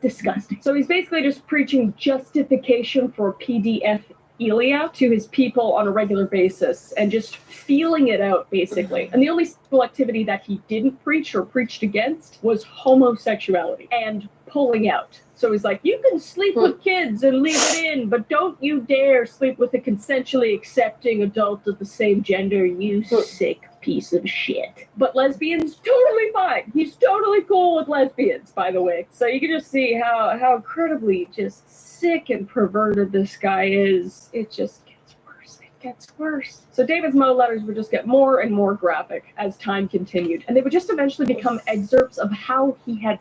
disgusting. So he's basically just preaching justification for pedophilia to his people on a regular basis and just feeling it out, basically. And the only sexual activity that he didn't preach or preached against was homosexuality and pulling out. So he's like, you can sleep with kids and leave it in, but don't you dare sleep with a consensually accepting adult of the same gender, you sick piece of shit. But lesbians, totally fine. He's totally cool with lesbians, by the way. So you can just see how incredibly just sick and perverted this guy is. It just gets worse. It gets worse. So David's Mo letters would just get more and more graphic as time continued. And they would just eventually become excerpts of how he had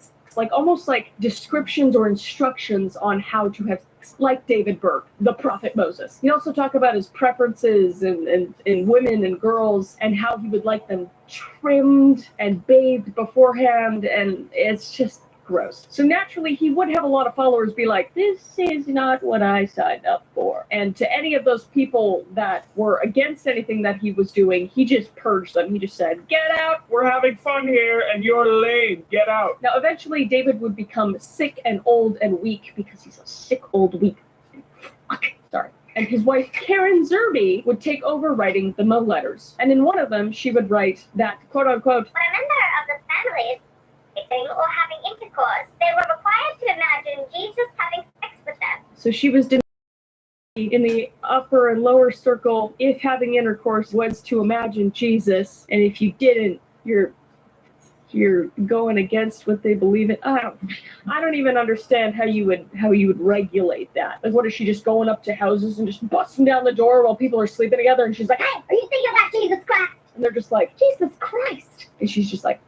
almost like descriptions or instructions on how to have sex, like David Berg, the prophet Moses. He also talked about his preferences in women and girls and how he would like them trimmed and bathed beforehand, and it's just gross. So naturally, he would have a lot of followers be like, this is not what I signed up for. And to any of those people that were against anything that he was doing, he just purged them. He just said, get out, We're having fun here and you're lame. Get out. Now, eventually, David would become sick and old and weak because he's a sick, old, weak. Fuck. Sorry. And his wife, Karen Zerby, would take over writing the Mo letters. And in one of them, she would write that, quote unquote, When a member of the family is kissing or having intercourse, they were required to imagine Jesus having sex with them. so she was in the upper and lower circle if having intercourse was to imagine Jesus. And if you didn't, you're going against what they believe in. I don't even understand how you would regulate that. Like, what is she just going up to houses and just busting down the door while people are sleeping together? And she's like, Hey, are you thinking about Jesus Christ? and they're just like, Jesus Christ. And she's just like,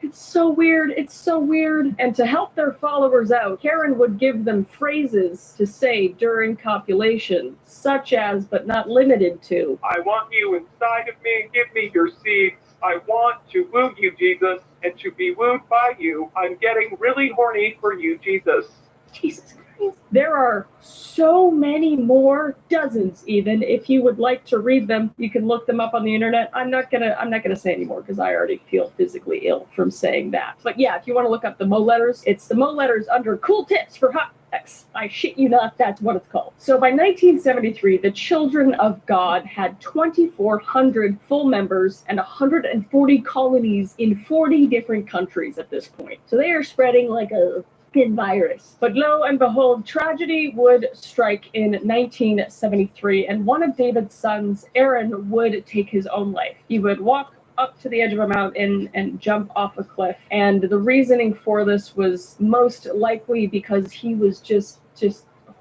it's so weird. It's so weird. And to help their followers out, Karen would give them phrases to say during copulation, such as, but not limited to, I want you inside of me and give me your seeds. I want to woo you, Jesus, and to be wooed by you. I'm getting really horny for you, Jesus. Jesus Christ. There are so many more, dozens even. If you would like to read them, you can look them up on the internet. I'm not gonna say anymore because I already feel physically ill from saying that. But yeah, if you want to look up the Mo letters, it's the Mo letters under Cool Tips for Hot Sex. I shit you not, that's what it's called. So by 1973, the Children of God had 2,400 full members and 140 colonies in 40 different countries at this point. So they are spreading like a virus. But lo and behold, tragedy would strike in 1973, and one of David's sons, Aaron, would take his own life. He would walk up to the edge of a mountain and jump off a cliff. And the reasoning for this was most likely because he was just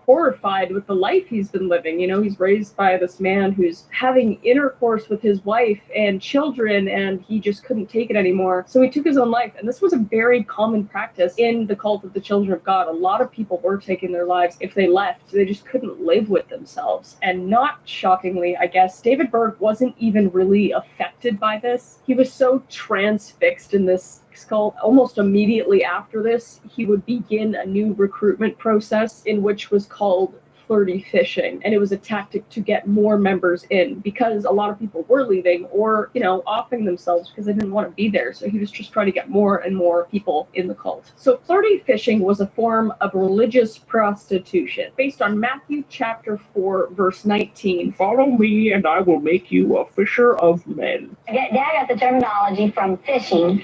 horrified with the life he's been living. You know, he's raised by this man who's having intercourse with his wife and children, and he just couldn't take it anymore. So he took his own life. And this was a very common practice in the cult of the Children of God. A lot of people were taking their lives if they left. They just couldn't live with themselves. And not shockingly, I guess, David Berg wasn't even really affected by this. He was so transfixed in this cult. Almost immediately after this, he would begin a new recruitment process in which was called flirty fishing, and it was a tactic to get more members in because a lot of people were leaving or, you know, offing themselves because they didn't want to be there. So he was just trying to get more and more people in the cult. So flirty fishing was a form of religious prostitution based on Matthew chapter 4 verse 19. Follow me and I will make you a fisher of men. Dad got the terminology from fishing,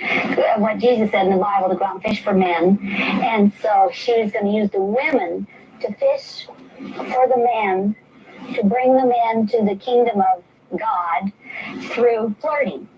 what Jesus said in the Bible, to go out and fish for men. And so she was going to use the women to fish for the men, to bring the men to the kingdom of God through flirting.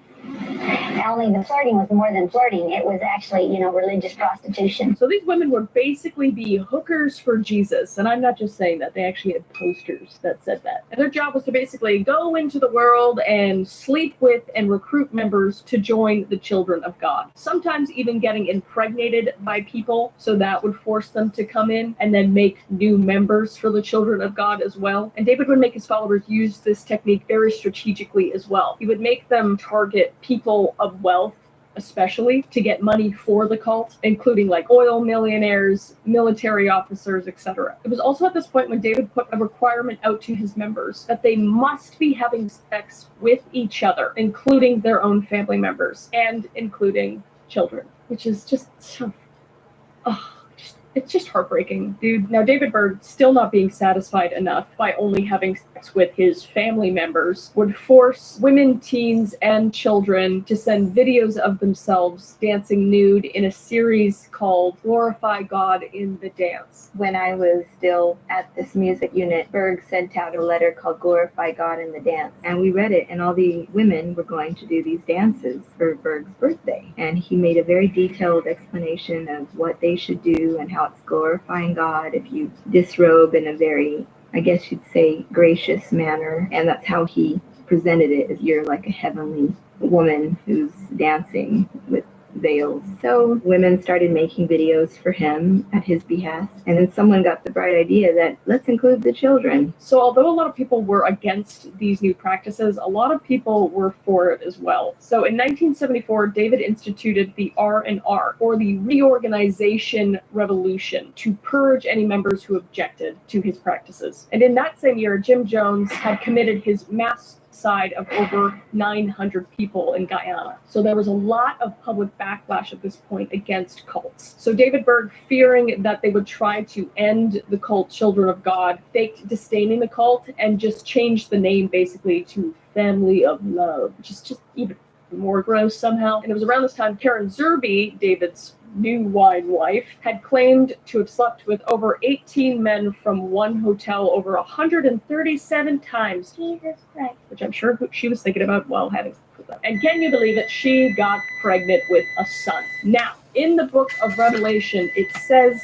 Only the flirting was more than flirting. It was actually, you know, religious prostitution. So these women would basically be hookers for Jesus. And I'm not just saying that. They actually had posters that said that. And their job was to basically go into the world and sleep with and recruit members to join the Children of God. Sometimes even getting impregnated by people. So that would force them to come in and then make new members for the Children of God as well. And David would make his followers use this technique very strategically as well. He would make them target people of wealth, especially to get money for the cult, including like oil millionaires, military officers, etc. It was also at this point when David put a requirement out to his members that they must be having sex with each other, including their own family members and including children, which is just so, it's just heartbreaking, dude. Now, David Berg, still not being satisfied enough by only having sex with his family members, would force women, teens, and children to send videos of themselves dancing nude in a series called Glorify God in the Dance. When I was still at this music unit, Berg sent out a letter called Glorify God in the Dance. And we read it, and all the women were going to do these dances for Berg's birthday. And he made a very detailed explanation of what they should do and how it's glorifying God if you disrobe in a very, I guess you'd say, gracious manner. And that's how he presented it, as you're like a heavenly woman who's dancing with veils. So women started making videos for him at his behest, and then someone got the bright idea that let's include the children. So although a lot of people were against these new practices, a lot of people were for it as well. So in 1974, David instituted the R&R, or the Reorganization Revolution, to purge any members who objected to his practices. And in that same year, Jim Jones had committed his mass side of over 900 people in Guyana. So there was a lot of public backlash at this point against cults. So David Berg, fearing that they would try to end the cult Children of God, faked disdaining the cult and just changed the name basically to Family of Love, which is just even more gross somehow. And it was around this time Karen Zerby, David's new wine wife, had claimed to have slept with over 18 men from one hotel over 137 times. Jesus Christ. Which I'm sure she was thinking about while having sex with them. And can you believe it? She got pregnant with a son. Now, in the book of Revelation, it says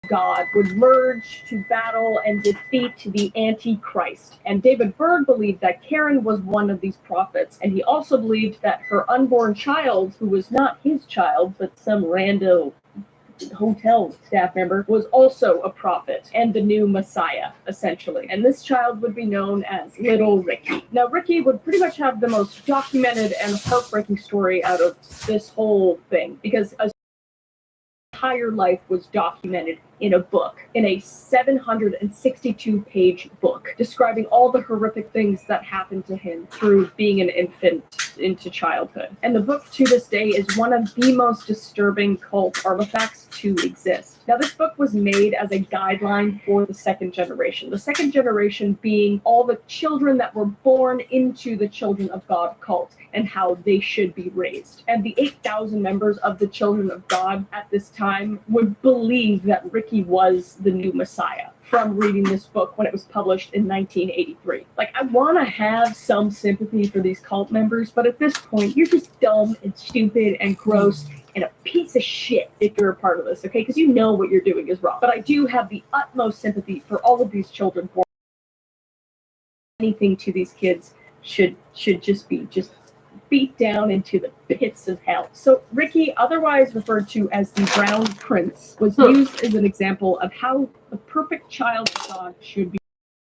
God would merge to battle and defeat the Antichrist. And David Berg believed that Karen was one of these prophets, and he also believed that her unborn child, who was not his child, but some rando hotel staff member, was also a prophet and the new Messiah, essentially. And this child would be known as Little Ricky. Now, Ricky would pretty much have the most documented and heartbreaking story out of this whole thing, because his entire life was documented in a book, in a 762-page book, describing all the horrific things that happened to him through being an infant into childhood. And the book to this day is one of the most disturbing cult artifacts to exist. Now, this book was made as a guideline for the second generation. The second generation being all the children that were born into the Children of God cult and how they should be raised. And the 8,000 members of the Children of God at this time would believe that Ricky was the new Messiah from reading this book when it was published in 1983. Like, I want to have some sympathy for these cult members, but at this point, you're just dumb and stupid and gross and a piece of shit if you're a part of this, okay? Because you know what you're doing is wrong. But I do have the utmost sympathy for all of these children. Anything to these kids should just be beat down into the pits of hell. So Ricky, otherwise referred to as the Brown Prince, was used as an example of how the perfect child of God should be.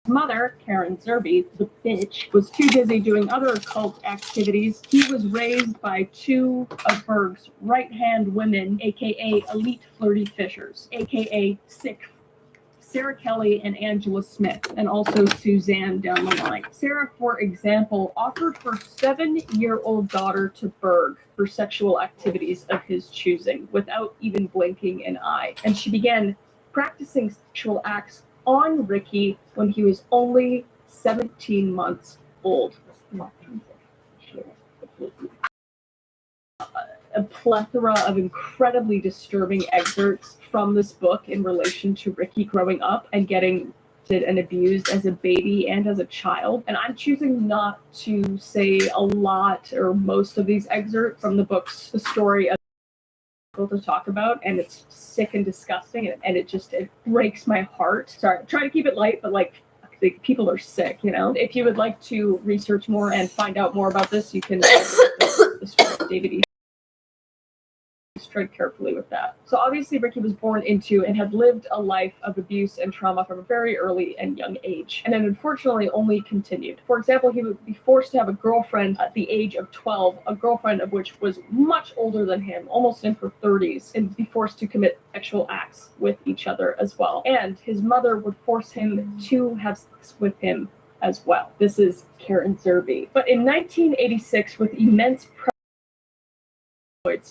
His mother, Karen Zerby, the bitch, was too busy doing other occult activities. He was raised by two of Berg's right-hand women, aka elite flirty fishers, aka sick Sarah Kelly and Angela Smith, and also Suzanne down the line. Sarah, for example, offered her 7-year-old daughter to Berg for sexual activities of his choosing without even blinking an eye. And she began practicing sexual acts on Ricky when he was only 17 months old. A plethora of incredibly disturbing excerpts from this book in relation to Ricky growing up and getting and abused as a baby and as a child. And I'm choosing not to say a lot or most of these excerpts from the book's the story of to talk about, and it's sick and disgusting, and it breaks my heart. Sorry, try to keep it light, but like, the people are sick, you know. If you would like to research more and find out more about this, you can the story of David E. Tread carefully with that. So obviously Ricky was born into and had lived a life of abuse and trauma from a very early and young age, and then unfortunately only continued. For example, he would be forced to have a girlfriend at the age of 12, a girlfriend of which was much older than him, almost in her 30s, and be forced to commit sexual acts with each other as well. And his mother would force him to have sex with him as well. This is Karen Zerby. But in 1986, with immense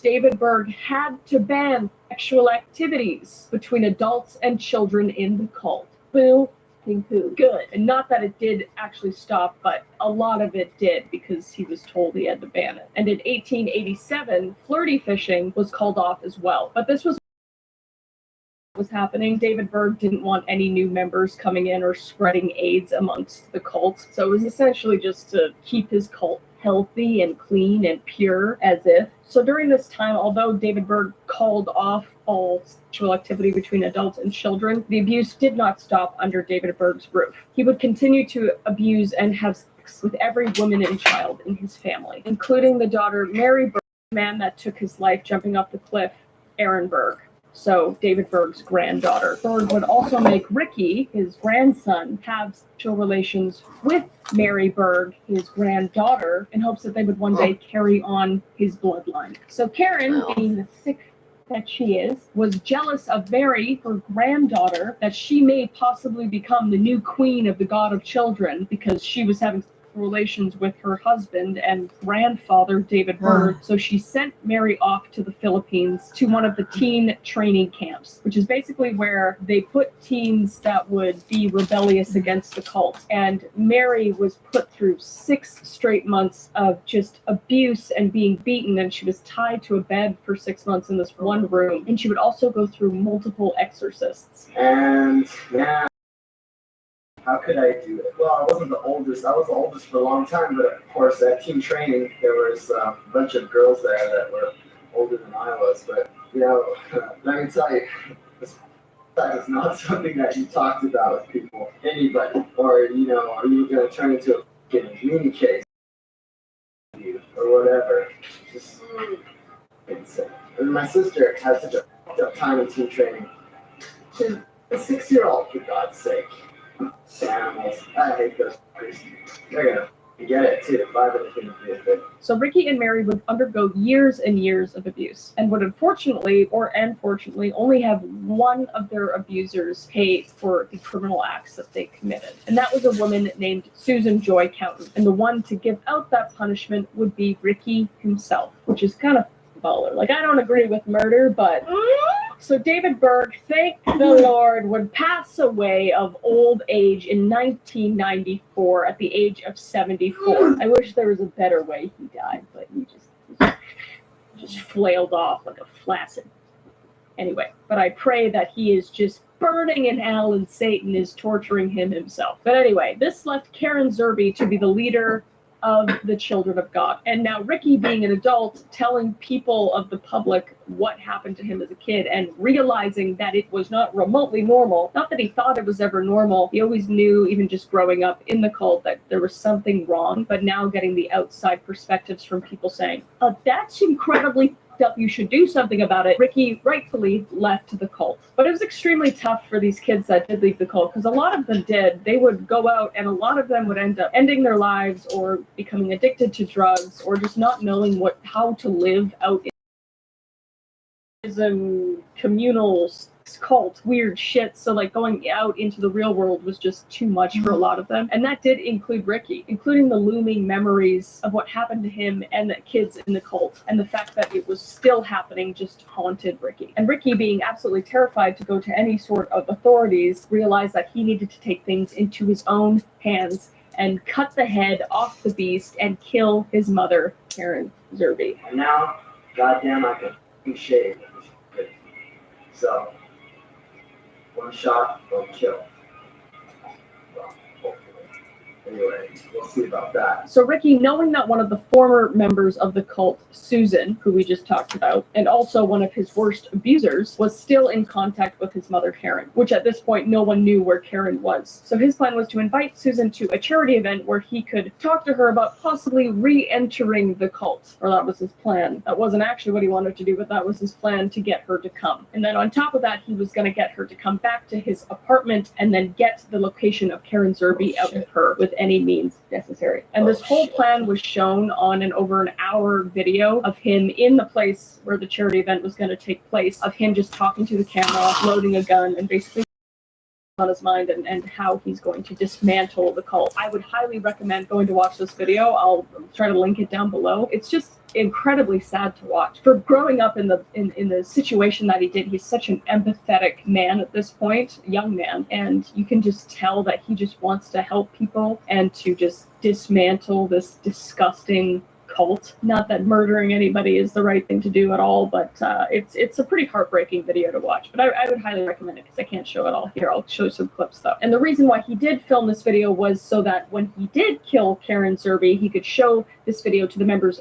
David Berg had to ban sexual activities between adults and children in the cult. Boo, ping poo. Good. And not that it did actually stop, but a lot of it did, because he was told he had to ban it. And in 1887, flirty fishing was called off as well. But this was happening. David Berg didn't want any new members coming in or spreading AIDS amongst the cult. So it was essentially just to keep his cult healthy and clean and pure, as if. So during this time, although David Berg called off all sexual activity between adults and children, the abuse did not stop under David Berg's roof. He would continue to abuse and have sex with every woman and child in his family, including the daughter Mary Berg, man that took his life jumping off the cliff, Aaron Berg. So David Berg's granddaughter. Berg would also make Ricky, his grandson, have sexual relations with Mary Berg, his granddaughter, in hopes that they would one day carry on his bloodline. So Karen, being the sick that she is, was jealous of Mary, her granddaughter, that she may possibly become the new queen of the god of children because she was having relations with her husband and grandfather, David Berg. So she sent Mary off to the Philippines to one of the teen training camps, which is basically where they put teens that would be rebellious against the cult. And Mary was put through 6 straight months of just abuse and being beaten, and she was tied to a bed for 6 months in this one room. And she would also go through multiple exorcists. And yeah, how could I do it? Well, I wasn't the oldest. I was the oldest for a long time, but of course at team training, there was a bunch of girls there that were older than I was. But, you know, let me tell you, that is not something that you talked about with people, anybody, or, you know, are you going to turn into a community case or whatever. Just insane. And my sister had such a tough time in team training. She's a 6-year-old, for God's sake. Animals. I hate those things. They're gonna get it too. So Ricky and Mary would undergo years and years of abuse and would unfortunately only have one of their abusers pay for the criminal acts that they committed. And that was a woman named Susan Joy County. And the one to give out that punishment would be Ricky himself, which is kind of baller. Like, I don't agree with murder, but... So David Berg, thank the Lord, would pass away of old age in 1994 at the age of 74. I wish there was a better way he died, but he just flailed off like a flaccid. Anyway, but I pray that he is just burning in hell and Satan is torturing him himself. But anyway, this left Karen Zerby to be the leader of the Children of God. And now Ricky, being an adult, telling people of the public what happened to him as a kid and realizing that it was not remotely normal. Not that he thought it was ever normal. He always knew, even just growing up in the cult, that there was something wrong. But now getting the outside perspectives from people saying, oh, that's incredibly up, you should do something about it. Ricky rightfully left the cult. But it was extremely tough for these kids that did leave the cult, because a lot of them did. They would go out and a lot of them would end up ending their lives or becoming addicted to drugs or just not knowing how to live out in communal cult, weird shit. So like going out into the real world was just too much for a lot of them. And that did include Ricky, including the looming memories of what happened to him and the kids in the cult. And the fact that it was still happening just haunted Ricky. And Ricky, being absolutely terrified to go to any sort of authorities, realized that he needed to take things into his own hands and cut the head off the beast and kill his mother, Karen Zerby. And now, goddamn, I can shave. So, one shot, one kill. Well, hopefully. Anyway, we'll see about that. So Ricky, knowing that one of the former members of the cult, Susan, who we just talked about, and also one of his worst abusers, was still in contact with his mother, Karen, which at this point no one knew where Karen was. So his plan was to invite Susan to a charity event where he could talk to her about possibly re-entering the cult. Or that was his plan. That wasn't actually what he wanted to do, but that was his plan, to get her to come. And then on top of that, he was going to get her to come back to his apartment and then get the location of Karen Zerby out of her with any means necessary. And this whole plan was shown on an over an hour video of him in the place where the charity event was going to take place, of him just talking to the camera, loading a gun, and basically on his mind and how he's going to dismantle the cult. I would highly recommend going to watch this video. I'll try to link it down below. It's just incredibly sad to watch. For growing up in the situation that he did, he's such an empathetic man at this point, young man, and you can just tell that he just wants to help people and to just dismantle this disgusting cult. Not that murdering anybody is the right thing to do at all, but it's a pretty heartbreaking video to watch. But I would highly recommend it because I can't show it all here. I'll show some clips though. And the reason why he did film this video was so that when he did kill Karen Zerby, he could show this video to the members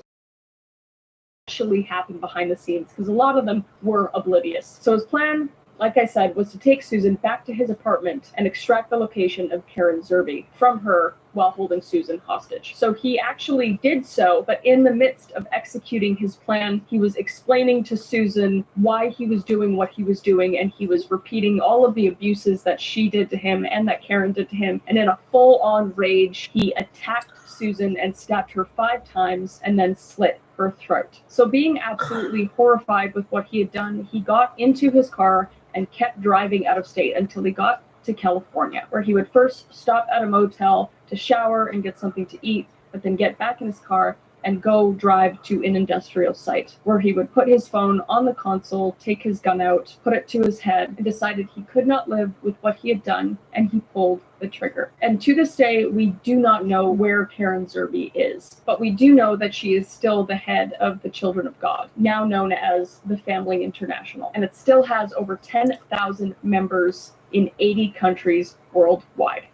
actually happened behind the scenes, because a lot of them were oblivious. So his plan, like I said, was to take Susan back to his apartment and extract the location of Karen Zerby from her while holding Susan hostage. So he actually did so, but in the midst of executing his plan, he was explaining to Susan why he was doing what he was doing, and he was repeating all of the abuses that she did to him and that Karen did to him. And in a full-on rage, he attacked Susan and stabbed her 5 times and then slit her throat. So being absolutely horrified with what he had done, he got into his car and kept driving out of state until he got to California, where he would first stop at a motel to shower and get something to eat, but then get back in his car and go drive to an industrial site, where he would put his phone on the console, take his gun out, put it to his head, and decided he could not live with what he had done, and he pulled the trigger. And to this day, we do not know where Karen Zerbe is, but we do know that she is still the head of the Children of God, now known as the Family International, and it still has over 10,000 members in 80 countries worldwide.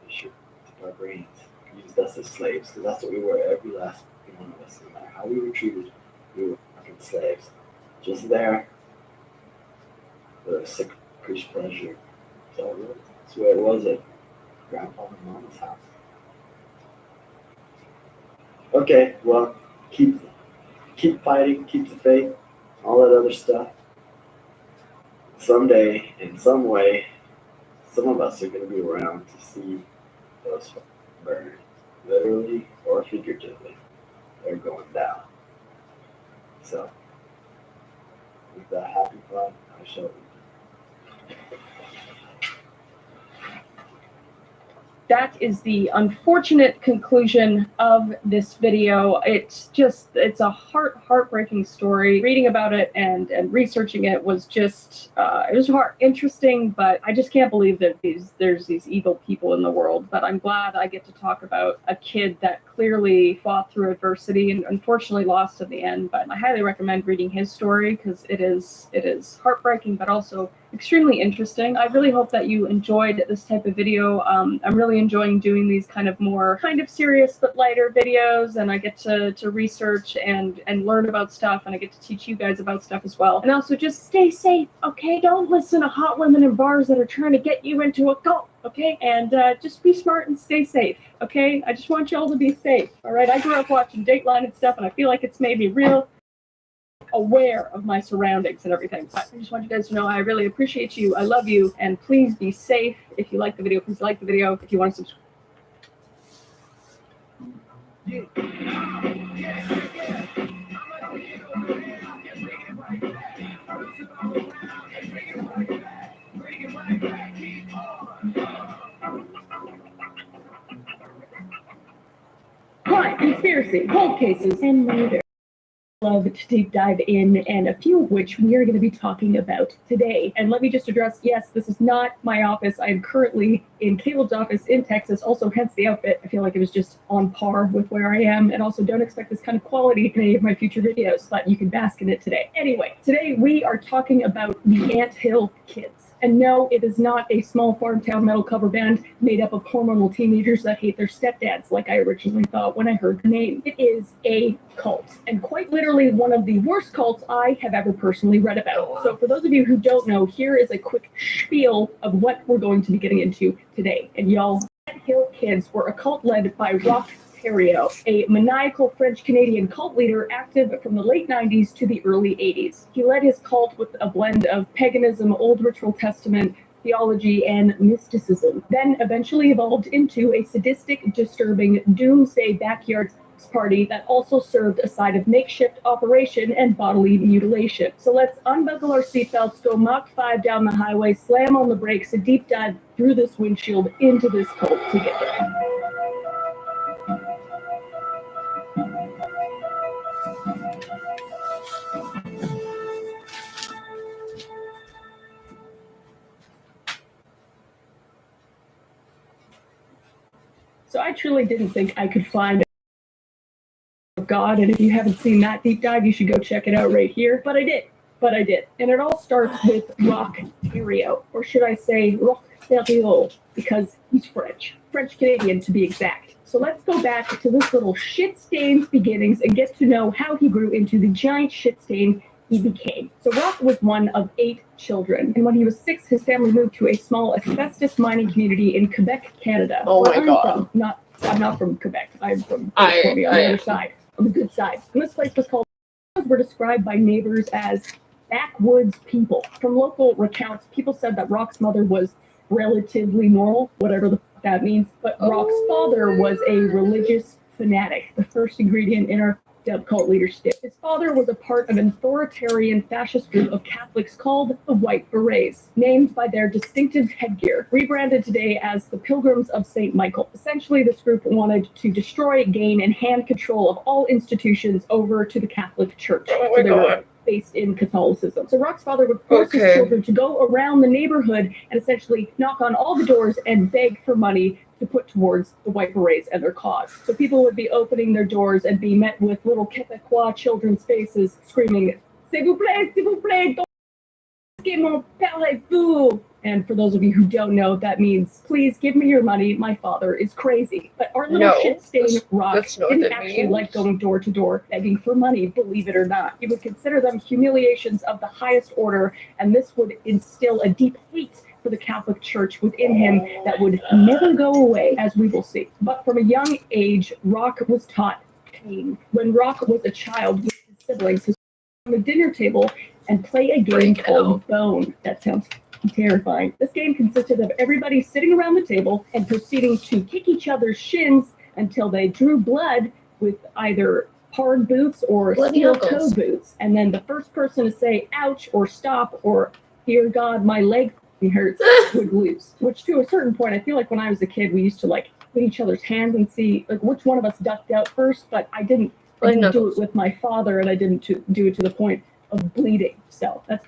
We should take our brains, use us as slaves, because that's what we were, every last one of us. No matter how we were treated, we were fucking slaves. Just there for a sick pleasure. So that's where it was at Grandpa and Mama's house. Okay, well, keep fighting, keep the faith, all that other stuff. Someday, in some way, some of us are going to be around to see those burn, literally or figuratively. They're going down. So, with that happy thought, I shall leave. That is the unfortunate conclusion of this video. It's a heartbreaking story. Reading about it and researching it was just, it was interesting, but I just can't believe that there's these evil people in the world. But I'm glad I get to talk about a kid that clearly fought through adversity and unfortunately lost in the end. But I highly recommend reading his story because it is heartbreaking, but also extremely interesting. I really hope that you enjoyed this type of video. I'm really enjoying doing these kind of serious but lighter videos, and I get to research and learn about stuff, and I get to teach you guys about stuff as well. And also just stay safe, okay? Don't listen to hot women in bars that are trying to get you into a cult, okay? And just be smart and stay safe, okay? I just want y'all to be safe, all right? I grew up watching Dateline and stuff, and I feel like it's made me real aware of my surroundings and everything. But I just want you guys to know I really appreciate you. I love you, and please be safe. If you like the video, please like the video. If you want to subscribe. Crime, conspiracy, cold cases, and murder. Love to deep dive in, and a few of which we are going to be talking about today. And let me just address, yes, this is not my office. I am currently in Caleb's office in Texas, also hence the outfit. I feel like it was just on par with where I am, and also don't expect this kind of quality in any of my future videos, but you can bask in it today. Anyway, today we are talking about the Ant Hill Kids. And no, it is not a small farm town metal cover band made up of hormonal teenagers that hate their stepdads, like I originally thought when I heard the name. It is a cult, and quite literally one of the worst cults I have ever personally read about. So for those of you who don't know, here is a quick spiel of what we're going to be getting into today. And y'all, Ant Hill Kids were a cult led by Roch Thériault, a maniacal French-Canadian cult leader active from the late 90s to the early 80s. He led his cult with a blend of paganism, Old Ritual Testament, theology, and mysticism, then eventually evolved into a sadistic, disturbing, doomsday backyard party that also served a side of makeshift operation and bodily mutilation. So let's unbuckle our seatbelts, go Mach 5 down the highway, slam on the brakes, and deep dive through this windshield into this cult together. So I truly didn't think I could find God, and if you haven't seen that deep dive, you should go check it out right here. But I did. And it all starts with Roch Thériault, or should I say Roch Thériault, because he's French-Canadian to be exact. So let's go back to this little shit-stain's beginnings and get to know how he grew into the giant shit-stain he became. So Roch was one of 8 children, and when he was 6, his family moved to a small asbestos mining community in Quebec, Canada. Oh where my I'm God. from, not I'm not from Quebec. I'm from California on the other side, on the good side. And this place was called, were described by neighbors as backwoods people. From local recounts, people said that Rock's mother was relatively normal, whatever that means, but Rock's father was a religious fanatic, the first ingredient in our cult leadership. His father was a part of an authoritarian fascist group of Catholics called the White Berets, named by their distinctive headgear, rebranded today as the Pilgrims of St. Michael. Essentially, this group wanted to destroy, gain, and hand control of all institutions over to the Catholic Church. Oh my God. Based in Catholicism. So Rock's father would force his children to go around the neighborhood and essentially knock on all the doors and beg for money to put towards the White Berets and their cause. So people would be opening their doors and be met with little Quebecois children's faces screaming, s'il vous plaît, don't mon père est fou. And for those of you who don't know, that means, please give me your money, my father is crazy. But our little shit-stained Rock didn't actually like going door to door begging for money, believe it or not. He would consider them humiliations of the highest order, and this would instill a deep hate for the Catholic Church within him that would never go away, as we will see. But from a young age, Rock was taught pain. When Rock was a child with his siblings, he would sit on the dinner table and play a game called Bone. That sounds terrifying. This game consisted of everybody sitting around the table and proceeding to kick each other's shins until they drew blood with either hard boots or steel toe boots. And then the first person to say ouch or stop or dear God, my leg hurts would lose. Which to a certain point, I feel like when I was a kid, we used to like put each other's hands and see like which one of us ducked out first, but I didn't do it with my father, and I didn't do it to the point of bleeding. So that's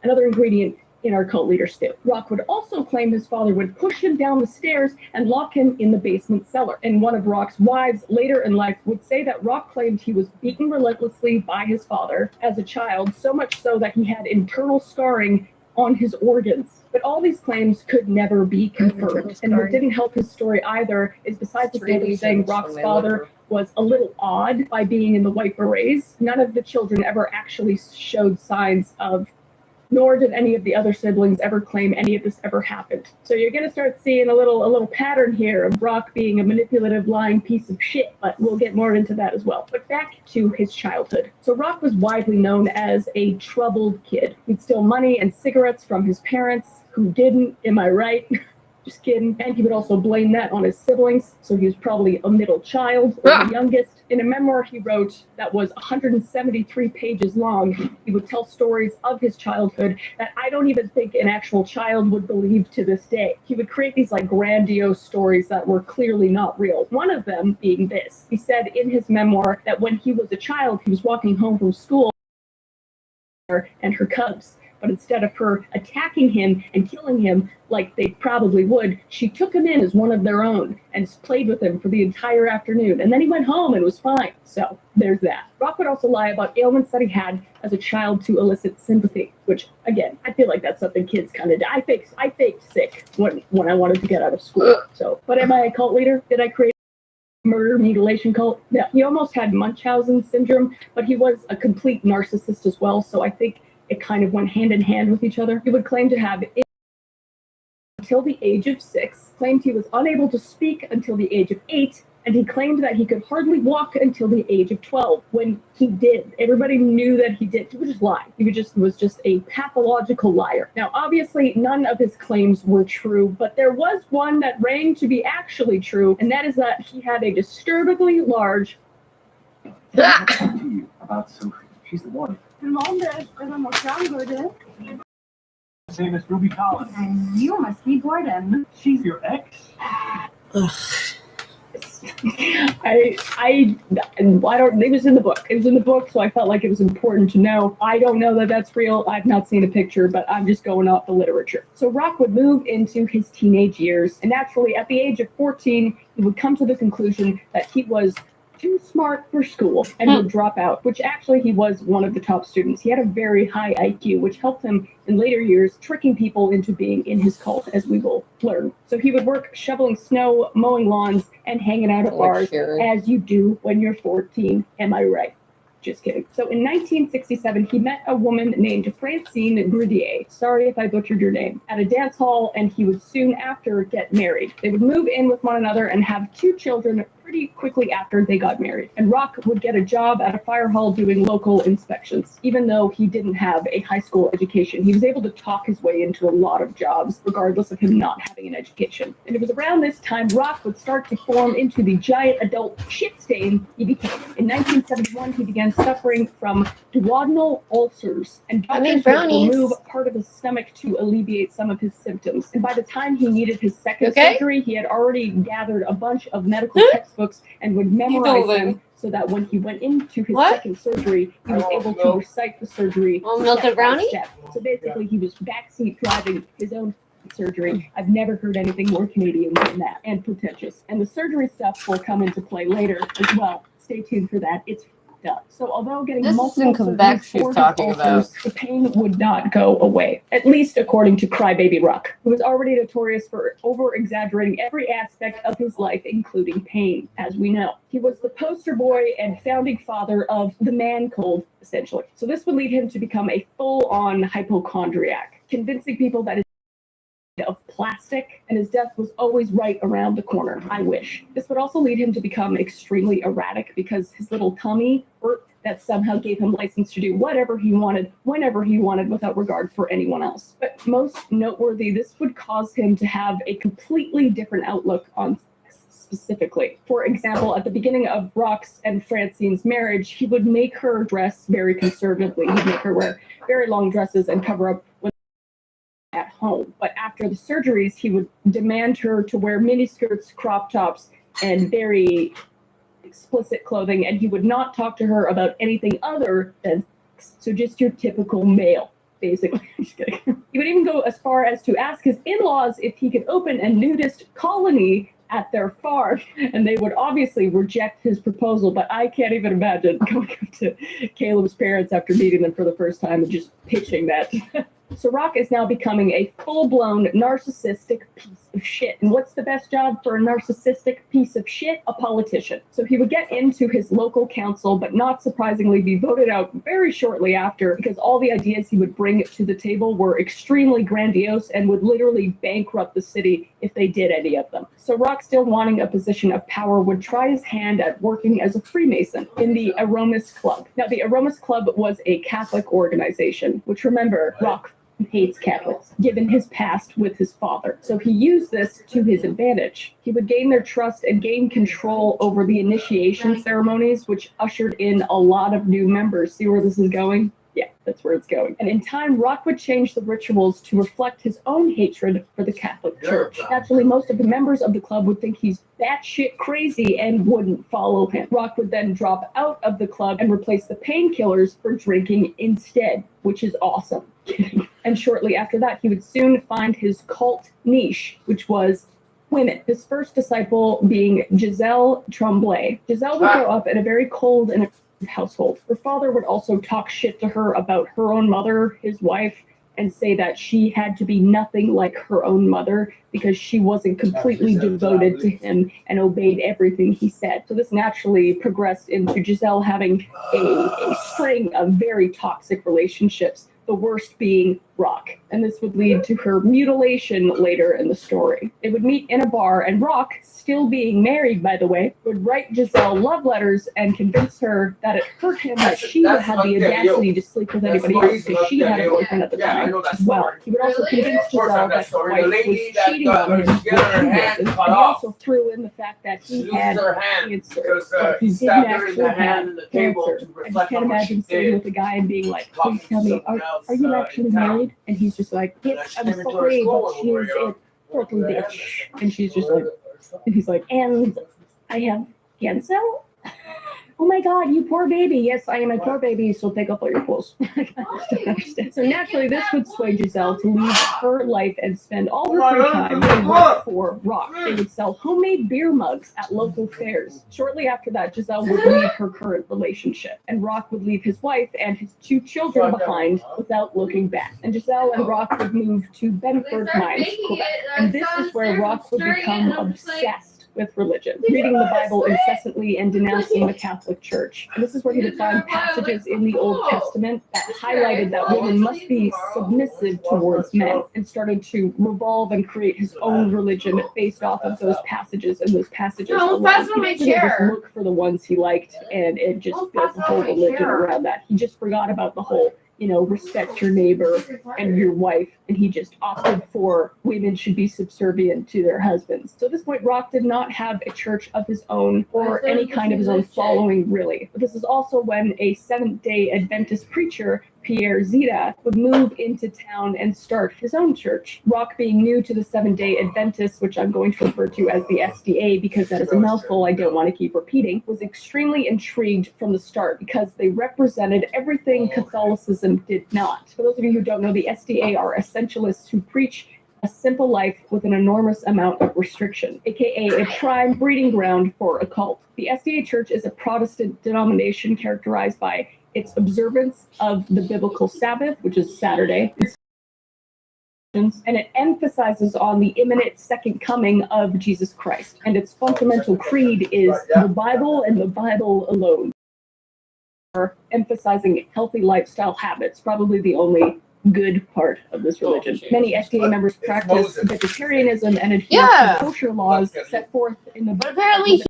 another ingredient in our cult leader stew. Rock would also claim his father would push him down the stairs and lock him in the basement cellar. And one of Rock's wives later in life would say that Rock claimed he was beaten relentlessly by his father as a child, so much so that he had internal scarring on his organs. But all these claims could never be confirmed. And what didn't help his story either is besides the fact of saying Rock's father was a little odd by being in the White Berets, none of the children ever actually showed signs of, nor did any of the other siblings ever claim any of this ever happened. So you're going to start seeing a little pattern here of Rock being a manipulative, lying piece of shit, but we'll get more into that as well. But back to his childhood. So Rock was widely known as a troubled kid. He'd steal money and cigarettes from his parents, who didn't, am I right? Just kidding. And he would also blame that on his siblings, so he was probably a middle child, or the youngest. In a memoir he wrote that was 173 pages long, he would tell stories of his childhood that I don't even think an actual child would believe to this day. He would create these like grandiose stories that were clearly not real. One of them being this. He said in his memoir that when he was a child, he was walking home from school and her cubs. But instead of her attacking him and killing him like they probably would, she took him in as one of their own and played with him for the entire afternoon. And then he went home and was fine. So there's that. Rock would also lie about ailments that he had as a child to elicit sympathy, which, again, I feel like that's something kids kind of do. I faked sick when I wanted to get out of school. So, but am I a cult leader? Did I create a murder mutilation cult? Yeah, he almost had Munchausen syndrome, but he was a complete narcissist as well. So I think it kind of went hand in hand with each other. He would claim to have until the age of 6, claimed he was unable to speak until the age of 8, and he claimed that he could hardly walk until the age of 12, when he did. Everybody knew that he did. He would just lie. He was just a pathological liar. Now, obviously, none of his claims were true, but there was one that rang to be actually true, and that is that he had a disturbingly large... About Sophie. She's the one. Same as Ruby Collins. And you must be Gordon. She's your ex? I don't, it was in the book. It was in the book, so I felt like it was important to know. I don't know that that's real. I've not seen a picture, but I'm just going off the literature. So Rock would move into his teenage years, and naturally, at the age of 14, he would come to the conclusion that he was too smart for school and would drop out, which actually he was one of the top students. He had a very high IQ, which helped him in later years tricking people into being in his cult, as we will learn. So he would work shoveling snow, mowing lawns, and hanging out at bars, as you do when you're 14. Am I right? Just kidding. So in 1967, he met a woman named Francine Grudier. Sorry if I butchered your name. At a dance hall, and he would soon after get married. They would move in with one another and have 2 children pretty quickly after they got married. And Rock would get a job at a fire hall doing local inspections. Even though he didn't have a high school education, he was able to talk his way into a lot of jobs, regardless of him not having an education. And it was around this time Rock would start to form into the giant adult shit stain he became. In 1971, he began suffering from duodenal ulcers, and doctors would remove part of his stomach to alleviate some of his symptoms. And by the time he needed his second surgery, he had already gathered a bunch of medical textbooks and would memorize them so that when he went into his second surgery, he was able to recite the surgery step by step. So basically, he was backseat driving his own surgery. I've never heard anything more Canadian than that, and pretentious. And the surgery stuff will come into play later as well. Stay tuned for that. It's done. So although getting multiple surgeries for his ulcers, the pain would not go away, at least according to Crybaby Rock, who was already notorious for over-exaggerating every aspect of his life, including pain, as we know. He was the poster boy and founding father of the man cold, essentially. So this would lead him to become a full-on hypochondriac, convincing people that of plastic, and his death was always right around the corner. I wish. This would also lead him to become extremely erratic because his little tummy hurt that somehow gave him license to do whatever he wanted, whenever he wanted, without regard for anyone else. But most noteworthy, this would cause him to have a completely different outlook on sex specifically. For example, at the beginning of Rock's and Francine's marriage, he would make her dress very conservatively. He'd make her wear very long dresses and cover up at home. But after the surgeries, he would demand her to wear miniskirts, crop tops, and very explicit clothing, and he would not talk to her about anything other than sex. So just your typical male, basically. Just kidding. He would even go as far as to ask his in-laws if he could open a nudist colony at their farm, and they would obviously reject his proposal, but I can't even imagine going up to Caleb's parents after meeting them for the first time and just pitching that. So Rock is now becoming a full-blown narcissistic piece of shit. And what's the best job for a narcissistic piece of shit? A politician. So he would get into his local council, but not surprisingly be voted out very shortly after, because all the ideas he would bring to the table were extremely grandiose and would literally bankrupt the city if they did any of them. So Rock, still wanting a position of power, would try his hand at working as a Freemason in the Aromas Club. Now, the Aromas Club was a Catholic organization, which, remember, Rock hates Catholics, given his past with his father. So he used this to his advantage. He would gain their trust and gain control over the initiation ceremonies, which ushered in a lot of new members. See where this is going? Yeah, that's where it's going. And in time, Rock would change the rituals to reflect his own hatred for the Catholic Church. Naturally, most of the members of the club would think he's batshit crazy and wouldn't follow him. Rock would then drop out of the club and replace the painkillers for drinking instead, which is awesome. And shortly after that, he would soon find his cult niche, which was women. His first disciple being Giselle Tremblay. Giselle would grow up in a very cold and household. Her father would also talk shit to her about her own mother, his wife, and say that she had to be nothing like her own mother because she wasn't completely devoted to him and obeyed everything he said. So this naturally progressed into Giselle having a string of very toxic relationships, the worst being Rock. And this would lead to her mutilation later in the story. They would meet in a bar, and Rock, still being married, by the way, would write Giselle love letters and convince her that it hurt him that she would have the audacity to sleep with anybody else because she had a boyfriend at the time as well. He would also convince Giselle that his wife was cheating on him with and he also threw in the fact that he had cancer, but he didn't actually have cancer. I just can't imagine sitting with a guy and being like, please tell me, are you actually married? And he's just like, yes, I'm sorry, but she's a total bitch. And she's just like, and he's like, and I have cancer? Oh my God, you poor baby. Yes, I am a poor baby, so take off all your clothes. I just don't understand. So naturally, this would sway Giselle to leave her life and spend all her free time and work for Rock. They would sell homemade beer mugs at local fairs. Shortly after that, Giselle would leave her current relationship, and Rock would leave his wife and his 2 children behind without looking back. And Giselle and Rock would move to Benford Mines, Quebec. And this is where Rock would become obsessed with religion, reading the Bible incessantly and denouncing the Catholic Church. And this is where he would find passages in the Old Testament that highlighted that women must be submissive towards men, and started to revolve and create his own religion based off of those passages and those passages alone. He didn't just look for the ones he liked and just built a whole religion around that. He just forgot about the whole, respect your neighbor and your wife, and he just opted for women should be subservient to their husbands. So at this point, Rock did not have a church of his own or any kind of his own following, really. But this is also when a Seventh-day Adventist preacher, Pierre Zita, would move into town and start his own church. Rock, being new to the Seventh-day Adventists, which I'm going to refer to as the SDA because that is a mouthful I don't want to keep repeating, was extremely intrigued from the start because they represented everything Catholicism did not. For those of you who don't know, the SDA are essentialists who preach a simple life with an enormous amount of restriction, aka a prime breeding ground for a cult. The SDA Church is a Protestant denomination characterized by its observance of the biblical Sabbath, which is Saturday, and it emphasizes on the imminent second coming of Jesus Christ. And its fundamental creed is the Bible and the Bible alone, emphasizing healthy lifestyle habits, probably the only good part of this religion. Many SDA members practice vegetarianism and adhere to kosher laws set forth in the But apparently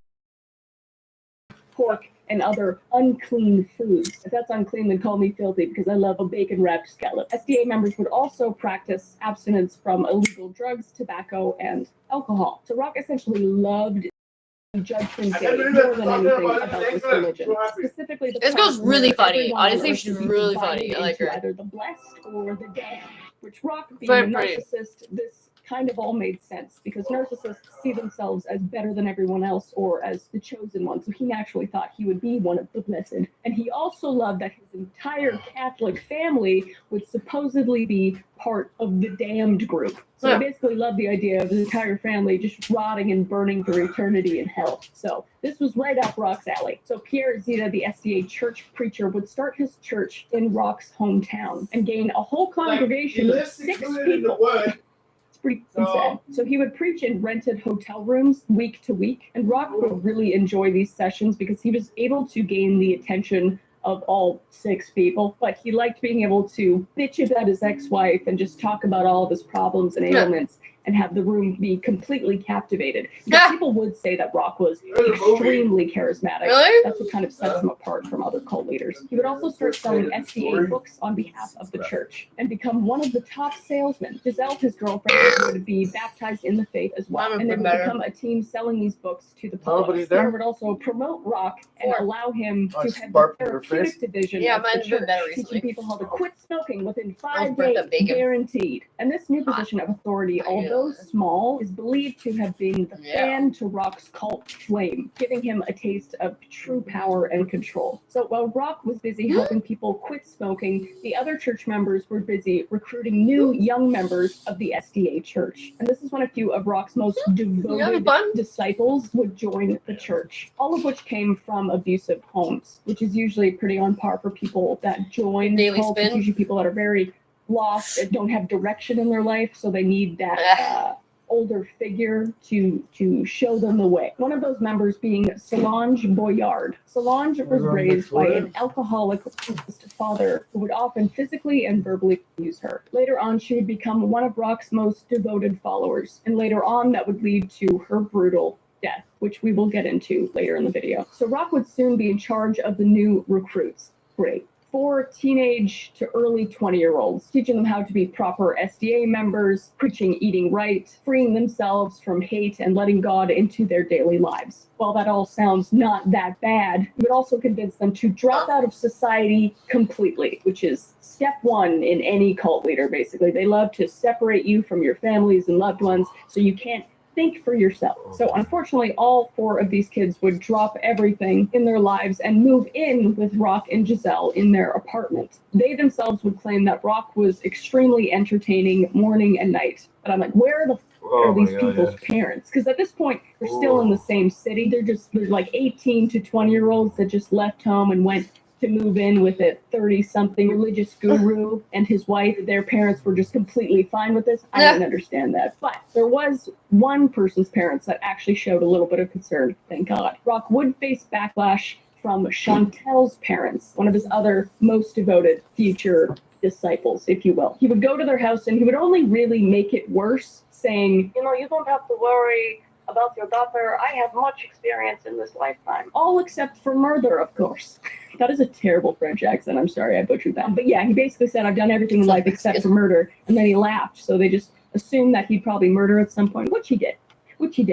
pork and other unclean foods. If that's unclean, then call me filthy because I love a bacon-wrapped scallop. SDA members would also practice abstinence from illegal drugs, tobacco, and alcohol. So Rock essentially loved Judgment Day more than anything about this religion. Specifically, the This girl's part really where funny. everyone on Honestly, earth she's would be really divided funny. I like into her. either the blessed or the damned. Which Rock, being Very a pretty. narcissist, this kind of all made sense because narcissists see themselves as better than everyone else or as the chosen one. So he naturally thought he would be one of the blessed. And he also loved that his entire Catholic family would supposedly be part of the damned group. So Yeah. he basically loved the idea of his entire family just rotting and burning for eternity in hell. So this was right up Rock's alley. So Pierre Zita, the SDA church preacher, would start his church in Rock's hometown and gain a whole congregation of 6 people. It's pretty sad. So he would preach in rented hotel rooms week to week, and Rock would really enjoy these sessions because he was able to gain the attention of all 6 people, but he liked being able to bitch about his ex-wife and just talk about all of his problems and ailments and have the room be completely captivated. Because people would say that Rock was extremely charismatic. Really? That's what kind of sets him apart from other cult leaders. He would also start selling SDA books on behalf of the church and become one of the top salesmen. Giselle, his girlfriend, would be baptized in the faith as well, and they would become a team selling these books to the public. Nobody's there? They would also promote Rock and allow him to have the Spark in her therapeutic face. division Yeah, of the mine's been church, better teaching recently. people how to quit smoking within I'll 5 burn days, the bacon. guaranteed. And this new position of authority, although small, is believed to have been the fan to Rock's cult flame, giving him a taste of true power and control. So while Rock was busy helping people quit smoking, the other church members were busy recruiting new young members of the SDA church. And this is when a few of Rock's most devoted disciples would join the church, all of which came from abusive homes, which is usually pretty on par for people that join Daily cults. It's Spin. usually people that are very lost and don't have direction in their life, so they need that older figure to show them the way. One of those members being Solange Boyard. Solange was raised by an alcoholic father who would often physically and verbally abuse her. Later on, she would become one of Rock's most devoted followers, and later on that would lead to her brutal death, which we will get into later in the video. So Rock would soon be in charge of the new recruits. Great. 4 teenage to early 20-year-olds, teaching them how to be proper SDA members, preaching eating right, freeing themselves from hate, and letting God into their daily lives. While that all sounds not that bad, he would also convince them to drop out of society completely, which is step 1 in any cult leader, basically. They love to separate you from your families and loved ones so you can't think for yourself. So unfortunately, all 4 of these kids would drop everything in their lives and move in with Rock and Giselle in their apartment. They themselves would claim that Rock was extremely entertaining morning and night. But I'm like, where the are these people's parents? Because at this point, they're still in the same city. They're like 18 to 20-year-olds that just left home and went to move in with a 30-something religious guru and his wife. Their parents were just completely fine with this. I didn't understand that. But there was one person's parents that actually showed a little bit of concern, thank God. Rock would face backlash from Chantel's parents, one of his other most devoted future disciples, if you will. He would go to their house and he would only really make it worse, saying, you know, you don't have to worry about your daughter. I have much experience in this lifetime. All except for murder, of course. That is a terrible French accent. I'm sorry, I butchered that. But yeah, he basically said, I've done everything in life except for murder. And then he laughed. So they just assumed that he'd probably murder at some point, which he did,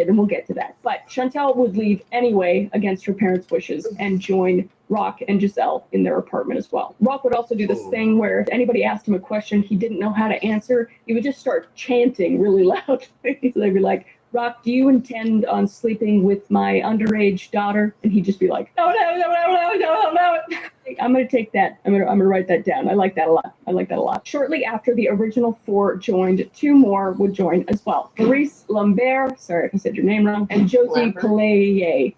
and we'll get to that. But Chantel would leave anyway against her parents' wishes and join Rock and Giselle in their apartment as well. Rock would also do this thing where if anybody asked him a question he didn't know how to answer, he would just start chanting really loud. They'd be like, Rock, do you intend on sleeping with my underage daughter? And he'd just be like, no. I'm going to take that. I'm going to write that down. I like that a lot. Shortly after the original 4 joined, 2 more would join as well. Maurice Lambert, sorry if I said your name wrong, and Josie Palaye.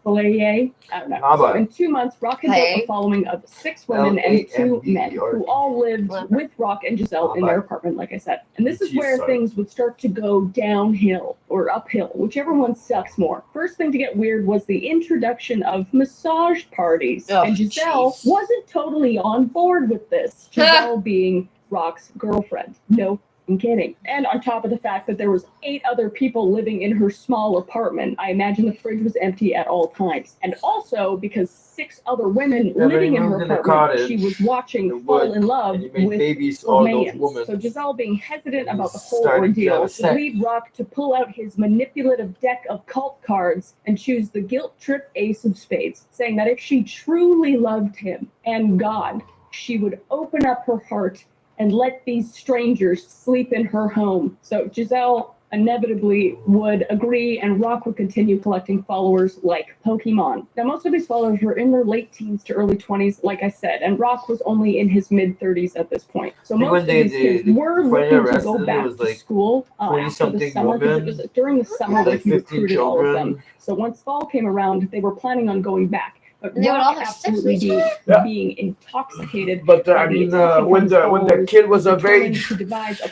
I don't know. So in 2 months, Rock had built a following of 6 women and 2 men who all lived with Rock and Giselle in their apartment, like I said. And this is where things would start to go downhill or uphill, whichever one sucks more. First thing to get weird was the introduction of massage parties. And Giselle wasn't totally on board with this. Giselle being Rock's girlfriend. No, I'm kidding. And on top of the fact that there was 8 other people living in her small apartment, I imagine the fridge was empty at all times. And also because 6 other women living in her apartment, she was watching fall in love with Romans. So Giselle being hesitant about the whole ordeal would lead Rock to pull out his manipulative deck of cult cards and choose the guilt trip ace of spades, saying that if she truly loved him and God, she would open up her heart and let these strangers sleep in her home. So Giselle inevitably would agree, and Rock would continue collecting followers like Pokemon. Now, most of these followers were in their late teens to early 20s, like I said, and Rock was only in his mid-30s at this point. So most of these kids were looking to go back to school after the summer, because it was during the summer that he recruited all of them. So once fall came around, they were planning on going back. But Rock absolutely being intoxicated. But I mean, when the kid was of age,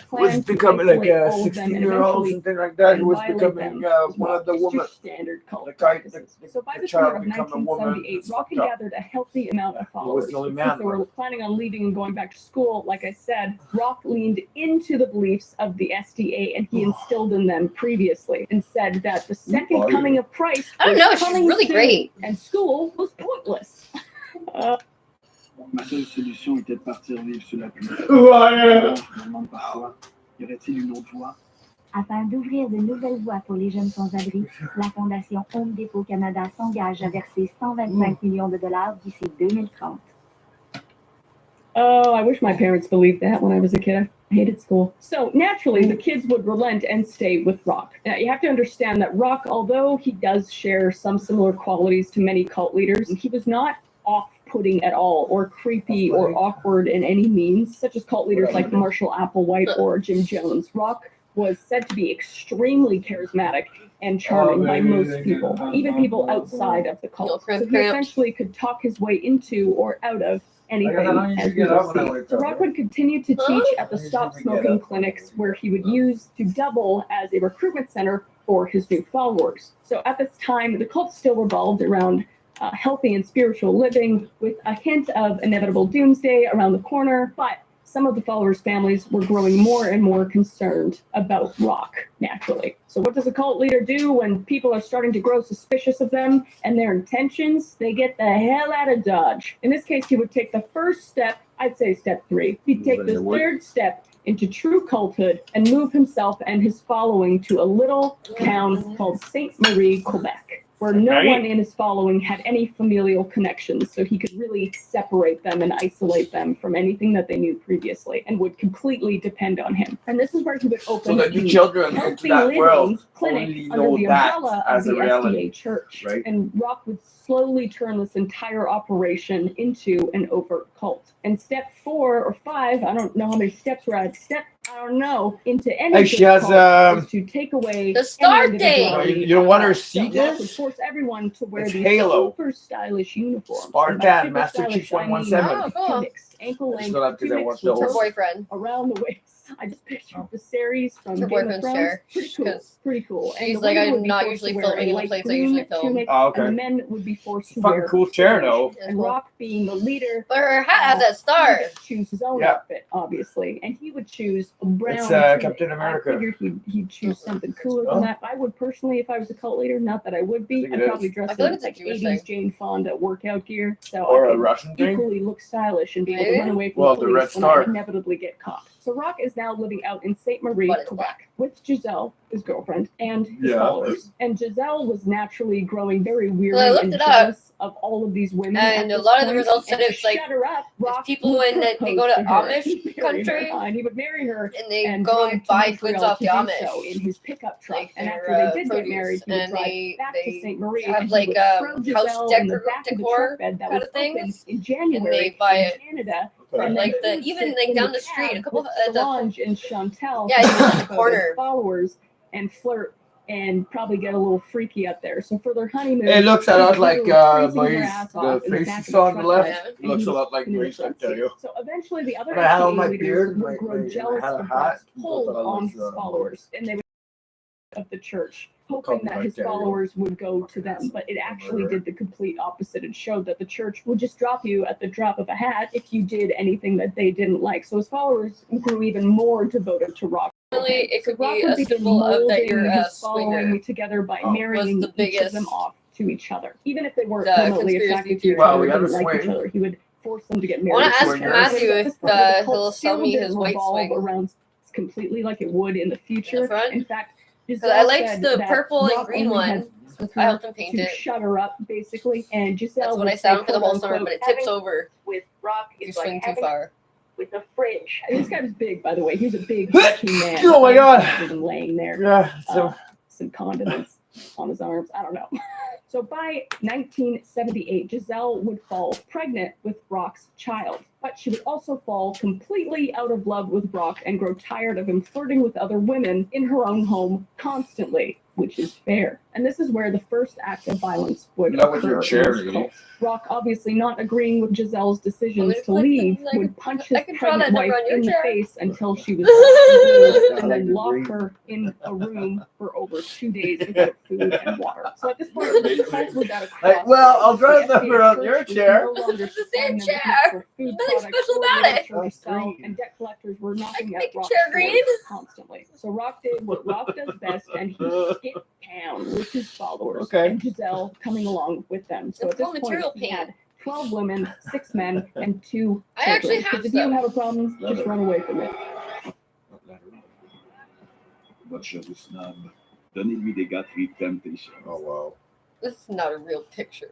was becoming like a 16-year-old, something like that, he was becoming one of the women. So by the summer of 1978, Rock had gathered a healthy amount of followers. Since they were planning on leaving and going back to school, like I said, Rock leaned into the beliefs of the SDA, and he instilled in them previously, and said that the second coming of Christ was coming really soon, great. and school was pointless. Ma seule solution était de partir vivre sous la pluie. Ouais. Je me demande parfois, y aurait-il une autre voie? Afin d'ouvrir de nouvelles voies pour les jeunes sans-abri, la Fondation Home Depot Canada s'engage à verser 125 millions de dollars d'ici 2030. Oh, I wish my parents believed that when I was a kid. I hated school. So naturally, the kids would relent and stay with Rock. Now, you have to understand that Rock, although he does share some similar qualities to many cult leaders, he was not off-putting at all, or creepy or awkward in any means, such as cult leaders like Marshall Applewhite or Jim Jones. Rock was said to be extremely charismatic and charming by most people, even people outside of the cult. So he essentially could talk his way into or out of anything, as we will see. So Rock would continue to teach at the Stop Smoking clinics, where he would use to double as a recruitment center for his new followers. So at this time, the cult still revolved around healthy and spiritual living, with a hint of inevitable doomsday around the corner, but some of the followers' families were growing more and more concerned about Rock, naturally. So what does a cult leader do when people are starting to grow suspicious of them and their intentions? They get the hell out of Dodge. In this case, he would take the first step, I'd say step 3. He'd take the third step into true culthood and move himself and his following to a little town called Ste. Marie, Quebec, where no one in his following had any familial connections, so he could really separate them and isolate them from anything that they knew previously, and would completely depend on him. And this is where he would open So that the the children into Healthy that Living world clinic only under know the that umbrella of as the a reality, SDA Church. right? And Rock would slowly turn this entire operation into an overt cult. And step 4 or 5, I don't know how many steps we're at. Step I don't know, into any Hey, of she this has, cult is to take away The Star any Date. individuality. You know what her So seat Rock would is? force everyone to wear It's these Halo. super stylish uniforms. Spartan, And by super Master stylish, Chief I mean 117. Oh, cool. tunics, ankle It's length not up 'cause I tunics watched with those. Her ropes boyfriend. around the waist. I just pictured Viserys from Her Game of boyfriend's Thrones. chair. Pretty cool. 'Cause Pretty cool. And she's the like, women I'm would be not forced usually to wear filming a in the light place I green usually film. tunic, Oh, okay. and the men would be forced to Fucking wear cool chair, orange. though. And Rock, being the leader, But her hat has that star. he would choose his own Yeah. outfit, obviously, and he would choose a brown. It's tunic. Captain America. I figured he'd choose something cooler than Oh. that. I would personally, if I was a cult leader, not that I would I be, think I'd it probably is. dress I feel in like it's a like Jewish 80s thing. Jane Fonda workout gear, so Or I a could Russian thing. equally look stylish and be able Maybe. to run away from Well, the the police Red when I Star. inevitably get caught. So Rock is now living out in Sainte Marie, What is Quebec, with Giselle, his girlfriend, and his Yeah. followers. And Giselle was naturally growing very weary I looked and it up. jealous of all of these women. And at a this lot of the point, results said and it's like shut her up. Rock people would when they go propose to her Amish and marry her. country And he would marry her and they and go drive and to buy Montreal goods off to the do Amish. so in his pickup truck. Like And their, after they did get produce, married, he would and drive they- back they to Sainte Marie have, and he like, would throw house Giselle in the back of the decor truck bed that kind was of things, open in and January they buy in it Canada. Okay. And like then the he would even sit like in down the the street, a cab couple with the Solange and Chantel, Yeah, who just was in the about corner. his followers, and flirt and probably get a little freaky up there. So for their honeymoon, It looks a he lot was like literally freezing her Maurice. ass The off in face back you of saw on the truck left bed, and looks he a was lot like in the Maurice, I front tell seat. you. So eventually the other When I had all KKK my leaders beard, would grow and I jealous had a of hat, Rock's I pull thought I on was, his followers, and they would of the church, hoping Called me that like his that, followers would go to them. But it actually did the complete opposite. It showed that the church would just drop you at the drop of a hat if you did anything that they didn't like. So his followers grew even more devoted to Rock. Really, it could Rock be would a begin symbol of that molding you're a his following swinger. together by Oh. marrying Was the each of them biggest, off to each other, even if they weren't the remotely conspiracy attracted to each theory. Well, other, we didn't gotta like each swing. other. He would force them to get I married. want to ask Swingers. Matthew At this if point, the he'll cult sell still me didn't his white revolve swing around completely like it would in the in future. the front. In fact, Because Giselle I liked said the that purple and Rock green only one. had with I her helped him paint to it. shut her up, basically, and Giselle That's what would I say, sound for the quote whole summer, unquote, but it tips "Having over with Rock if you is like swing too having far. with a fridge." And this guy was big, by the way. He was a big, hulking man. Oh my God. Rather than laying there, Yeah. So some condiments on his arms. I don't know. So by 1978, Giselle would fall pregnant with Rock's child, but she would also fall completely out of love with Rock and grow tired of him flirting with other women in her own home constantly, which is fair. And this is where the first act of violence would That was occur your chair, in this lady. cult. Rock, obviously not agreeing with Giselle's decisions Want me to to put leave, the- would punch his I can draw pregnant that number wife on your in the chair. face until she was blue, and I then lock agree. her in a room for over 2 days without food and water. So at this point, the cult was at a Like, well, I'll draw crossroads. the number The on church your was chair. no longer It's the supplying same them with chair. for food Nothing products special or about literature it. to That's sell, green. and debt collectors were knocking make at your Rock's chair door green. constantly. So Rock did what Rock does best, and he hit town with his followers, Okay. and Giselle coming along with them. So It's at this called material point, he paint. had 12 women, 6 men, and 2 I actually children. have Because if you some. have a problem, just run away from it. Votre snob. Donnez-lui des gâteries de temptation. Oh wow. This is not a real picture.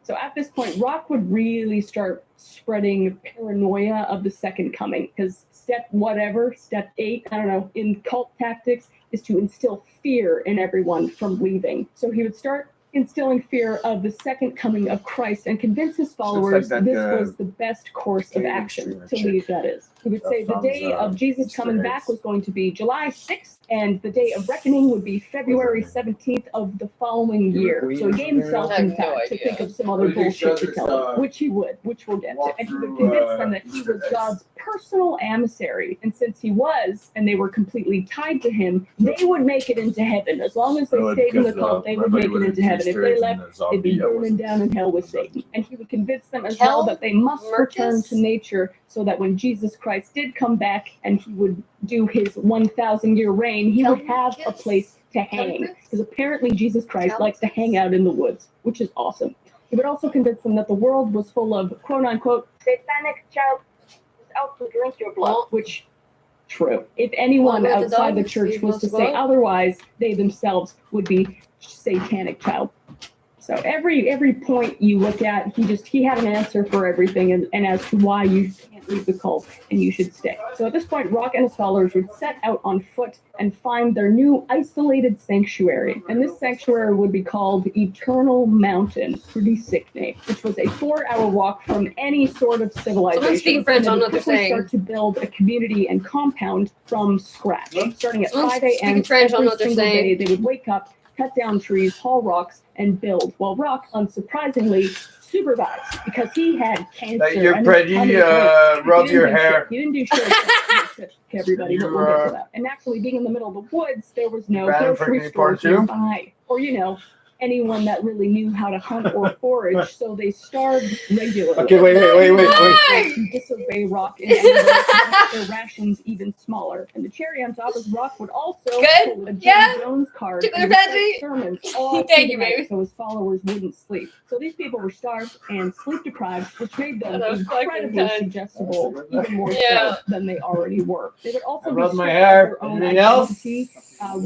So at this point, Rock would really start spreading paranoia of the second coming, because step 8, I don't know, in cult tactics is to instill fear in everyone from leaving. So he would start instilling fear of the second coming of Christ and convince his followers that, this was the best course of Canadian action streamer to chick. leave, that is. He would That say the sounds, day of Jesus Easter coming eggs. back was going to be July 6th, and the day of reckoning would be February 17th of the following year. So he gave himself I have some no time to idea. think of some other What if he bullshit shows to us, tell him, which he would, which we'll get to. walk And he would through, convince them that he Easter was eggs. God's personal emissary. And since he was, and they were completely tied to him, they would make it into heaven. As long as they Really, stayed in the because, cult, they would everybody make it was into heaven. If Easter they eggs left, and the they'd be zombie, I burning wasn't- down in hell with Satan. And he would convince them as Hell? well that they must return Mercus? to nature, so that when Jesus Christ did come back and he would do his 1,000-year reign, he would have a place to hang. Because apparently Jesus Christ likes to hang out in the woods, which is awesome. He would also convince them that the world was full of quote-unquote satanic child who's out to drink your blood, which true. If anyone Well, with the outside the dogs, church you was want to to say go? otherwise, they themselves would be satanic child. So every point you look at, he had an answer for everything and as to why you can't leave the cult and you should stay. So at this point, Rock and his followers would set out on foot and find their new isolated sanctuary. And this sanctuary would be called Eternal Mountain, pretty sick name, which was a 4-hour walk from any sort of civilization. Someone speaking French, I don't know what they're And they would saying. start to build a community and compound from scratch. Starting at Someone's 5 a.m. speaking French, I don't know what every they're single day, saying. they would wake up, cut down trees, haul rocks, and build. While Rock, unsurprisingly, supervised because he had cancer. That you're and pretty, he rub didn't your do hair. shit. He didn't do shit to everybody, but we'll get to that. And actually, being in the middle of the woods, there was no Random grocery Freaking Part stores 2? nearby, or anyone that really knew how to hunt or forage, so they starved regularly. Okay, wait. To disobey Rock and make their rations even smaller. And the cherry on top is Rock would also Good? pull a Jim Yeah? Jones card Tickler and recite Veggie? sermons all Thank through you, the night baby. so his followers wouldn't sleep. So these people were starved and sleep deprived, which made them That was fucking incredibly intense. suggestible, even more Yeah. so than they already were. They would also I be love my stripped of hair. their own Anything else? identity.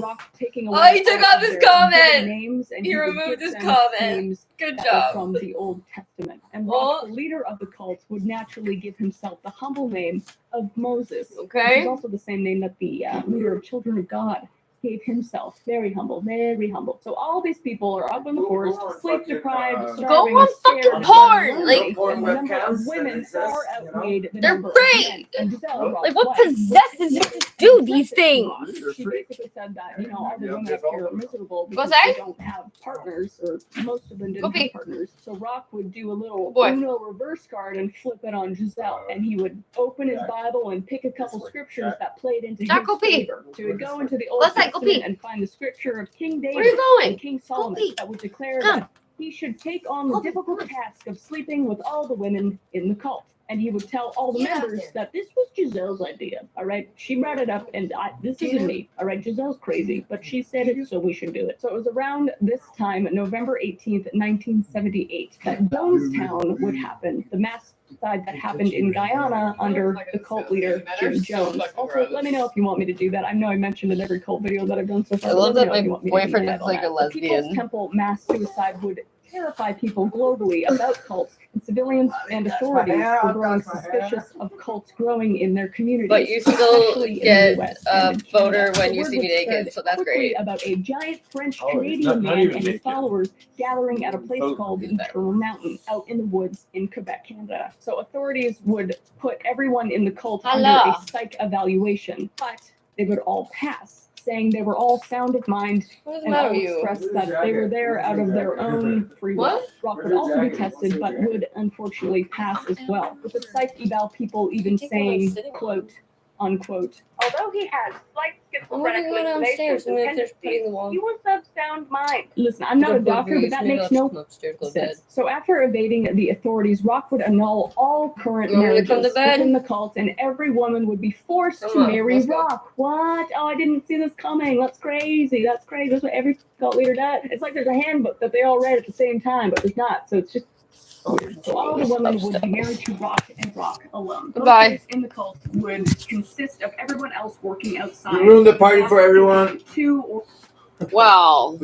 Rock taking Oh, away he took all off of his their comment. given names, and He would removed give his them comment. names Good that were job. from the Old Testament. And Rock, the leader of the cult, would naturally give himself the humble name of Moses. Okay. Which is also the same name that the leader of Children of God gave himself. Very humble, very humble. So all these people are up in the forest, sleep deprived, starving, on fucking scared, porn, lonely, like- and the number of women far outweighed the They're number of great. men. And Giselle Like, what was possesses you to do these things? She basically said that, all the women up here are miserable because What's that? they don't have partners, or most of them didn't Okay. have partners. So Rock would do a little Boy. Uno reverse card and flip it on Giselle, and he would open his Bible and pick a couple scriptures that played into Jack, his go pee. favor. So he would go into the Old What's that? Go Testament pee. and find the scripture of King David Where are you going? and King Solomon pee. that would declare Come. that he should take on the difficult task of sleeping with all the women in the cult. And he would tell all the Yeah. members that this was Giselle's idea. All right, she brought it up, and this isn't me. All right, Giselle's crazy, but she said it, so we should do it. So it was around this time, November 18th, 1978, that Jonestown would happen. The mass suicide that happened in Guyana under the cult leader Jim Jones. Also, let me know if you want me to do that. I know I mentioned in every cult video that I've done so far. I but love let me that know my if you want me to boyfriend do is that like on a that. The People's lesbian. Temple mass suicide would terrify people globally about cults, and civilians and authorities were growing suspicious of cults growing in their communities. But you still especially in the get US a and in voter Canada. when The you word see me would naked, spread so that's quickly great. about a giant French Oh, it's Canadian not man even and his naked. followers gathering at a place Oh, called Eternal Mountain out in the woods in Quebec, Canada. So authorities would put everyone in the cult under Hello. a psych evaluation, but they would all pass, saying they were all sound of mind What is the and matter all with you? expressed that they were there out of their own free will. What? Rock would also be tested, but would unfortunately pass as well. With the psych eval people even Take one saying, sitting. quote, unquote, although he had slight I'm gonna go downstairs and then there's putting the wall. he was of sound mind. Listen, I'm not a doctor, but that makes no sense. So after evading the authorities, Rock would annul all current You want me to marriages come to bed? within the cult, and every woman would be forced Come to on, marry let's go. Rock. What? Oh, I didn't see this coming. That's crazy. That's crazy. That's what every cult leader does. It's like there's a handbook that they all read at the same time, but there's not. So it's just weird. So all the women would be married to Rock and Rock alone. Goodbye. Those in the cult would consist of everyone else working outside. You ruined the party for everyone. Two or Wow.